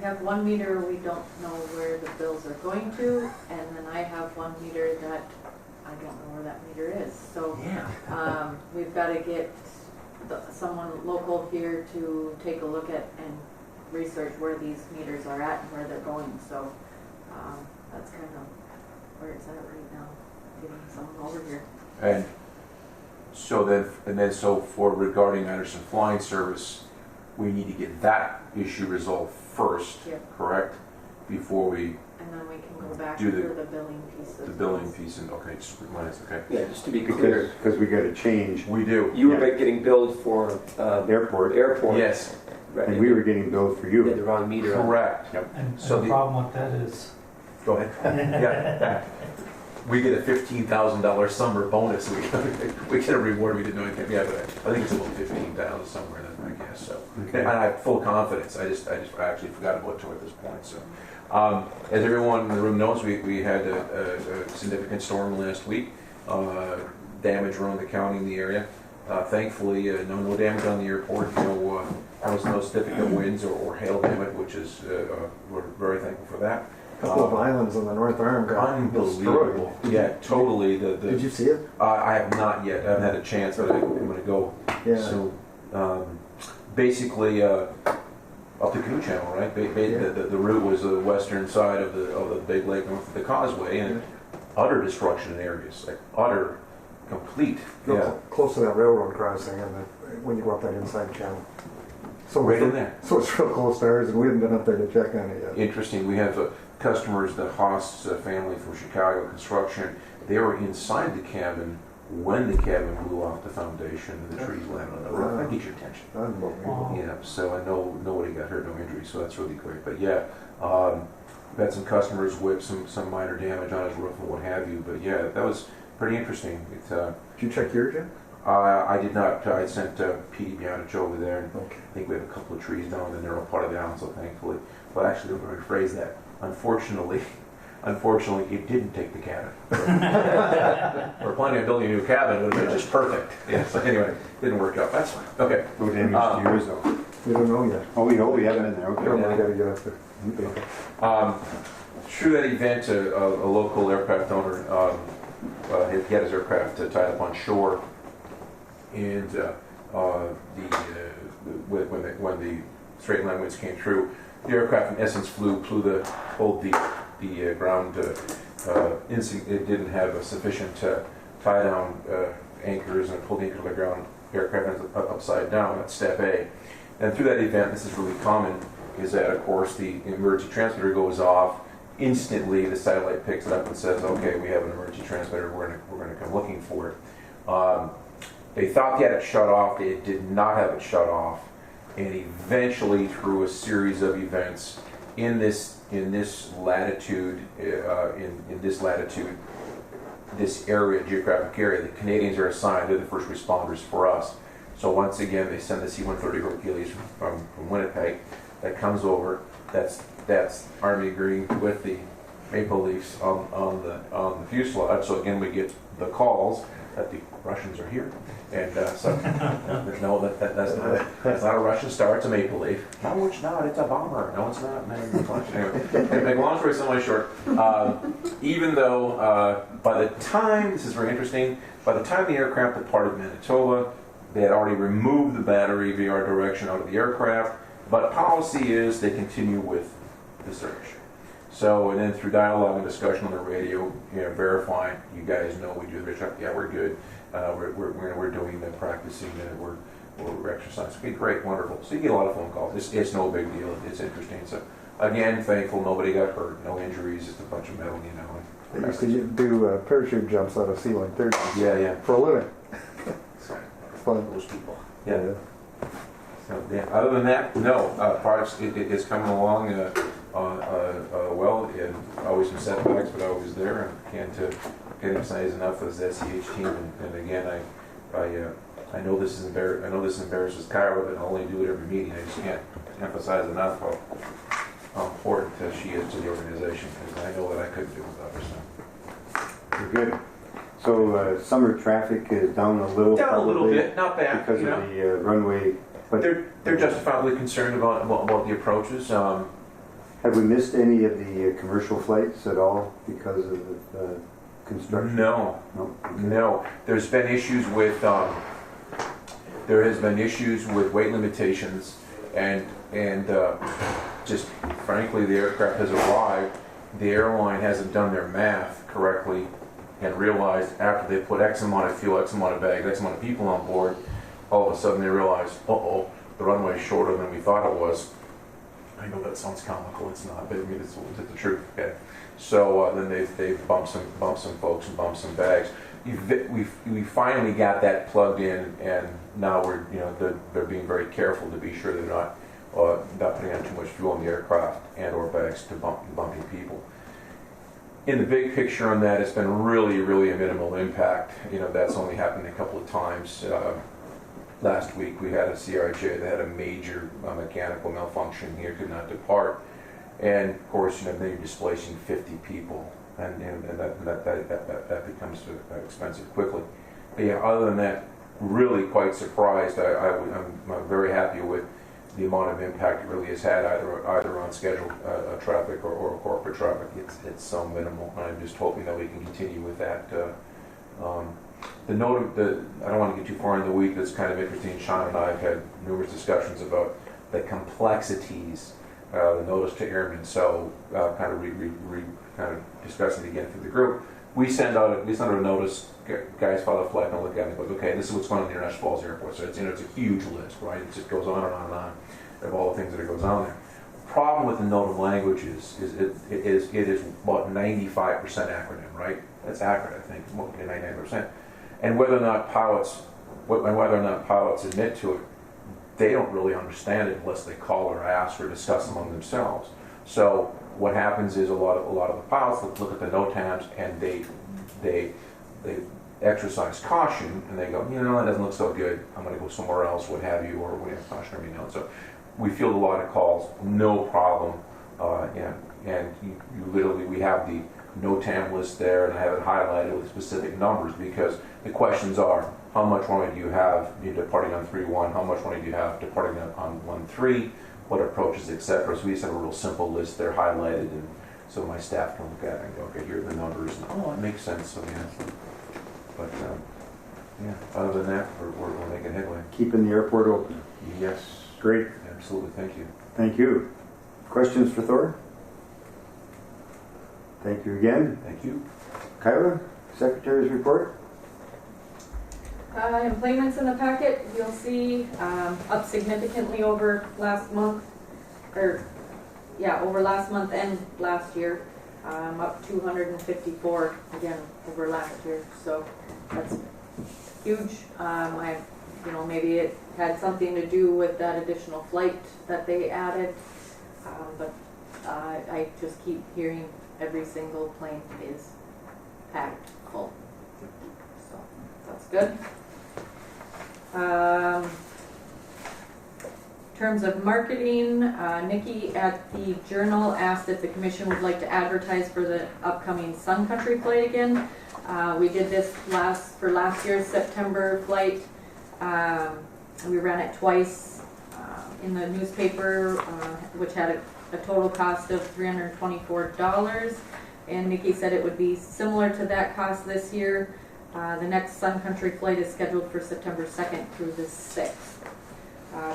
have one meter we don't know where the bills are going to, and then I have one meter that I don't know where that meter is. So we've got to get someone local here to take a look at and research where these meters are at and where they're going. So that's kind of where it's at right now, getting someone over here. And so for regarding Anderson Flying Service, we need to get that issue resolved first, correct? Before we and then we can go back do to the billing piece. The billing piece, and okay, just remind us, okay? Yeah, just to be clear, Because we got to change. We do. you were getting billed for Airport. Yes. Right, And we were getting billed for you had you. the wrong meter on. Correct. And So the problem with that is, Go ahead. Yeah. We get a $15,000 summer bonus. We get a reward. We didn't know anything. Yeah, but I think it's about 15,000 somewhere. I guess so. Okay. And I have full confidence. I actually forgot about it at this point. So, as everyone in the room knows, we had a significant storm last week. Damage around the county in the area. Thankfully, no damage on the airport. No significant winds or hail damage, which is we're very thankful for that. A couple of islands in the North Arm got Unbelievable. Yeah, totally. Did you see it? I have not yet. I haven't had a chance, but I'm going to go. Yeah. So, basically, up the Canoe Channel, right? The route was the western side of the big lake north of the causeway, and utter destruction in areas, like utter, complete. Close to that railroad crossing, and when you go up that inside channel. So right in there. So it's real close to ours, and we haven't been up there to check on it yet. Interesting. We have customers, the Haas family from Chicago Construction. They were inside the cabin when the cabin blew off the foundation and the trees landed on the roof. That gets your attention. Unbelievable. Yeah, so I know nobody got hurt, no injuries, so that's really great. But yeah, we've had some customers with some minor damage on his roof and what have you. But yeah, that was pretty interesting. Did you check yours yet? I did not. I sent Petey Bionich over there. And Okay. I think we have a couple of trees down in the narrow part of the island, so thankfully. But actually, let me rephrase that. Unfortunately, it didn't take the cabin. We're planning on building a new cabin. It would have been just perfect. Yeah. So anyway, didn't work out. That's fine. Okay. No damage to yours though. We don't know yet. Oh, we have it in there, okay. We gotta get up there. Through that event, a local aircraft owner he had his aircraft tied up on shore, and when the straight line winds came through, the aircraft in essence pulled the ground. It didn't have a sufficient tie down anchors, and pulled the anchor to the ground. Aircraft ends up upside down. That's step A. And through that event, this is really common, is that of course the emergency transmitter goes off. Instantly, the satellite picks it up and says, "Okay, we have an emergency transmitter. We're going to come looking for it." They thought they had it shut off. They did not have it shut off, and eventually, through a series of events in this latitude, this area, geographic area, the Canadians are assigned. They're the first responders for us. So once again, they send the C-130 Hercules from Winnipeg. That comes over. That's Army Green with the maple leaves on the fuselage. So again, we get the calls that the Russians are here, and so no, that's not a Russian star. It's a maple leaf. No, it's not. It's a bomber. No, it's not. Anyway, long story semi-short. Even though by the time, this is very interesting, by the time the aircraft departed Manitoba, they had already removed the battery VR direction out of the aircraft. But policy is they continue with the search. So, and then through dialogue and discussion on the radio, verifying, you guys know we do the check. Yeah, we're good. We're doing the practicing. We're exercising. Okay, great, wonderful. So you get a lot of phone calls. It's no big deal. It's interesting. So again, thankful nobody got hurt, no injuries, just a bunch of metal, They used to do parachute jumps out of C-130. Yeah. For a living. Fun. Those people. Yeah. So, yeah. Other than that, no. Projects is coming along well, and always some setbacks, but always there. And can't emphasize enough as the SEH team. And again, I know this embarrasses Kyra, but I only do it every meeting. I just can't emphasize enough how important she is to the organization, because I know that I couldn't do it without her. Very good. So summer traffic is down a little. Down a little bit, not bad. Because of the runway. But they're justifiably concerned about the approaches. Have we missed any of the commercial flights at all because of the construction? No. Okay. No. There's been issues with weight limitations, and just frankly, the aircraft has arrived. The airline hasn't done their math correctly and realized after they put X amount of fuel, X amount of bags, X amount of people on board, all of a sudden they realize, the runway is shorter than we thought it was. I know that sounds comical, it's not, but I mean, it's the truth. Okay. So then they've bumped some folks and bumped some bags. We finally got that plugged in, and now they're being very careful to be sure they're not putting on too much fuel in the aircraft and or bags to bumping people. In the big picture on that, it's been really, really a minimal impact. That's only happened a couple of times. Last week we had a CRJ that had a major mechanical malfunction here, could not depart. And of course, then you're displacing 50 people, and that becomes expensive quickly. But yeah, other than that, really quite surprised. I'm very happy with the amount of impact it really has had, either on scheduled traffic or corporate traffic. It's so minimal, and I'm just hoping that we can continue with that. I don't want to get too far in the weeds, but it's kind of interesting. Sean and I have had numerous discussions about the complexities, the notice to airmen. So kind of discussing it again through the group. We send out a notice. Guys file a flight and look at it and go, okay, this is what's going on at the International Falls Airport. So it's a huge list, right? It just goes on and on and on. of all the things that goes on there. Problem with the note of language is it is about 95% acronym, right? That's accurate, I think, more than 99%. And whether or not pilots admit to it, they don't really understand it unless they call or ask or discuss among themselves. So what happens is a lot of the pilots look at the NOTAMs and they exercise caution and they go, you know, that doesn't look so good. I'm going to go somewhere else, what have you, or we have cautionary notes. So we field a lot of calls, no problem. And you literally, we have the NOTAM list there, and I have it highlighted with specific numbers because the questions are: how much runway do you have departing on 3-1? How much runway do you have departing on 1-3? What approaches, etc. So we just have a real simple list there highlighted, and so my staff can look at it and go, okay, here are the numbers, and oh, it makes sense. So yeah, but yeah, other than that, we're making headway. Keeping the airport open. Yes, Great. absolutely. Thank you. Thank you. Questions for Thor? Thank you again. Thank you. Kyra, Secretary's report. Employments in the packet, you'll see up significantly over last month, over last month and last year, up 254 again over last year. So that's huge. Maybe it had something to do with that additional flight that they added, but I just keep hearing every single plane is packed full. So that's good. In terms of marketing, Nikki at the Journal asked if the commission would like to advertise for the upcoming Sun Country flight again. We did this for last year's September flight. We ran it twice in the newspaper, which had a total cost of $324. And Nikki said it would be similar to that cost this year. The next Sun Country flight is scheduled for September 2nd through the 6th.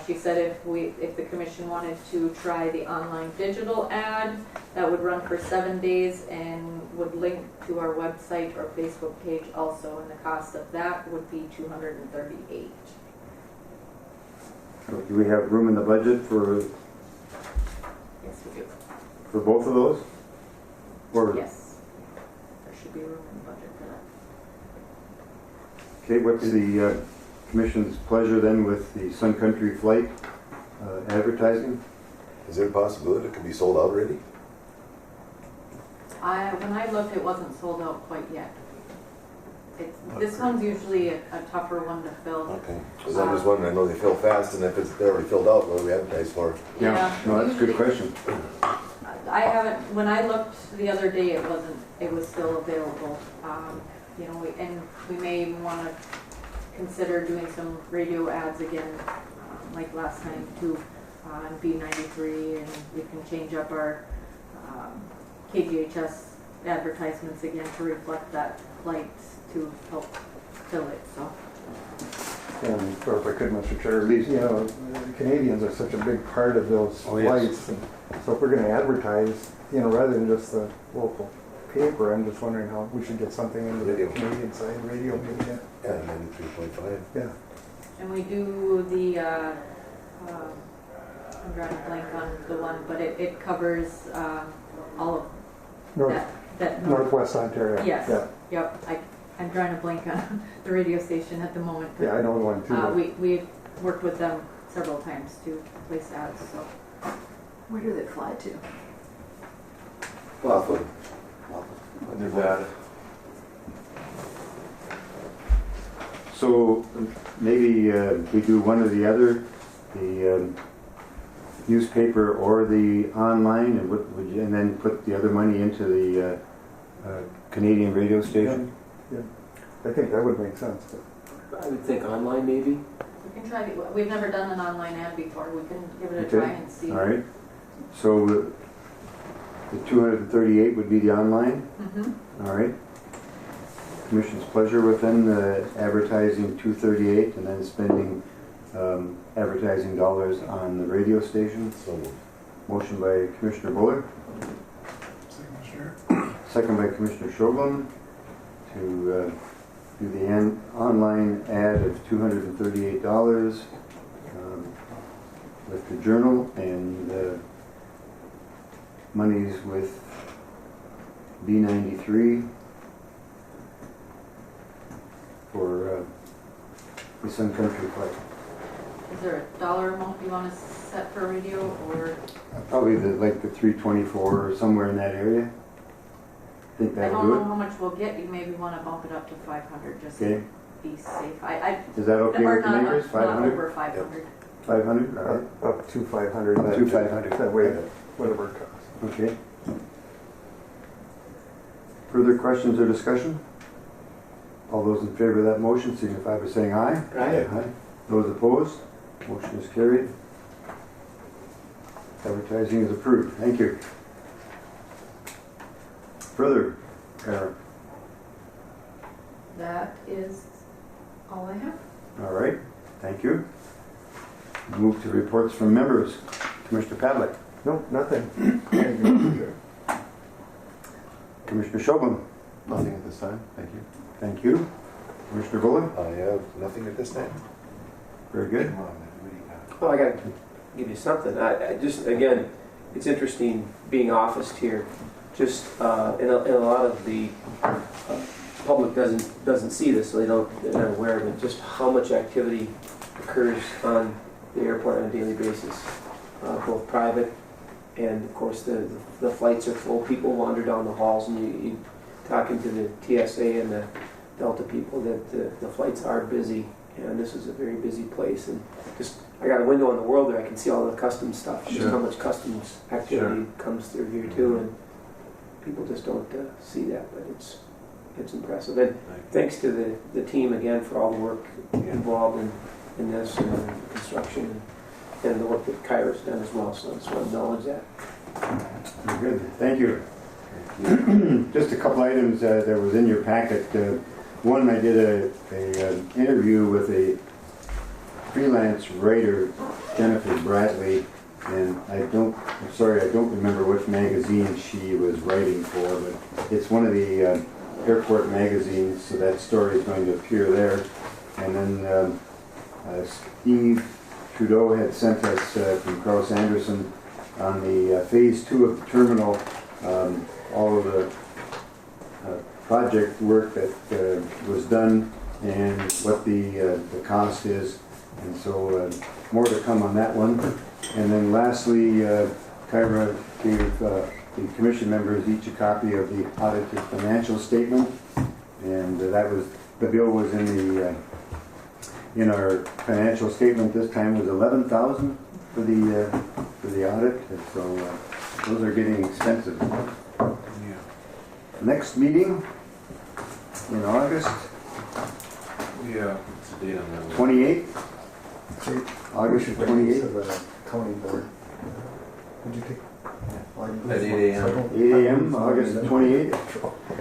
She said if the commission wanted to try the online digital ad, that would run for 7 days and would link to our website or Facebook page also, and the cost of that would be $238. Do we have room in the budget for Yes, we do. for both of those? Or Yes, there should be room in the budget for that. okay, what's the commission's pleasure then with the Sun Country flight advertising? Is there a possibility it could be sold out already? When I looked, it wasn't sold out quite yet. This one's usually a tougher one to fill. Okay. Because I'm just wondering, I know they fill fast, and if they're already filled out, what do we advertise for? Yeah, no, that's a good question. I haven't, when I looked the other day, it was still available. We may even want to consider doing some radio ads again, like last time too, on B93, and we can change up our KGHS advertisements again to reflect that flight to help fill it. So. And or if I could, Mr. Chair, at least, Canadians are such a big part of those flights. And so if we're going to advertise, rather than just the local paper, I'm just wondering how we should get something into the Canadian side, radio media. Yeah, 93.5. Yeah. And we do the, I'm drawing a blank on the one, but it covers all of that Northwest Ontario. Yes. Yeah. Yep. I'm drawing a blank on the radio station at the moment. Yeah, I know one too. We've worked with them several times to place ads. So, where do they fly to? Laughlin. Nevada. So maybe we do one or the other, the newspaper or the online, and then put the other money into the Canadian radio station. Yeah. I think that would make sense. I would think online maybe. We can try. We've never done an online ad before. We can give it a try and see. All right. So the 238 would be the online. Mm-hmm. All right. Commission's pleasure within advertising 238 and then spending advertising dollars on the radio station. So moved. Motion by Commissioner Buller. Second by Commissioner Sjoblom to do the online ad of $238. with the Journal and monies with B93 for the Sun Country Club. Is there a dollar amount you want to set for radio, or? Probably like the 324 or somewhere in that area. Think I that'll don't do know it? how much we'll get. You maybe want to bump it up to 500 just Okay. to be safe. Is that okay or with the not, neighbors? not 500? over 500. 500? All right. Up to 500. Up to 500. That way, whatever it costs. Okay. Further questions or discussion? All those in favor of that motion signify by saying aye. Aye. Those opposed? Motion is carried. Advertising is approved. Thank you. Further, Karen. That is all I have. All right. Thank you. Move to reports from members. Commissioner Pavlik. No, nothing. Thank you, Mr. Chair. Commissioner Shoblin. Nothing at this time, thank you. Thank you. Commissioner Bullen. I have nothing at this time. Very good. Come on, what do you got? Oh, I got to give you something. I just, again, it's interesting being officed here. Just in a lot of the public doesn't see this, so they're not aware of it. Just how much activity occurs on the airport on a daily basis, both private and of course the flights are full. People wander down the halls, and you talking to the TSA and the Delta people that the flights are busy, and this is a very busy place. And just I got a window on the world there. I can see all the customs stuff. Just how much customs activity comes through here too, and people just don't see that, but it's impressive. And thanks to the team again for all the work involved in this and the construction and the work that Kyra's done as well. So I just want to acknowledge that. Very good. Thank you. Just a couple items that was in your packet. One, I did an interview with a freelance writer, Jennifer Bradley, and I'm sorry, I don't remember which magazine she was writing for, but it's one of the airport magazines, so that story is going to appear there. And then Steve Trudeau had sent us from Kraus Anderson on the phase 2 of the terminal, all of the project work that was done and what the cost is. And so more to come on that one. And then lastly, Kyra gave the commission members each a copy of the audited financial statement, and the bill was in our financial statement this time was $11,000 for the audit, and so those are getting expensive. Next meeting in August. Yeah, what's the date on that one? 28th. August 28th. Of the county board. Would you take? At 8 a.m. 8 a.m. August 28th.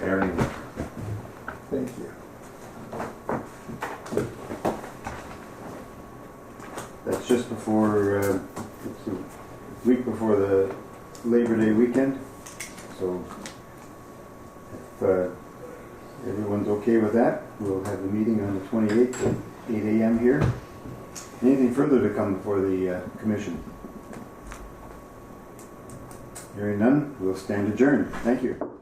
Aaron. Thank you. That's just before, it's a week before the Labor Day weekend. So if everyone's okay with that, we'll have the meeting on the 28th at 8 a.m. here. Anything further to come before the commission? Hearing none, we'll stand adjourned. Thank you.